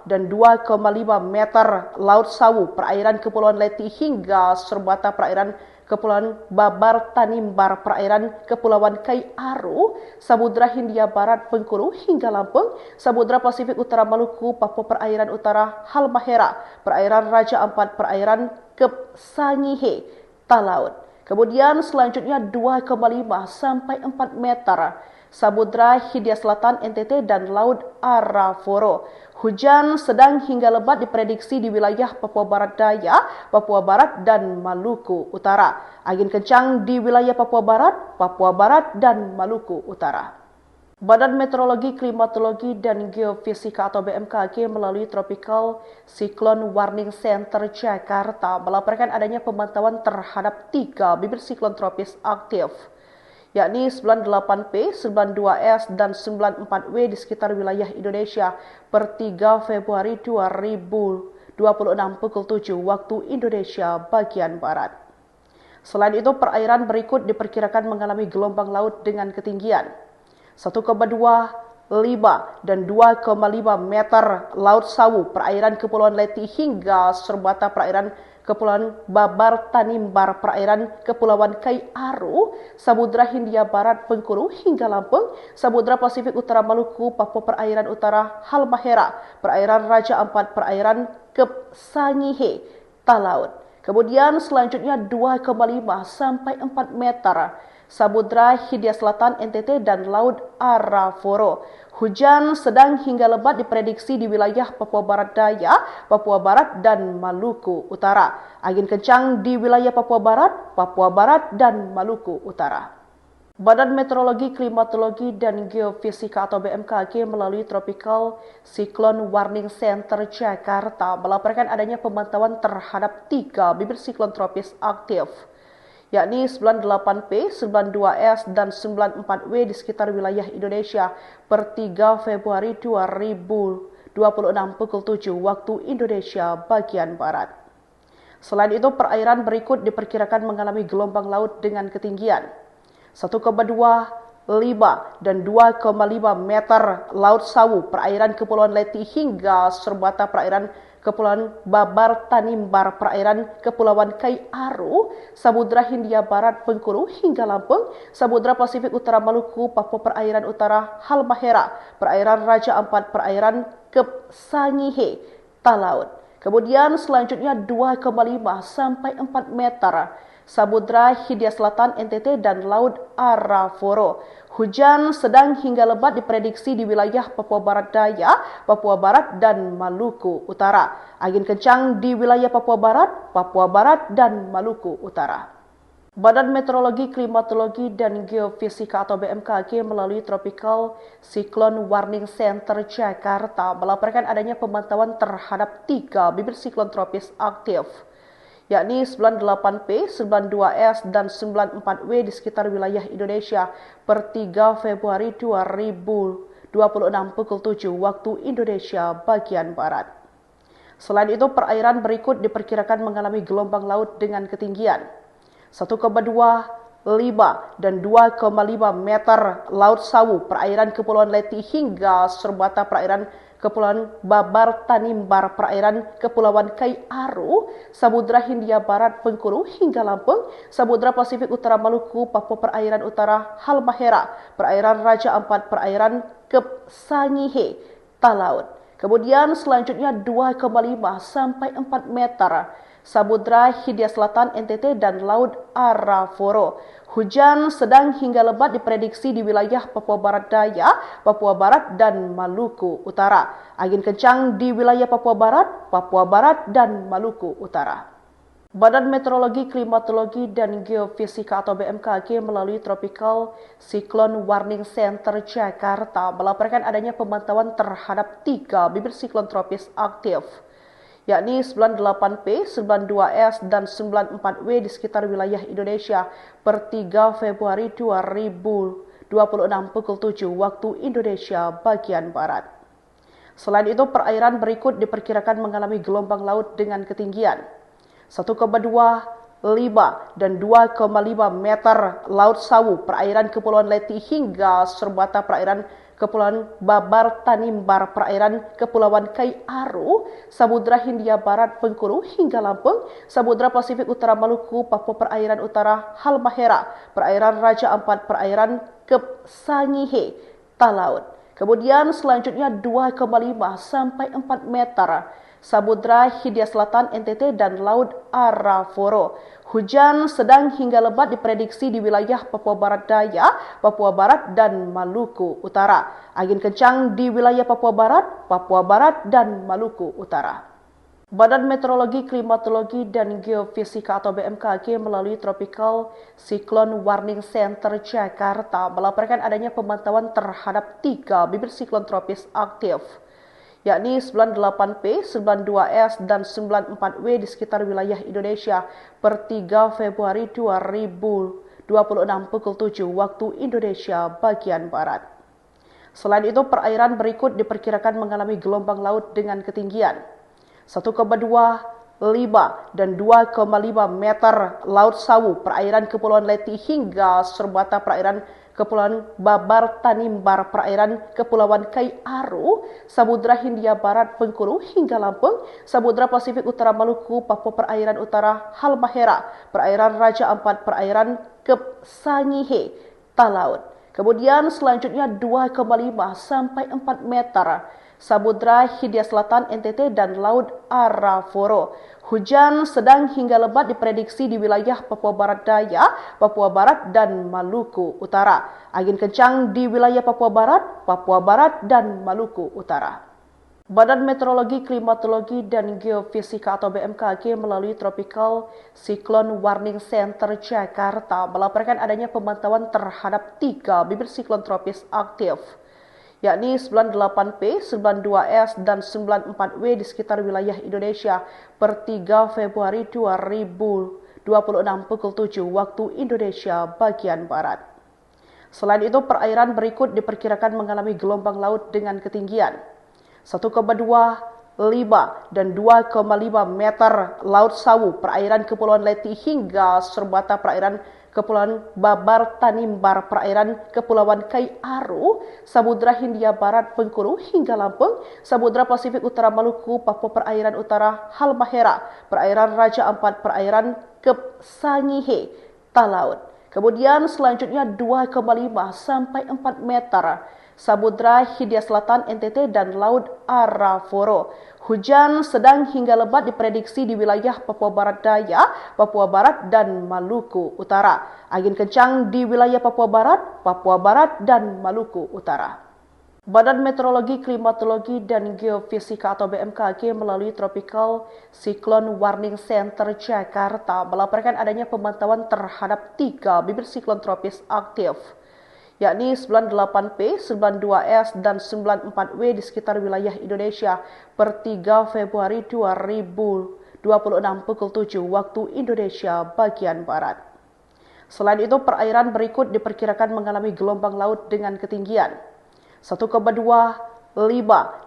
dan 2,5 meter Laut Sawu, perairan Kepulauan Leti hingga serbata perairan Kepulauan Babar Tanimbar, perairan Kepulauan Kai Aru, Samudra Hindia Barat, Bengkulu hingga Lampung, Samudra Pasifik Utara Maluku, Papua Perairan Utara, Halmahera, perairan Raja Ampat, perairan Kep Sangihe, Talaut. Kemudian selanjutnya 2,5 sampai 4 meter, Samudra Hindia Selatan NTT dan Laut Arafura. Hujan sedang hingga lebat diprediksi di wilayah Papua Barat Daya, Papua Barat, dan Maluku Utara. Angin kencang di wilayah Papua Barat, dan Maluku Utara. Badan Meteorologi, Klimatologi, dan Geofisika atau BMKG melalui Tropical Cyclone Warning Center Jakarta melaporkan adanya pemantauan terhadap 3 bibit siklon tropis aktif, yakni 98P, 92S, dan 94W di sekitar wilayah Indonesia per 3 Februari 2026 pukul 7 waktu Indonesia bagian Barat. Selain itu, perairan berikut diperkirakan mengalami gelombang laut dengan ketinggian 1,25 dan 2,5 meter Laut Sawu, perairan Kepulauan Leti hingga serbata perairan Kepulauan Babar Tanimbar, perairan Kepulauan Kai Aru, Samudra Hindia Barat, Bengkulu hingga Lampung, Samudra Pasifik Utara Maluku, Papua Perairan Utara, Halmahera, perairan Raja Ampat, perairan Kep Sangihe, Talaut. Kemudian selanjutnya 2,5 sampai 4 meter, Samudra Hindia Selatan NTT dan Laut Arafura. Hujan sedang hingga lebat diprediksi di wilayah Papua Barat Daya, Papua Barat, dan Maluku Utara. Angin kencang di wilayah Papua Barat, dan Maluku Utara. Badan Meteorologi, Klimatologi, dan Geofisika atau BMKG melalui Tropical Cyclone Warning Center Jakarta melaporkan adanya pemantauan terhadap 3 bibit siklon tropis aktif, yakni 98P, 92S, dan 94W di sekitar wilayah Indonesia per 3 Februari 2026 pukul 7 waktu Indonesia bagian Barat. Selain itu, perairan berikut diperkirakan mengalami gelombang laut dengan ketinggian 1,25 dan 2,5 meter Laut Sawu, perairan Kepulauan Leti hingga serbata perairan Kepulauan Babar Tanimbar, perairan Kepulauan Kai Aru, Samudra Hindia Barat, Bengkulu hingga Lampung, Samudra Pasifik Utara Maluku, Papua Perairan Utara, Halmahera, perairan Raja Ampat, perairan Kep Sangihe, Talaut. Kemudian selanjutnya 2,5 sampai 4 meter, Samudra Hindia Selatan NTT dan Laut Arafura. Hujan sedang hingga lebat diprediksi di wilayah Papua Barat Daya, Papua Barat, dan Maluku Utara. Angin kencang di wilayah Papua Barat, dan Maluku Utara. Badan Meteorologi, Klimatologi, dan Geofisika atau BMKG melalui Tropical Cyclone Warning Center Jakarta melaporkan adanya pemantauan terhadap 3 bibit siklon tropis aktif, yakni 98P, 92S, dan 94W di sekitar wilayah Indonesia per 3 Februari 2026 pukul 7 waktu Indonesia bagian Barat. Selain itu, perairan berikut diperkirakan mengalami gelombang laut dengan ketinggian 1,25 dan 2,5 meter Laut Sawu, perairan Kepulauan Leti hingga serbata perairan Kepulauan Babar Tanimbar, perairan Kepulauan Kai Aru, Samudra Hindia Barat, Bengkulu hingga Lampung, Samudra Pasifik Utara Maluku, Papua Perairan Utara, Halmahera, perairan Raja Ampat, perairan Kep Sangihe, Talaut. Kemudian selanjutnya 2,5 sampai 4 meter, Samudra Hindia Selatan NTT dan Laut Arafura. Hujan sedang hingga lebat diprediksi di wilayah Papua Barat Daya, Papua Barat, dan Maluku Utara. Angin kencang di wilayah Papua Barat, dan Maluku Utara. Badan Meteorologi, Klimatologi, dan Geofisika atau BMKG melalui Tropical Cyclone Warning Center Jakarta melaporkan adanya pemantauan terhadap 3 bibit siklon tropis aktif, yakni 98P, 92S, dan 94W di sekitar wilayah Indonesia per 3 Februari 2026 pukul 7 waktu Indonesia bagian Barat. Selain itu, perairan berikut diperkirakan mengalami gelombang laut dengan ketinggian 1,25 dan 2,5 meter Laut Sawu, perairan Kepulauan Leti hingga serbata perairan Kepulauan Babar Tanimbar, perairan Kepulauan Kai Aru, Samudra Hindia Barat Bengkulu hingga Lampung, Samudra Pasifik Utara Maluku, Papua Perairan Utara Halmahera, perairan Raja Ampat, perairan Kep Sangihe, Talaut. Kemudian selanjutnya 2,5 sampai 4 meter, Samudra Hindia Selatan NTT dan Laut Arafura. Hujan sedang hingga lebat diprediksi di wilayah Papua Barat Daya, Papua Barat, dan Maluku Utara. Angin kencang di wilayah Papua Barat, dan Maluku Utara. Badan Meteorologi, Klimatologi, dan Geofisika atau BMKG melalui Tropical Cyclone Warning Center Jakarta melaporkan adanya pemantauan terhadap 3 bibit siklon tropis aktif, yakni 98P, 92S, dan 94W di sekitar wilayah Indonesia per 3 Februari 2026 pukul 7 waktu Indonesia bagian Barat. Selain itu, perairan berikut diperkirakan mengalami gelombang laut dengan ketinggian 1,25 dan 2,5 meter Laut Sawu, perairan Kepulauan Leti hingga serbata perairan Kepulauan Babar Tanimbar, perairan Kepulauan Kai Aru, Samudra Hindia Barat Bengkulu hingga Lampung, Samudra Pasifik Utara Maluku, Papua Perairan Utara Halmahera, perairan Raja Ampat, perairan Kep Sangihe, Talaut. Kemudian selanjutnya 2,5 sampai 4 meter, Samudra Hindia Selatan NTT dan Laut Arafura. Hujan sedang hingga lebat diprediksi di wilayah Papua Barat Daya, Papua Barat, dan Maluku Utara. Angin kencang di wilayah Papua Barat, dan Maluku Utara. Badan Meteorologi, Klimatologi, dan Geofisika atau BMKG melalui Tropical Cyclone Warning Center Jakarta melaporkan adanya pemantauan terhadap 3 bibit siklon tropis aktif, yakni 98P, 92S, dan 94W di sekitar wilayah Indonesia per 3 Februari 2026 pukul 7 waktu Indonesia bagian Barat. Selain itu, perairan berikut diperkirakan mengalami gelombang laut dengan ketinggian 1,25 dan 2,5 meter Laut Sawu, perairan Kepulauan Leti hingga serbata perairan Kepulauan Babar Tanimbar, perairan Kepulauan Kai Aru, Samudra Hindia Barat Bengkulu hingga Lampung, Samudra Pasifik Utara Maluku, Papua Perairan Utara Halmahera, perairan Raja Ampat, perairan Kep Sangihe, Talaut. Kemudian selanjutnya 2,5 sampai 4 meter, Samudra Hindia Selatan NTT dan Laut Arafura. Hujan sedang hingga lebat diprediksi di wilayah Papua Barat Daya, Papua Barat, dan Maluku Utara. Angin kencang di wilayah Papua Barat, dan Maluku Utara. Badan Meteorologi, Klimatologi, dan Geofisika atau BMKG melalui Tropical Cyclone Warning Center Jakarta melaporkan adanya pemantauan terhadap 3 bibit siklon tropis aktif, yakni 98P, 92S, dan 94W di sekitar wilayah Indonesia per 3 Februari 2026 pukul 7 waktu Indonesia bagian Barat. Selain itu, perairan berikut diperkirakan mengalami gelombang laut dengan ketinggian 1,25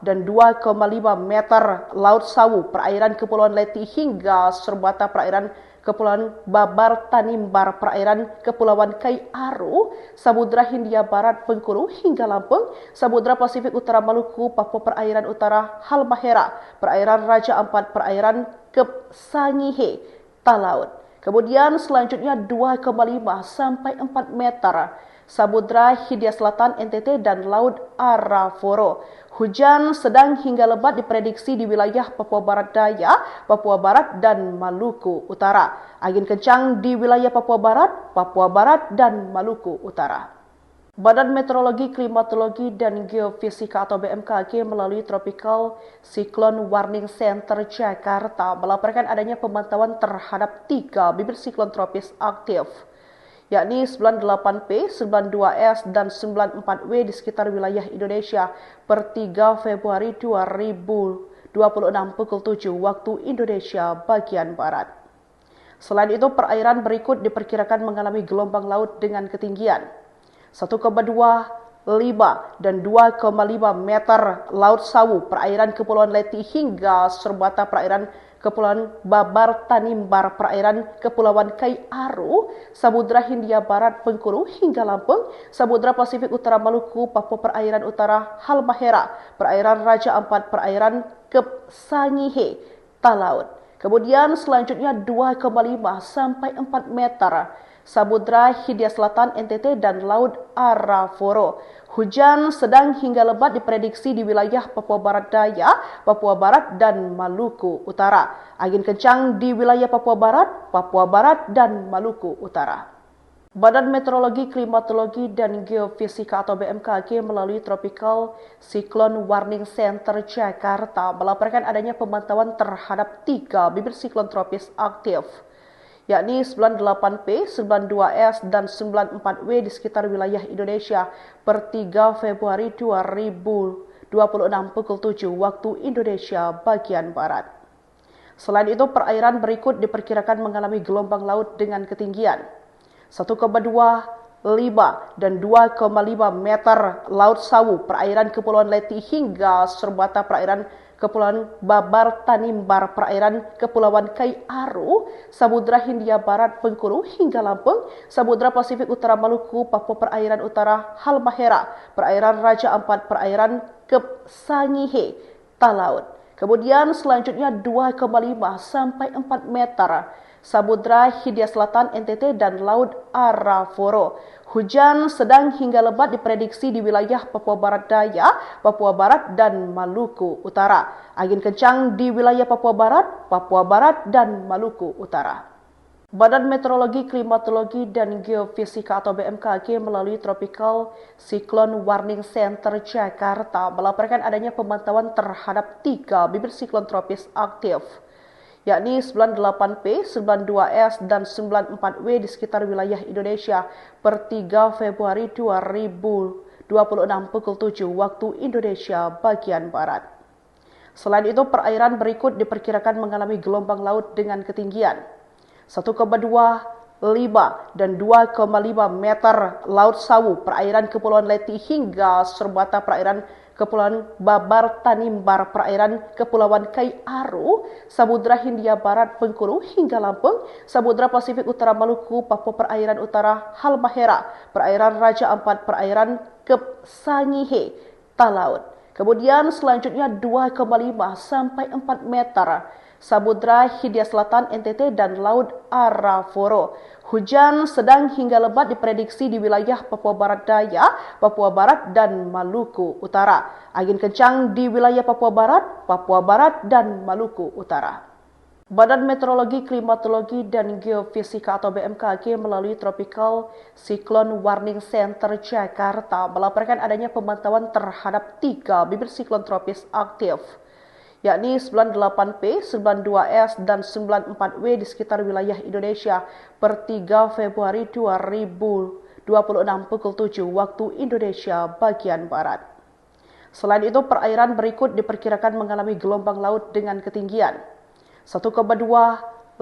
dan 2,5 meter Laut Sawu, perairan Kepulauan Leti hingga serbata perairan Kepulauan Babar Tanimbar, perairan Kepulauan Kai Aru, Samudra Hindia Barat Bengkulu hingga Lampung, Samudra Pasifik Utara Maluku, Papua Perairan Utara Halmahera, perairan Raja Ampat, perairan Kep Sangihe, Talaut. Kemudian selanjutnya 2,5 sampai 4 meter, Samudra Hindia Selatan NTT dan Laut Arafura. Hujan sedang hingga lebat diprediksi di wilayah Papua Barat Daya, Papua Barat, dan Maluku Utara. Angin kencang di wilayah Papua Barat, dan Maluku Utara. Badan Meteorologi, Klimatologi, dan Geofisika atau BMKG melalui Tropical Cyclone Warning Center Jakarta melaporkan adanya pemantauan terhadap 3 bibit siklon tropis aktif, yakni 98P, 92S, dan 94W di sekitar wilayah Indonesia per 3 Februari 2026 pukul 7 waktu Indonesia bagian Barat. Selain itu, perairan berikut diperkirakan mengalami gelombang laut dengan ketinggian 1,25 dan 2,5 meter Laut Sawu, perairan Kepulauan Leti hingga serbata perairan Kepulauan Babar Tanimbar, perairan Kepulauan Kai Aru, Samudra Hindia Barat Bengkulu hingga Lampung, Samudra Pasifik Utara Maluku, Papua Perairan Utara Halmahera, perairan Raja Ampat, perairan Kep Sangihe, Talaut. Kemudian selanjutnya 2,5 sampai 4 meter, Samudra Hindia Selatan NTT dan Laut Arafura. Hujan sedang hingga lebat diprediksi di wilayah Papua Barat Daya, Papua Barat, dan Maluku Utara. Angin kencang di wilayah Papua Barat, dan Maluku Utara. Badan Meteorologi, Klimatologi, dan Geofisika atau BMKG melalui Tropical Cyclone Warning Center Jakarta melaporkan adanya pemantauan terhadap 3 bibit siklon tropis aktif, yakni 98P, 92S, dan 94W di sekitar wilayah Indonesia per 3 Februari 2026 pukul 7 waktu Indonesia bagian Barat. Selain itu, perairan berikut diperkirakan mengalami gelombang laut dengan ketinggian 1,25 dan 2,5 meter Laut Sawu, perairan Kepulauan Leti hingga serbata perairan Kepulauan Babar Tanimbar, perairan Kepulauan Kai Aru, Samudra Hindia Barat Bengkulu hingga Lampung, Samudra Pasifik Utara Maluku, Papua Perairan Utara Halmahera, perairan Raja Ampat, perairan Kep Sangihe, Talaut. Kemudian selanjutnya 2,5 sampai 4 meter, Samudra Hindia Selatan NTT dan Laut Arafura. Hujan sedang hingga lebat diprediksi di wilayah Papua Barat Daya, Papua Barat, dan Maluku Utara. Angin kencang di wilayah Papua Barat, dan Maluku Utara. Badan Meteorologi, Klimatologi, dan Geofisika atau BMKG melalui Tropical Cyclone Warning Center Jakarta melaporkan adanya pemantauan terhadap 3 bibit siklon tropis aktif, yakni 98P, 92S, dan 94W di sekitar wilayah Indonesia per 3 Februari 2026 pukul 7 waktu Indonesia bagian Barat. Selain itu, perairan berikut diperkirakan mengalami gelombang laut dengan ketinggian 1,25 dan 2,5 meter Laut Sawu, perairan Kepulauan Leti hingga serbata perairan Kepulauan Babar Tanimbar, perairan Kepulauan Kai Aru, Samudra Hindia Barat Bengkulu hingga Lampung, Samudra Pasifik Utara Maluku, Papua Perairan Utara Halmahera, perairan Raja Ampat, perairan Kep Sangihe, Talaut. Kemudian selanjutnya 2,5 sampai 4 meter, Samudra Hindia Selatan NTT dan Laut Arafura. Hujan sedang hingga lebat diprediksi di wilayah Papua Barat Daya, Papua Barat, dan Maluku Utara. Angin kencang di wilayah Papua Barat, dan Maluku Utara. Badan Meteorologi, Klimatologi, dan Geofisika atau BMKG melalui Tropical Cyclone Warning Center Jakarta melaporkan adanya pemantauan terhadap 3 bibit siklon tropis aktif, yakni 98P, 92S, dan 94W di sekitar wilayah Indonesia per 3 Februari 2026 pukul 7 waktu Indonesia bagian Barat. Selain itu, perairan berikut diperkirakan mengalami gelombang laut dengan ketinggian 1,25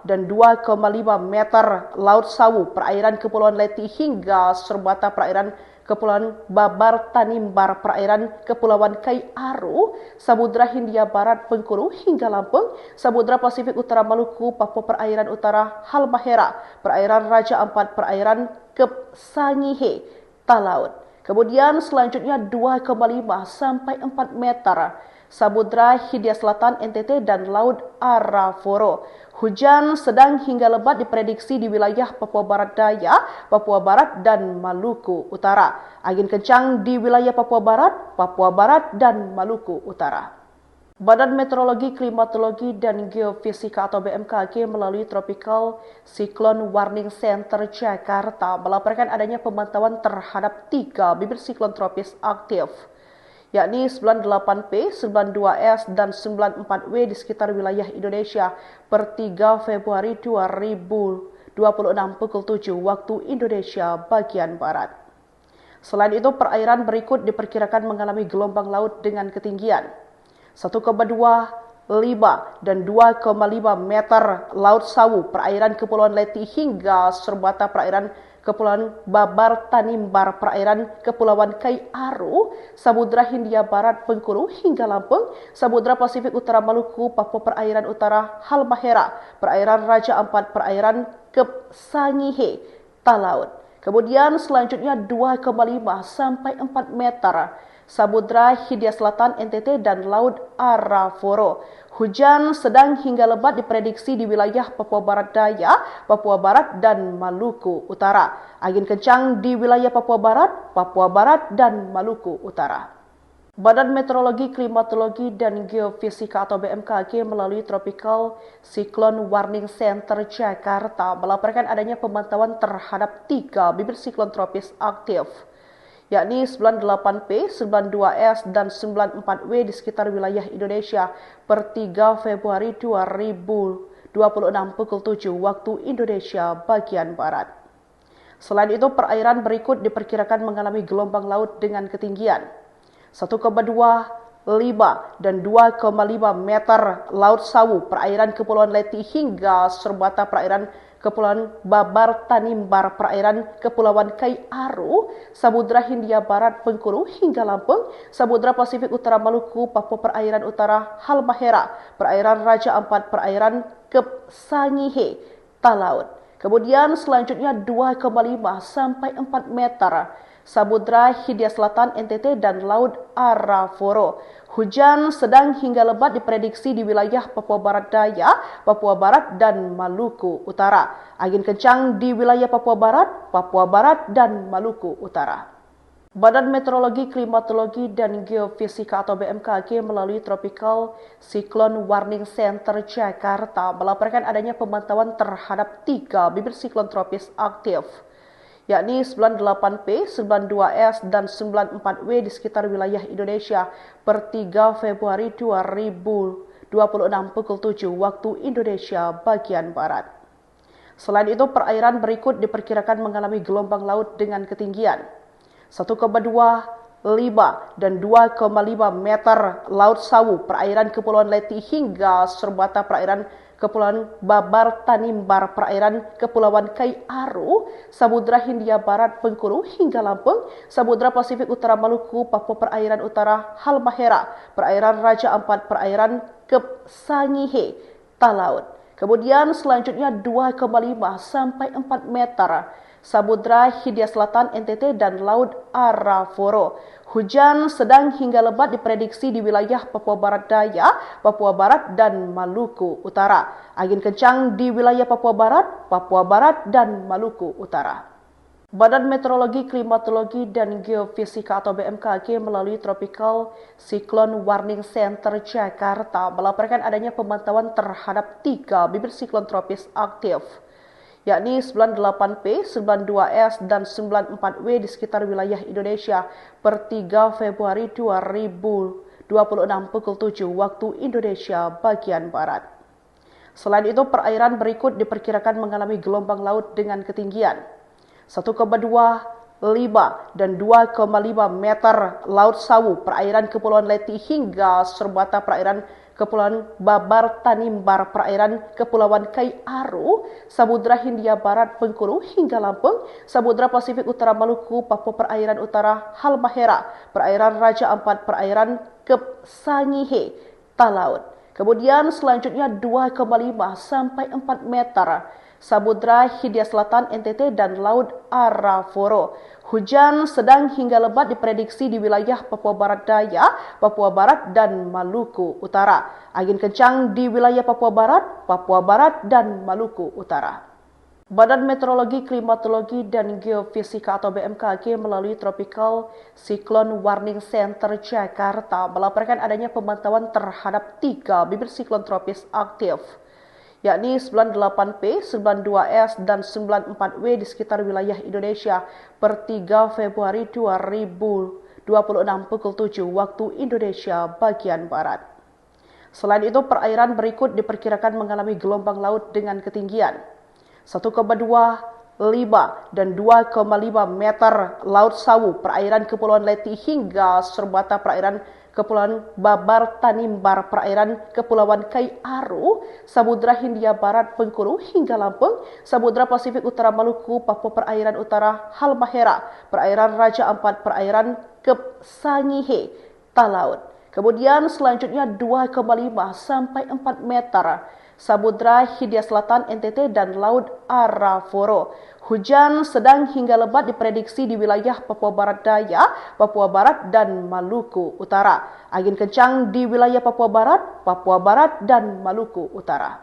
dan 2,5 meter Laut Sawu, perairan Kepulauan Leti hingga serbata perairan Kepulauan Babar Tanimbar, perairan Kepulauan Kai Aru, Samudra Hindia Barat Bengkulu hingga Lampung, Samudra Pasifik Utara Maluku, Papua Perairan Utara Halmahera, perairan Raja Ampat, perairan Kep Sangihe, Talaut. Kemudian selanjutnya 2,5 sampai 4 meter, Samudra Hindia Selatan NTT dan Laut Arafura. Hujan sedang hingga lebat diprediksi di wilayah Papua Barat Daya, Papua Barat, dan Maluku Utara. Angin kencang di wilayah Papua Barat, dan Maluku Utara. Badan Meteorologi, Klimatologi, dan Geofisika atau BMKG melalui Tropical Cyclone Warning Center Jakarta melaporkan adanya pemantauan terhadap 3 bibit siklon tropis aktif, yakni 98P, 92S, dan 94W di sekitar wilayah Indonesia per 3 Februari 2026 pukul 7 waktu Indonesia bagian Barat. Selain itu, perairan berikut diperkirakan mengalami gelombang laut dengan ketinggian 1,25 dan 2,5 meter Laut Sawu, perairan Kepulauan Leti hingga serbata perairan Kepulauan Babar Tanimbar, perairan Kepulauan Kai Aru, Samudra Hindia Barat Bengkulu hingga Lampung, Samudra Pasifik Utara Maluku, Papua Perairan Utara Halmahera, perairan Raja Ampat, perairan Kep Sangihe, Talaut. Kemudian selanjutnya 2,5 sampai 4 meter, Samudra Hindia Selatan NTT dan Laut Arafura. Hujan sedang hingga lebat diprediksi di wilayah Papua Barat Daya, Papua Barat, dan Maluku Utara. Angin kencang di wilayah Papua Barat, dan Maluku Utara. Badan Meteorologi, Klimatologi, dan Geofisika atau BMKG melalui Tropical Cyclone Warning Center Jakarta melaporkan adanya pemantauan terhadap 3 bibit siklon tropis aktif, yakni 98P, 92S, dan 94W di sekitar wilayah Indonesia per 3 Februari 2026 pukul 7 waktu Indonesia bagian Barat. Selain itu, perairan berikut diperkirakan mengalami gelombang laut dengan ketinggian 1,25 dan 2,5 meter Laut Sawu, perairan Kepulauan Leti hingga serbata perairan Kepulauan Babar Tanimbar, perairan Kepulauan Kai Aru, Samudra Hindia Barat Bengkulu hingga Lampung, Samudra Pasifik Utara Maluku, Papua Perairan Utara Halmahera, perairan Raja Ampat, perairan Kep Sangihe, Talaut. Kemudian selanjutnya 2,5 sampai 4 meter, Samudra Hindia Selatan NTT dan Laut Arafura. Hujan sedang hingga lebat diprediksi di wilayah Papua Barat Daya, Papua Barat, dan Maluku Utara. Angin kencang di wilayah Papua Barat, dan Maluku Utara. Badan Meteorologi, Klimatologi, dan Geofisika atau BMKG melalui Tropical Cyclone Warning Center Jakarta melaporkan adanya pemantauan terhadap 3 bibit siklon tropis aktif, yakni 98P, 92S, dan 94W di sekitar wilayah Indonesia per 3 Februari 2026 pukul 7 waktu Indonesia bagian Barat. Selain itu, perairan berikut diperkirakan mengalami gelombang laut dengan ketinggian 1,25 dan 2,5 meter Laut Sawu, perairan Kepulauan Leti hingga serbata perairan Kepulauan Babar Tanimbar, perairan Kepulauan Kai Aru, Samudra Hindia Barat Bengkulu hingga Lampung, Samudra Pasifik Utara Maluku, Papua Perairan Utara Halmahera, perairan Raja Ampat, perairan Kep Sangihe, Talaut. Kemudian selanjutnya 2,5 sampai 4 meter, Samudra Hindia Selatan NTT dan Laut Arafura. Hujan sedang hingga lebat diprediksi di wilayah Papua Barat Daya, Papua Barat, dan Maluku Utara. Angin kencang di wilayah Papua Barat, dan Maluku Utara. Badan Meteorologi, Klimatologi, dan Geofisika atau BMKG melalui Tropical Cyclone Warning Center Jakarta melaporkan adanya pemantauan terhadap 3 bibit siklon tropis aktif, yakni 98P, 92S, dan 94W di sekitar wilayah Indonesia per 3 Februari 2026 pukul 7 waktu Indonesia bagian Barat. Selain itu, perairan berikut diperkirakan mengalami gelombang laut dengan ketinggian 1,25 dan 2,5 meter Laut Sawu, perairan Kepulauan Leti hingga serbata perairan Kepulauan Babar Tanimbar, perairan Kepulauan Kai Aru, Samudra Hindia Barat Bengkulu hingga Lampung, Samudra Pasifik Utara Maluku, Papua Perairan Utara Halmahera, perairan Raja Ampat, perairan Kep Sangihe, Talaut. Kemudian selanjutnya 2,5 sampai 4 meter, Samudra Hindia Selatan NTT dan Laut Arafura. Hujan sedang hingga lebat diprediksi di wilayah Papua Barat Daya, Papua Barat, dan Maluku Utara. Angin kencang di wilayah Papua Barat, dan Maluku Utara. Badan Meteorologi, Klimatologi, dan Geofisika atau BMKG melalui Tropical Cyclone Warning Center Jakarta melaporkan adanya pemantauan terhadap 3 bibit siklon tropis aktif, yakni 98P, 92S, dan 94W di sekitar wilayah Indonesia per 3 Februari 2026 pukul 7 waktu Indonesia bagian Barat. Selain itu, perairan berikut diperkirakan mengalami gelombang laut dengan ketinggian 1,25 dan 2,5 meter Laut Sawu, perairan Kepulauan Leti hingga serbata perairan Kepulauan Babar Tanimbar, perairan Kepulauan Kai Aru, Samudra Hindia Barat Bengkulu hingga Lampung, Samudra Pasifik Utara Maluku, Papua Perairan Utara Halmahera, perairan Raja Ampat, perairan Kep Sangihe, Talaut. Kemudian selanjutnya 2,5 sampai 4 meter, Samudra Hindia Selatan NTT dan Laut Arafura. Hujan sedang hingga lebat diprediksi di wilayah Papua Barat Daya, Papua Barat, dan Maluku Utara. Angin kencang di wilayah Papua Barat, dan Maluku Utara.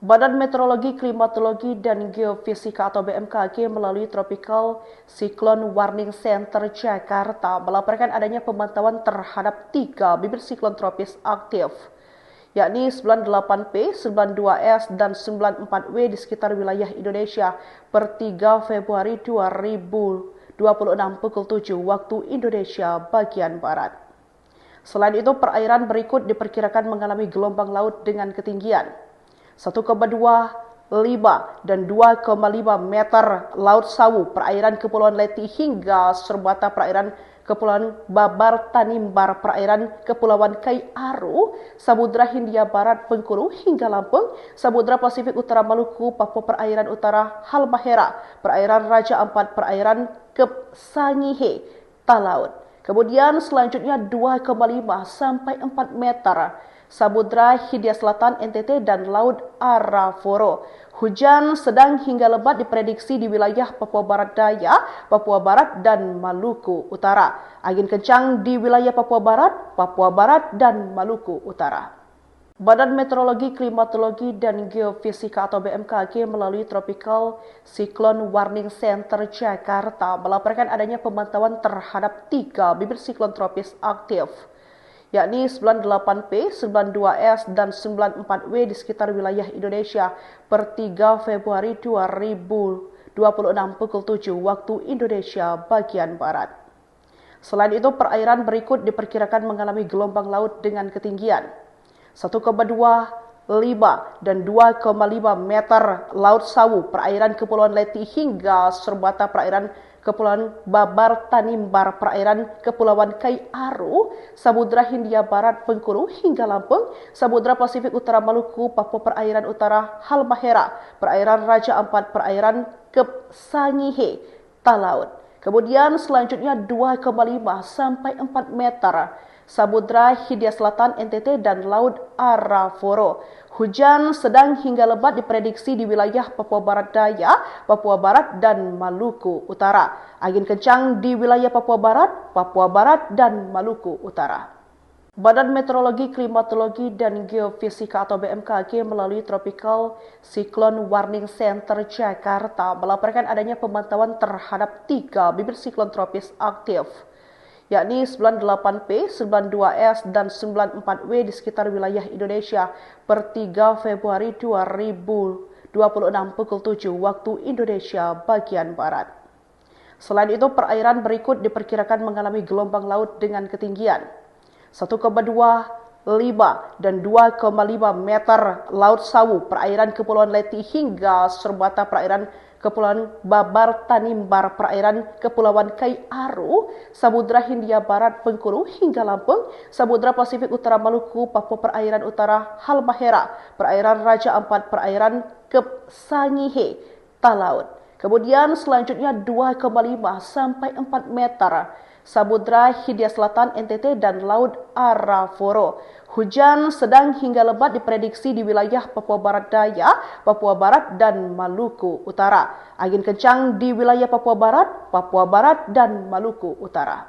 Badan Meteorologi, Klimatologi, dan Geofisika atau BMKG melalui Tropical Cyclone Warning Center Jakarta melaporkan adanya pemantauan terhadap 3 bibit siklon tropis aktif, yakni 98P, 92S, dan 94W di sekitar wilayah Indonesia per 3 Februari 2026 pukul 7 waktu Indonesia bagian Barat. Selain itu, perairan berikut diperkirakan mengalami gelombang laut dengan ketinggian 1,25 dan 2,5 meter Laut Sawu, perairan Kepulauan Leti hingga serbata perairan Kepulauan Babar Tanimbar, perairan Kepulauan Kai Aru, Samudra Hindia Barat Bengkulu hingga Lampung, Samudra Pasifik Utara Maluku, Papua Perairan Utara Halmahera, perairan Raja Ampat, perairan Kep Sangihe, Talaut. Kemudian selanjutnya 2,5 sampai 4 meter, Samudra Hindia Selatan NTT dan Laut Arafura. Hujan sedang hingga lebat diprediksi di wilayah Papua Barat Daya, Papua Barat, dan Maluku Utara. Angin kencang di wilayah Papua Barat, dan Maluku Utara. Badan Meteorologi, Klimatologi, dan Geofisika atau BMKG melalui Tropical Cyclone Warning Center Jakarta melaporkan adanya pemantauan terhadap 3 bibit siklon tropis aktif, yakni 98P, 92S, dan 94W di sekitar wilayah Indonesia per 3 Februari 2026 pukul 7 waktu Indonesia bagian Barat. Selain itu, perairan berikut diperkirakan mengalami gelombang laut dengan ketinggian 1,25 dan 2,5 meter Laut Sawu, perairan Kepulauan Leti hingga serbata perairan Kepulauan Babar Tanimbar, perairan Kepulauan Kai Aru, Samudra Hindia Barat Bengkulu hingga Lampung, Samudra Pasifik Utara Maluku, Papua Perairan Utara Halmahera, perairan Raja Ampat, perairan Kep Sangihe, Talaut. Kemudian selanjutnya 2,5 sampai 4 meter, Samudra Hindia Selatan NTT dan Laut Arafura. Hujan sedang hingga lebat diprediksi di wilayah Papua Barat Daya, Papua Barat, dan Maluku Utara. Angin kencang di wilayah Papua Barat, dan Maluku Utara. Badan Meteorologi, Klimatologi, dan Geofisika atau BMKG melalui Tropical Cyclone Warning Center Jakarta melaporkan adanya pemantauan terhadap 3 bibit siklon tropis aktif, yakni 98P, 92S, dan 94W di sekitar wilayah Indonesia per 3 Februari 2026 pukul 7 waktu Indonesia bagian Barat. Selain itu, perairan berikut diperkirakan mengalami gelombang laut dengan ketinggian 1,25 dan 2,5 meter Laut Sawu, perairan Kepulauan Leti hingga serbata perairan Kepulauan Babar Tanimbar, perairan Kepulauan Kai Aru, Samudra Hindia Barat Bengkulu hingga Lampung, Samudra Pasifik Utara Maluku, Papua Perairan Utara Halmahera, perairan Raja Ampat, perairan Kep Sangihe, Talaut. Kemudian selanjutnya 2,5 sampai 4 meter, Samudra Hindia Selatan NTT dan Laut Arafura. Hujan sedang hingga lebat diprediksi di wilayah Papua Barat Daya, Papua Barat, dan Maluku Utara. Angin kencang di wilayah Papua Barat, dan Maluku Utara.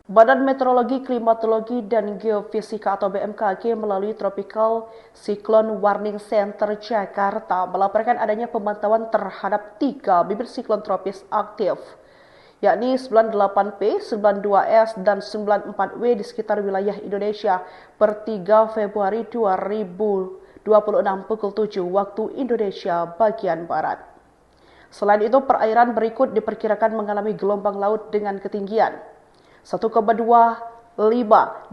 Badan Meteorologi, Klimatologi, dan Geofisika atau BMKG melalui Tropical Cyclone Warning Center Jakarta melaporkan adanya pemantauan terhadap 3 bibit siklon tropis aktif, yakni 98P, 92S, dan 94W di sekitar wilayah Indonesia per 3 Februari 2026 pukul 7 waktu Indonesia bagian Barat. Selain itu, perairan berikut diperkirakan mengalami gelombang laut dengan ketinggian 1,25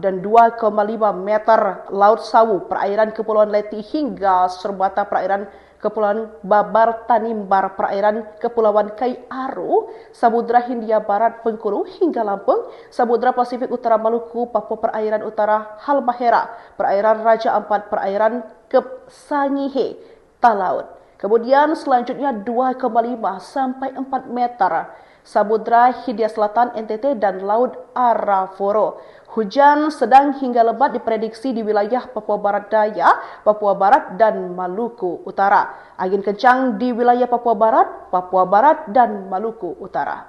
dan 2,5 meter Laut Sawu, perairan Kepulauan Leti hingga serbata perairan Kepulauan Babar Tanimbar, perairan Kepulauan Kai Aru, Samudra Hindia Barat Bengkulu hingga Lampung, Samudra Pasifik Utara Maluku, Papua Perairan Utara Halmahera, perairan Raja Ampat, perairan Kep Sangihe, Talaut. Kemudian selanjutnya 2,5 sampai 4 meter, Samudra Hindia Selatan NTT dan Laut Arafura. Hujan sedang hingga lebat diprediksi di wilayah Papua Barat Daya, Papua Barat, dan Maluku Utara. Angin kencang di wilayah Papua Barat, dan Maluku Utara.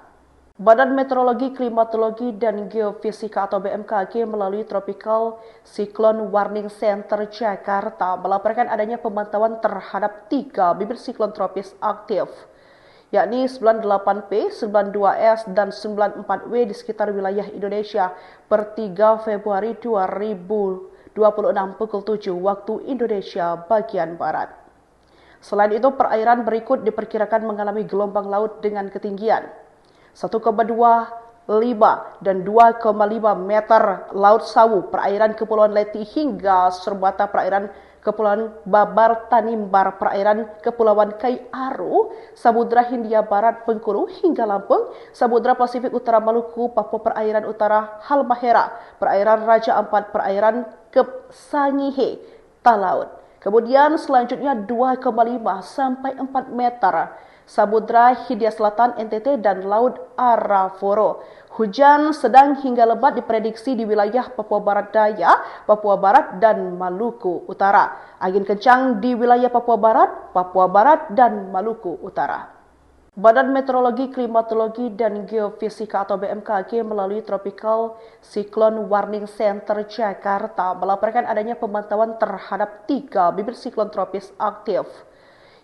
Badan Meteorologi, Klimatologi, dan Geofisika atau BMKG melalui Tropical Cyclone Warning Center Jakarta melaporkan adanya pemantauan terhadap 3 bibit siklon tropis aktif, yakni 98P, 92S, dan 94W di sekitar wilayah Indonesia per 3 Februari 2026 pukul 7 waktu Indonesia bagian Barat. Selain itu, perairan berikut diperkirakan mengalami gelombang laut dengan ketinggian 1,25 dan 2,5 meter Laut Sawu, perairan Kepulauan Leti hingga serbata perairan Kepulauan Babar Tanimbar, perairan Kepulauan Kai Aru, Samudra Hindia Barat Bengkulu hingga Lampung, Samudra Pasifik Utara Maluku, Papua Perairan Utara Halmahera, perairan Raja Ampat, perairan Kep Sangihe, Talaut. Kemudian selanjutnya 2,5 sampai 4 meter, Samudra Hindia Selatan NTT dan Laut Arafura. Hujan sedang hingga lebat diprediksi di wilayah Papua Barat Daya, Papua Barat, dan Maluku Utara. Angin kencang di wilayah Papua Barat, dan Maluku Utara. Badan Meteorologi, Klimatologi, dan Geofisika atau BMKG melalui Tropical Cyclone Warning Center Jakarta melaporkan adanya pemantauan terhadap 3 bibit siklon tropis aktif,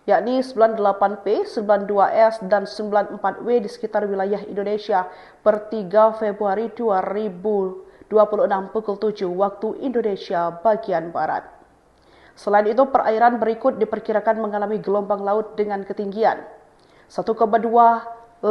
yakni 98P, 92S, dan 94W di sekitar wilayah Indonesia per 3 Februari 2026 pukul 7 waktu Indonesia bagian Barat. Selain itu, perairan berikut diperkirakan mengalami gelombang laut dengan ketinggian 1,25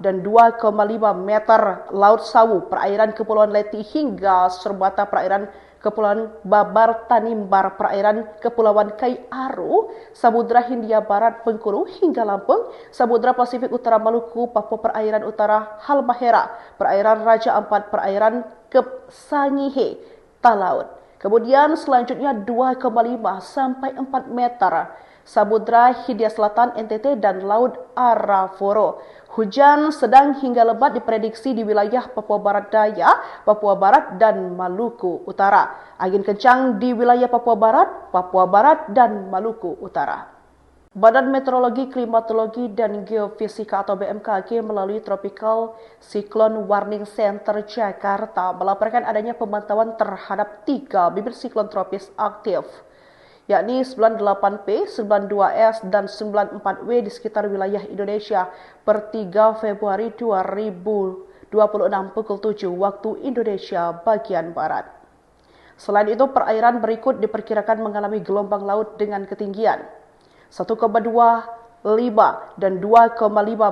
dan 2,5 meter Laut Sawu, perairan Kepulauan Leti hingga serbata perairan Kepulauan Babar Tanimbar, perairan Kepulauan Kai Aru, Samudra Hindia Barat Bengkulu hingga Lampung, Samudra Pasifik Utara Maluku, Papua Perairan Utara Halmahera, perairan Raja Ampat, perairan Kep Sangihe, Talaut. Kemudian selanjutnya 2,5 sampai 4 meter, Samudra Hindia Selatan NTT dan Laut Arafura. Hujan sedang hingga lebat diprediksi di wilayah Papua Barat Daya, Papua Barat, dan Maluku Utara. Angin kencang di wilayah Papua Barat, dan Maluku Utara. Badan Meteorologi, Klimatologi, dan Geofisika atau BMKG melalui Tropical Cyclone Warning Center Jakarta melaporkan adanya pemantauan terhadap 3 bibit siklon tropis aktif, yakni 98P, 92S, dan 94W di sekitar wilayah Indonesia per 3 Februari 2026 pukul 7 waktu Indonesia bagian Barat. Selain itu, perairan berikut diperkirakan mengalami gelombang laut dengan ketinggian 1,25 dan 2,5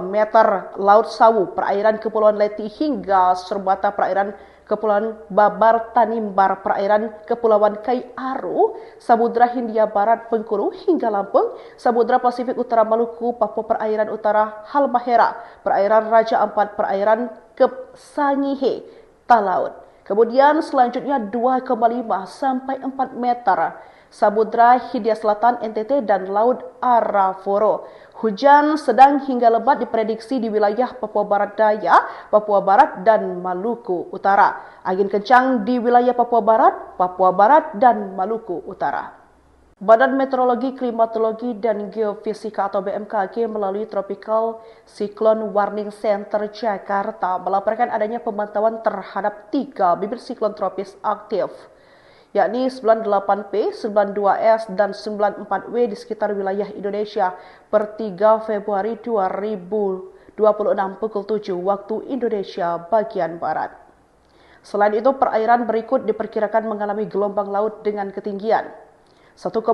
meter Laut Sawu, perairan Kepulauan Leti hingga serbata perairan Kepulauan Babar Tanimbar, perairan Kepulauan Kai Aru, Samudra Hindia Barat Bengkulu hingga Lampung, Samudra Pasifik Utara Maluku, Papua Perairan Utara Halmahera, perairan Raja Ampat, perairan Kep Sangihe, Talaut. Kemudian selanjutnya 2,5 sampai 4 meter, Samudra Hindia Selatan NTT dan Laut Arafura. Hujan sedang hingga lebat diprediksi di wilayah Papua Barat Daya, Papua Barat, dan Maluku Utara. Angin kencang di wilayah Papua Barat, dan Maluku Utara. Badan Meteorologi, Klimatologi, dan Geofisika atau BMKG melalui Tropical Cyclone Warning Center Jakarta melaporkan adanya pemantauan terhadap 3 bibit siklon tropis aktif, yakni 98P, 92S, dan 94W di sekitar wilayah Indonesia per 3 Februari 2026 pukul 7 waktu Indonesia bagian Barat. Selain itu, perairan berikut diperkirakan mengalami gelombang laut dengan ketinggian 1,25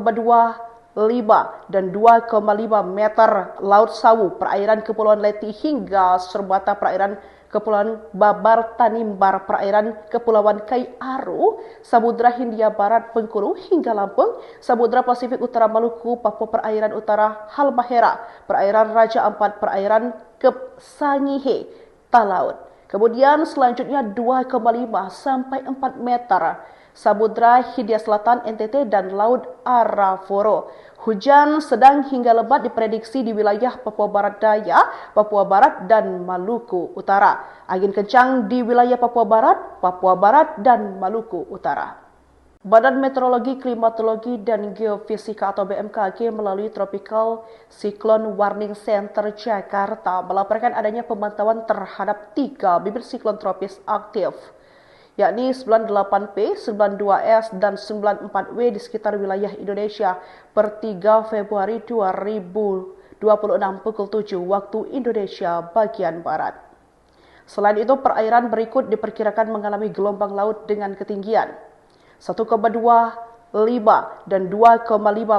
dan 2,5 meter Laut Sawu, perairan Kepulauan Leti hingga serbata perairan Kepulauan Babar Tanimbar, perairan Kepulauan Kai Aru, Samudra Hindia Barat Bengkulu hingga Lampung, Samudra Pasifik Utara Maluku, Papua Perairan Utara Halmahera, perairan Raja Ampat, perairan Kep Sangihe, Talaut. Kemudian selanjutnya 2,5 sampai 4 meter. Samudra Hindia Selatan NTT dan Laut Arafura. Hujan sedang hingga lebat diprediksi di wilayah Papua Barat Daya, Papua Barat dan Maluku Utara. Angin kencang di wilayah Papua Barat dan Maluku Utara. Badan Meteorologi, Klimatologi, dan Geofisika atau BMKG melalui Tropical Cyclone Warning Center Jakarta melaporkan adanya pemantauan terhadap 3 bibit siklon tropis aktif, yakni 98P, 92S, dan 94W di sekitar wilayah Indonesia per 3 Februari 2026 pukul 7 waktu Indonesia bagian Barat. Selain itu, perairan berikut diperkirakan mengalami gelombang laut dengan ketinggian 1,25 dan 2,5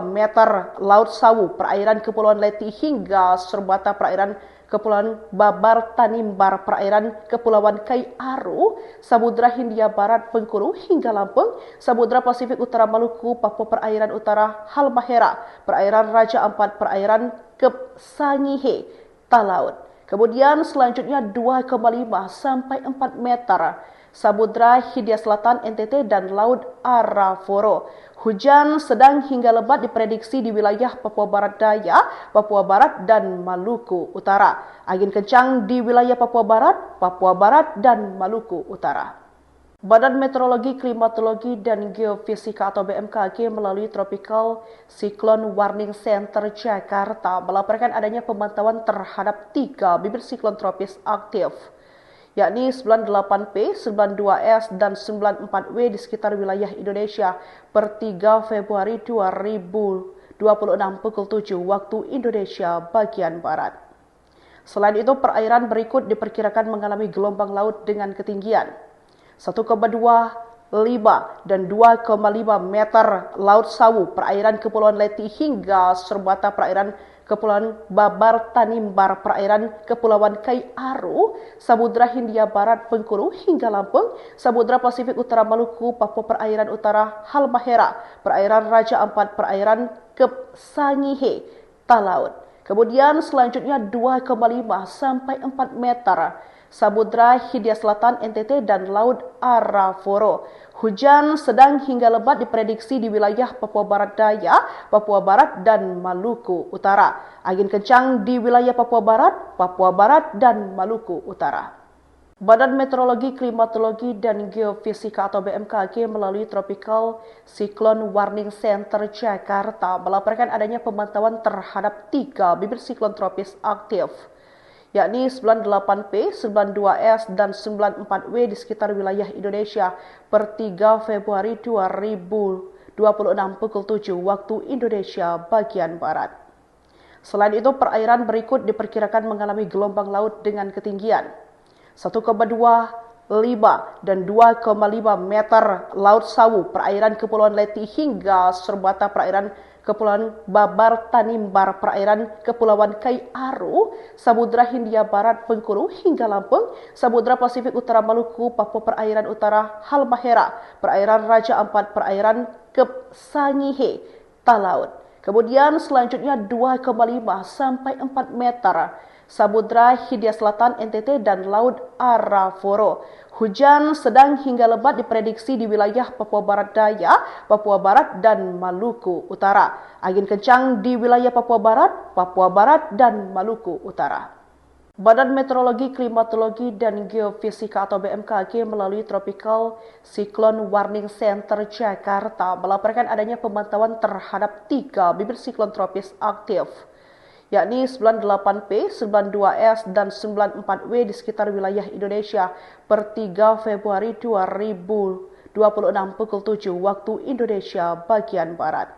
meter Laut Sawu, perairan Kepulauan Leti hingga Serbata, perairan Kepulauan Babar Tanimbar, perairan Kepulauan Kai Aru, Samudra Hindia Barat Bengkulu hingga Lampung, Samudra Pasifik Utara Maluku, Papua Perairan Utara Halmahera, perairan Raja Ampat, perairan Kep Sangihe, Talaut. Kemudian selanjutnya 2,5 sampai 4 meter. Samudra Hindia Selatan NTT dan Laut Arafura. Hujan sedang hingga lebat diprediksi di wilayah Papua Barat Daya, Papua Barat dan Maluku Utara. Angin kencang di wilayah Papua Barat dan Maluku Utara. Badan Meteorologi, Klimatologi, dan Geofisika atau BMKG melalui Tropical Cyclone Warning Center Jakarta melaporkan adanya pemantauan terhadap 3 bibit siklon tropis aktif, yakni 98P, 92S, dan 94W di sekitar wilayah Indonesia per 3 Februari 2026 pukul 7 waktu Indonesia bagian Barat. Selain itu, perairan berikut diperkirakan mengalami gelombang laut dengan ketinggian 1,25 dan 2,5 meter Laut Sawu, perairan Kepulauan Leti hingga Serbata, perairan Kepulauan Babar Tanimbar, perairan Kepulauan Kai Aru, Samudra Hindia Barat Bengkulu hingga Lampung, Samudra Pasifik Utara Maluku, Papua Perairan Utara Halmahera, perairan Raja Ampat, perairan Kep Sangihe, Talaut. Kemudian selanjutnya 2,5 sampai 4 meter. Samudra Hindia Selatan NTT dan Laut Arafura. Hujan sedang hingga lebat diprediksi di wilayah Papua Barat Daya, Papua Barat dan Maluku Utara. Angin kencang di wilayah Papua Barat dan Maluku Utara. Badan Meteorologi, Klimatologi, dan Geofisika atau BMKG melalui Tropical Cyclone Warning Center Jakarta melaporkan adanya pemantauan terhadap 3 bibit siklon tropis aktif, yakni 98P, 92S, dan 94W di sekitar wilayah Indonesia per 3 Februari 2026 pukul 7 waktu Indonesia bagian Barat. Selain itu, perairan berikut diperkirakan mengalami gelombang laut dengan ketinggian 1,25 dan 2,5 meter Laut Sawu, perairan Kepulauan Leti hingga Serbata, perairan Kepulauan Babar Tanimbar, perairan Kepulauan Kai Aru, Samudra Hindia Barat Bengkulu hingga Lampung, Samudra Pasifik Utara Maluku, Papua Perairan Utara Halmahera, perairan Raja Ampat, perairan Kep Sangihe, Talaut. Kemudian selanjutnya 2,5 sampai 4 meter. Samudra Hindia Selatan NTT dan Laut Arafura. Hujan sedang hingga lebat diprediksi di wilayah Papua Barat Daya, Papua Barat dan Maluku Utara. Angin kencang di wilayah Papua Barat dan Maluku Utara. Badan Meteorologi, Klimatologi, dan Geofisika atau BMKG melalui Tropical Cyclone Warning Center Jakarta melaporkan adanya pemantauan terhadap 3 bibit siklon tropis aktif, yakni 98P, 92S, dan 94W di sekitar wilayah Indonesia per 3 Februari 2026 pukul 7 waktu Indonesia bagian Barat.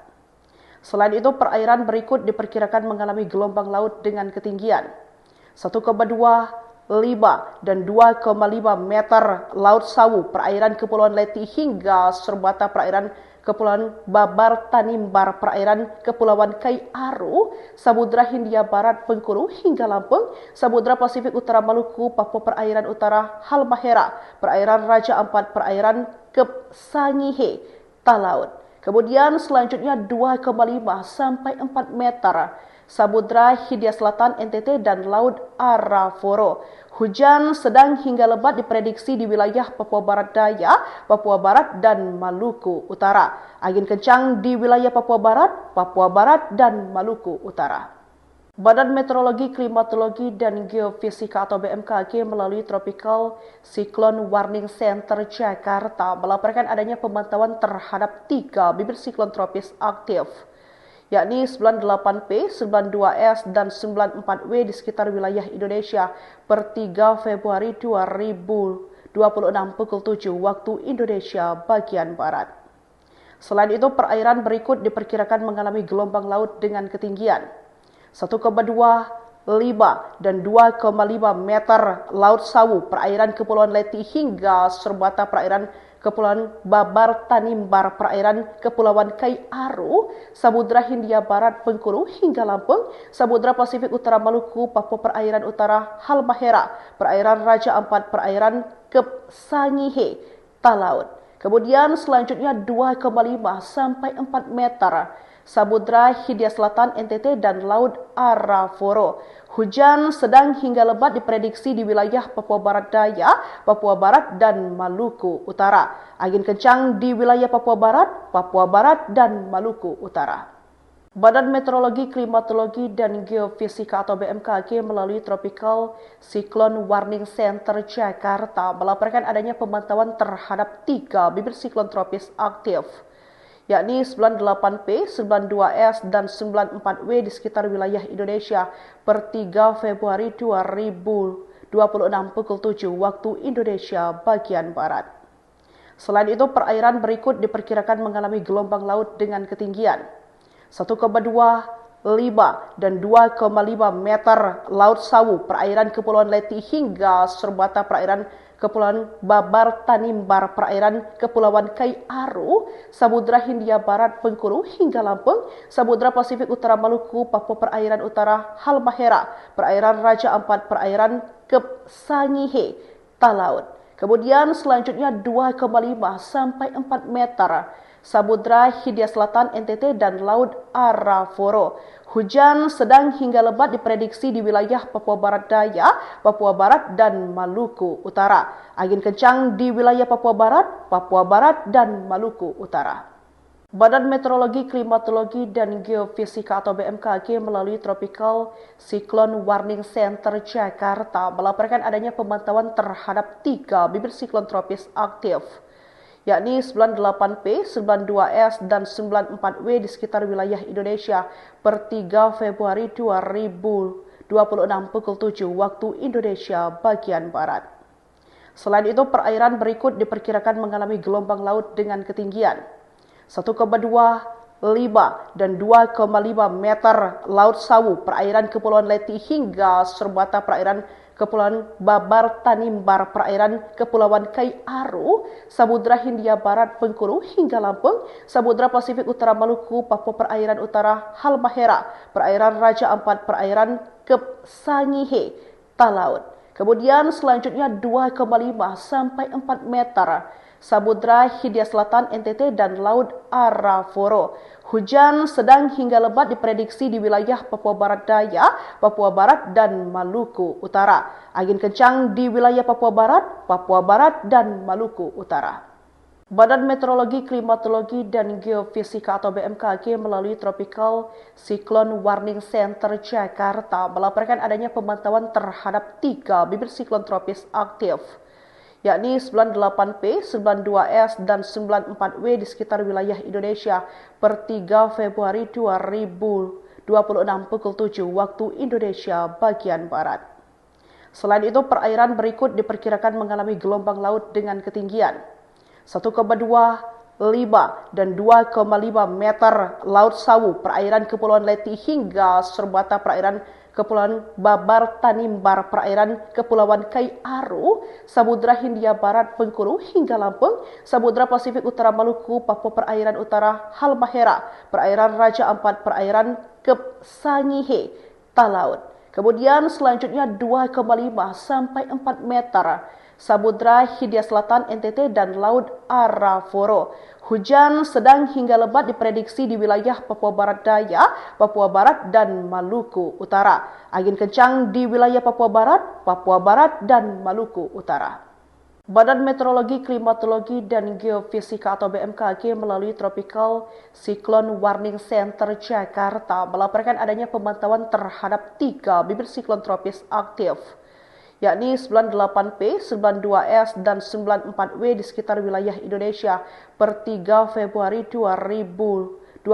Selain itu, perairan berikut diperkirakan mengalami gelombang laut dengan ketinggian 1,25 dan 2,5 meter Laut Sawu, perairan Kepulauan Leti hingga Serbata, perairan Kepulauan Babar Tanimbar, perairan Kepulauan Kai Aru, Samudra Hindia Barat Bengkulu hingga Lampung, Samudra Pasifik Utara Maluku, Papua Perairan Utara Halmahera, perairan Raja Ampat, perairan Kep Sangihe, Talaut. Kemudian selanjutnya 2,5 sampai 4 meter. Samudra Hindia Selatan NTT dan Laut Arafura. Hujan sedang hingga lebat diprediksi di wilayah Papua Barat Daya, Papua Barat dan Maluku Utara. Angin kencang di wilayah Papua Barat dan Maluku Utara. Badan Meteorologi, Klimatologi, dan Geofisika atau BMKG melalui Tropical Cyclone Warning Center Jakarta melaporkan adanya pemantauan terhadap 3 bibit siklon tropis aktif, yakni 98P, 92S, dan 94W di sekitar wilayah Indonesia per 3 Februari 2026 pukul 7 waktu Indonesia bagian Barat. Selain itu, perairan berikut diperkirakan mengalami gelombang laut dengan ketinggian 1,25 dan 2,5 meter Laut Sawu, perairan Kepulauan Leti hingga Serbata, perairan Kepulauan Babar Tanimbar, perairan Kepulauan Kai Aru, Samudra Hindia Barat Bengkulu hingga Lampung, Samudra Pasifik Utara Maluku, Papua Perairan Utara Halmahera, perairan Raja Ampat, perairan Kep Sangihe, Talaut. Kemudian selanjutnya 2,5 sampai 4 meter. Samudra Hindia Selatan NTT dan Laut Arafura. Hujan sedang hingga lebat diprediksi di wilayah Papua Barat Daya, Papua Barat dan Maluku Utara. Angin kencang di wilayah Papua Barat dan Maluku Utara. Badan Meteorologi, Klimatologi, dan Geofisika atau BMKG melalui Tropical Cyclone Warning Center Jakarta melaporkan adanya pemantauan terhadap 3 bibit siklon tropis aktif, yakni 98P, 92S, dan 94W di sekitar wilayah Indonesia per 3 Februari 2026 pukul 7 waktu Indonesia bagian Barat. Selain itu, perairan berikut diperkirakan mengalami gelombang laut dengan ketinggian 1,25 dan 2,5 meter Laut Sawu, perairan Kepulauan Leti hingga Serbata, perairan Kepulauan Babar Tanimbar, perairan Kepulauan Kai Aru, Samudra Hindia Barat Bengkulu hingga Lampung, Samudra Pasifik Utara Maluku, Papua Perairan Utara Halmahera, perairan Raja Ampat, perairan Kep Sangihe, Talaut. Kemudian selanjutnya 2,5 sampai 4 meter. Samudra Hindia Selatan NTT dan Laut Arafura. Hujan sedang hingga lebat diprediksi di wilayah Papua Barat Daya, Papua Barat dan Maluku Utara. Angin kencang di wilayah Papua Barat dan Maluku Utara. Badan Meteorologi, Klimatologi, dan Geofisika atau BMKG melalui Tropical Cyclone Warning Center Jakarta melaporkan adanya pemantauan terhadap 3 bibit siklon tropis aktif, yakni 98P, 92S, dan 94W di sekitar wilayah Indonesia per 3 Februari 2026 pukul 7 waktu Indonesia bagian Barat. Selain itu, perairan berikut diperkirakan mengalami gelombang laut dengan ketinggian 1,25 dan 2,5 meter Laut Sawu, perairan Kepulauan Leti hingga Serbata, perairan Kepulauan Babar Tanimbar, perairan Kepulauan Kai Aru, Samudra Hindia Barat Bengkulu hingga Lampung, Samudra Pasifik Utara Maluku, Papua Perairan Utara Halmahera, perairan Raja Ampat, perairan Kep Sangihe, Talaut. Kemudian selanjutnya 2,5 sampai 4 meter. Samudra Hindia Selatan NTT dan Laut Arafura. Hujan sedang hingga lebat diprediksi di wilayah Papua Barat Daya, Papua Barat dan Maluku Utara. Angin kencang di wilayah Papua Barat dan Maluku Utara. Badan Meteorologi, Klimatologi, dan Geofisika atau BMKG melalui Tropical Cyclone Warning Center Jakarta melaporkan adanya pemantauan terhadap 3 bibit siklon tropis aktif, yakni 98P, 92S, dan 94W di sekitar wilayah Indonesia per 3 Februari 2026 pukul 7 waktu Indonesia bagian Barat. Selain itu, perairan berikut diperkirakan mengalami gelombang laut dengan ketinggian 1,25 dan 2,5 meter Laut Sawu, perairan Kepulauan Leti hingga Serbata, perairan Kepulauan Babar Tanimbar, perairan Kepulauan Kai Aru, Samudra Hindia Barat Bengkulu hingga Lampung, Samudra Pasifik Utara Maluku, Papua Perairan Utara Halmahera, perairan Raja Ampat, perairan Kep Sangihe, Talaut. Kemudian selanjutnya 2,5 sampai 4 meter. Samudra Hindia Selatan NTT dan Laut Arafura. Hujan sedang hingga lebat diprediksi di wilayah Papua Barat Daya, Papua Barat, dan Maluku Utara. Angin kencang di wilayah Papua Barat, dan Maluku Utara. Badan Meteorologi, Klimatologi, dan Geofisika atau BMKG melalui Tropical Cyclone Warning Center Jakarta melaporkan adanya pemantauan terhadap 3 bibit siklon tropis aktif, yakni 98P, 92S, dan 94W di sekitar wilayah Indonesia per 3 Februari 2026.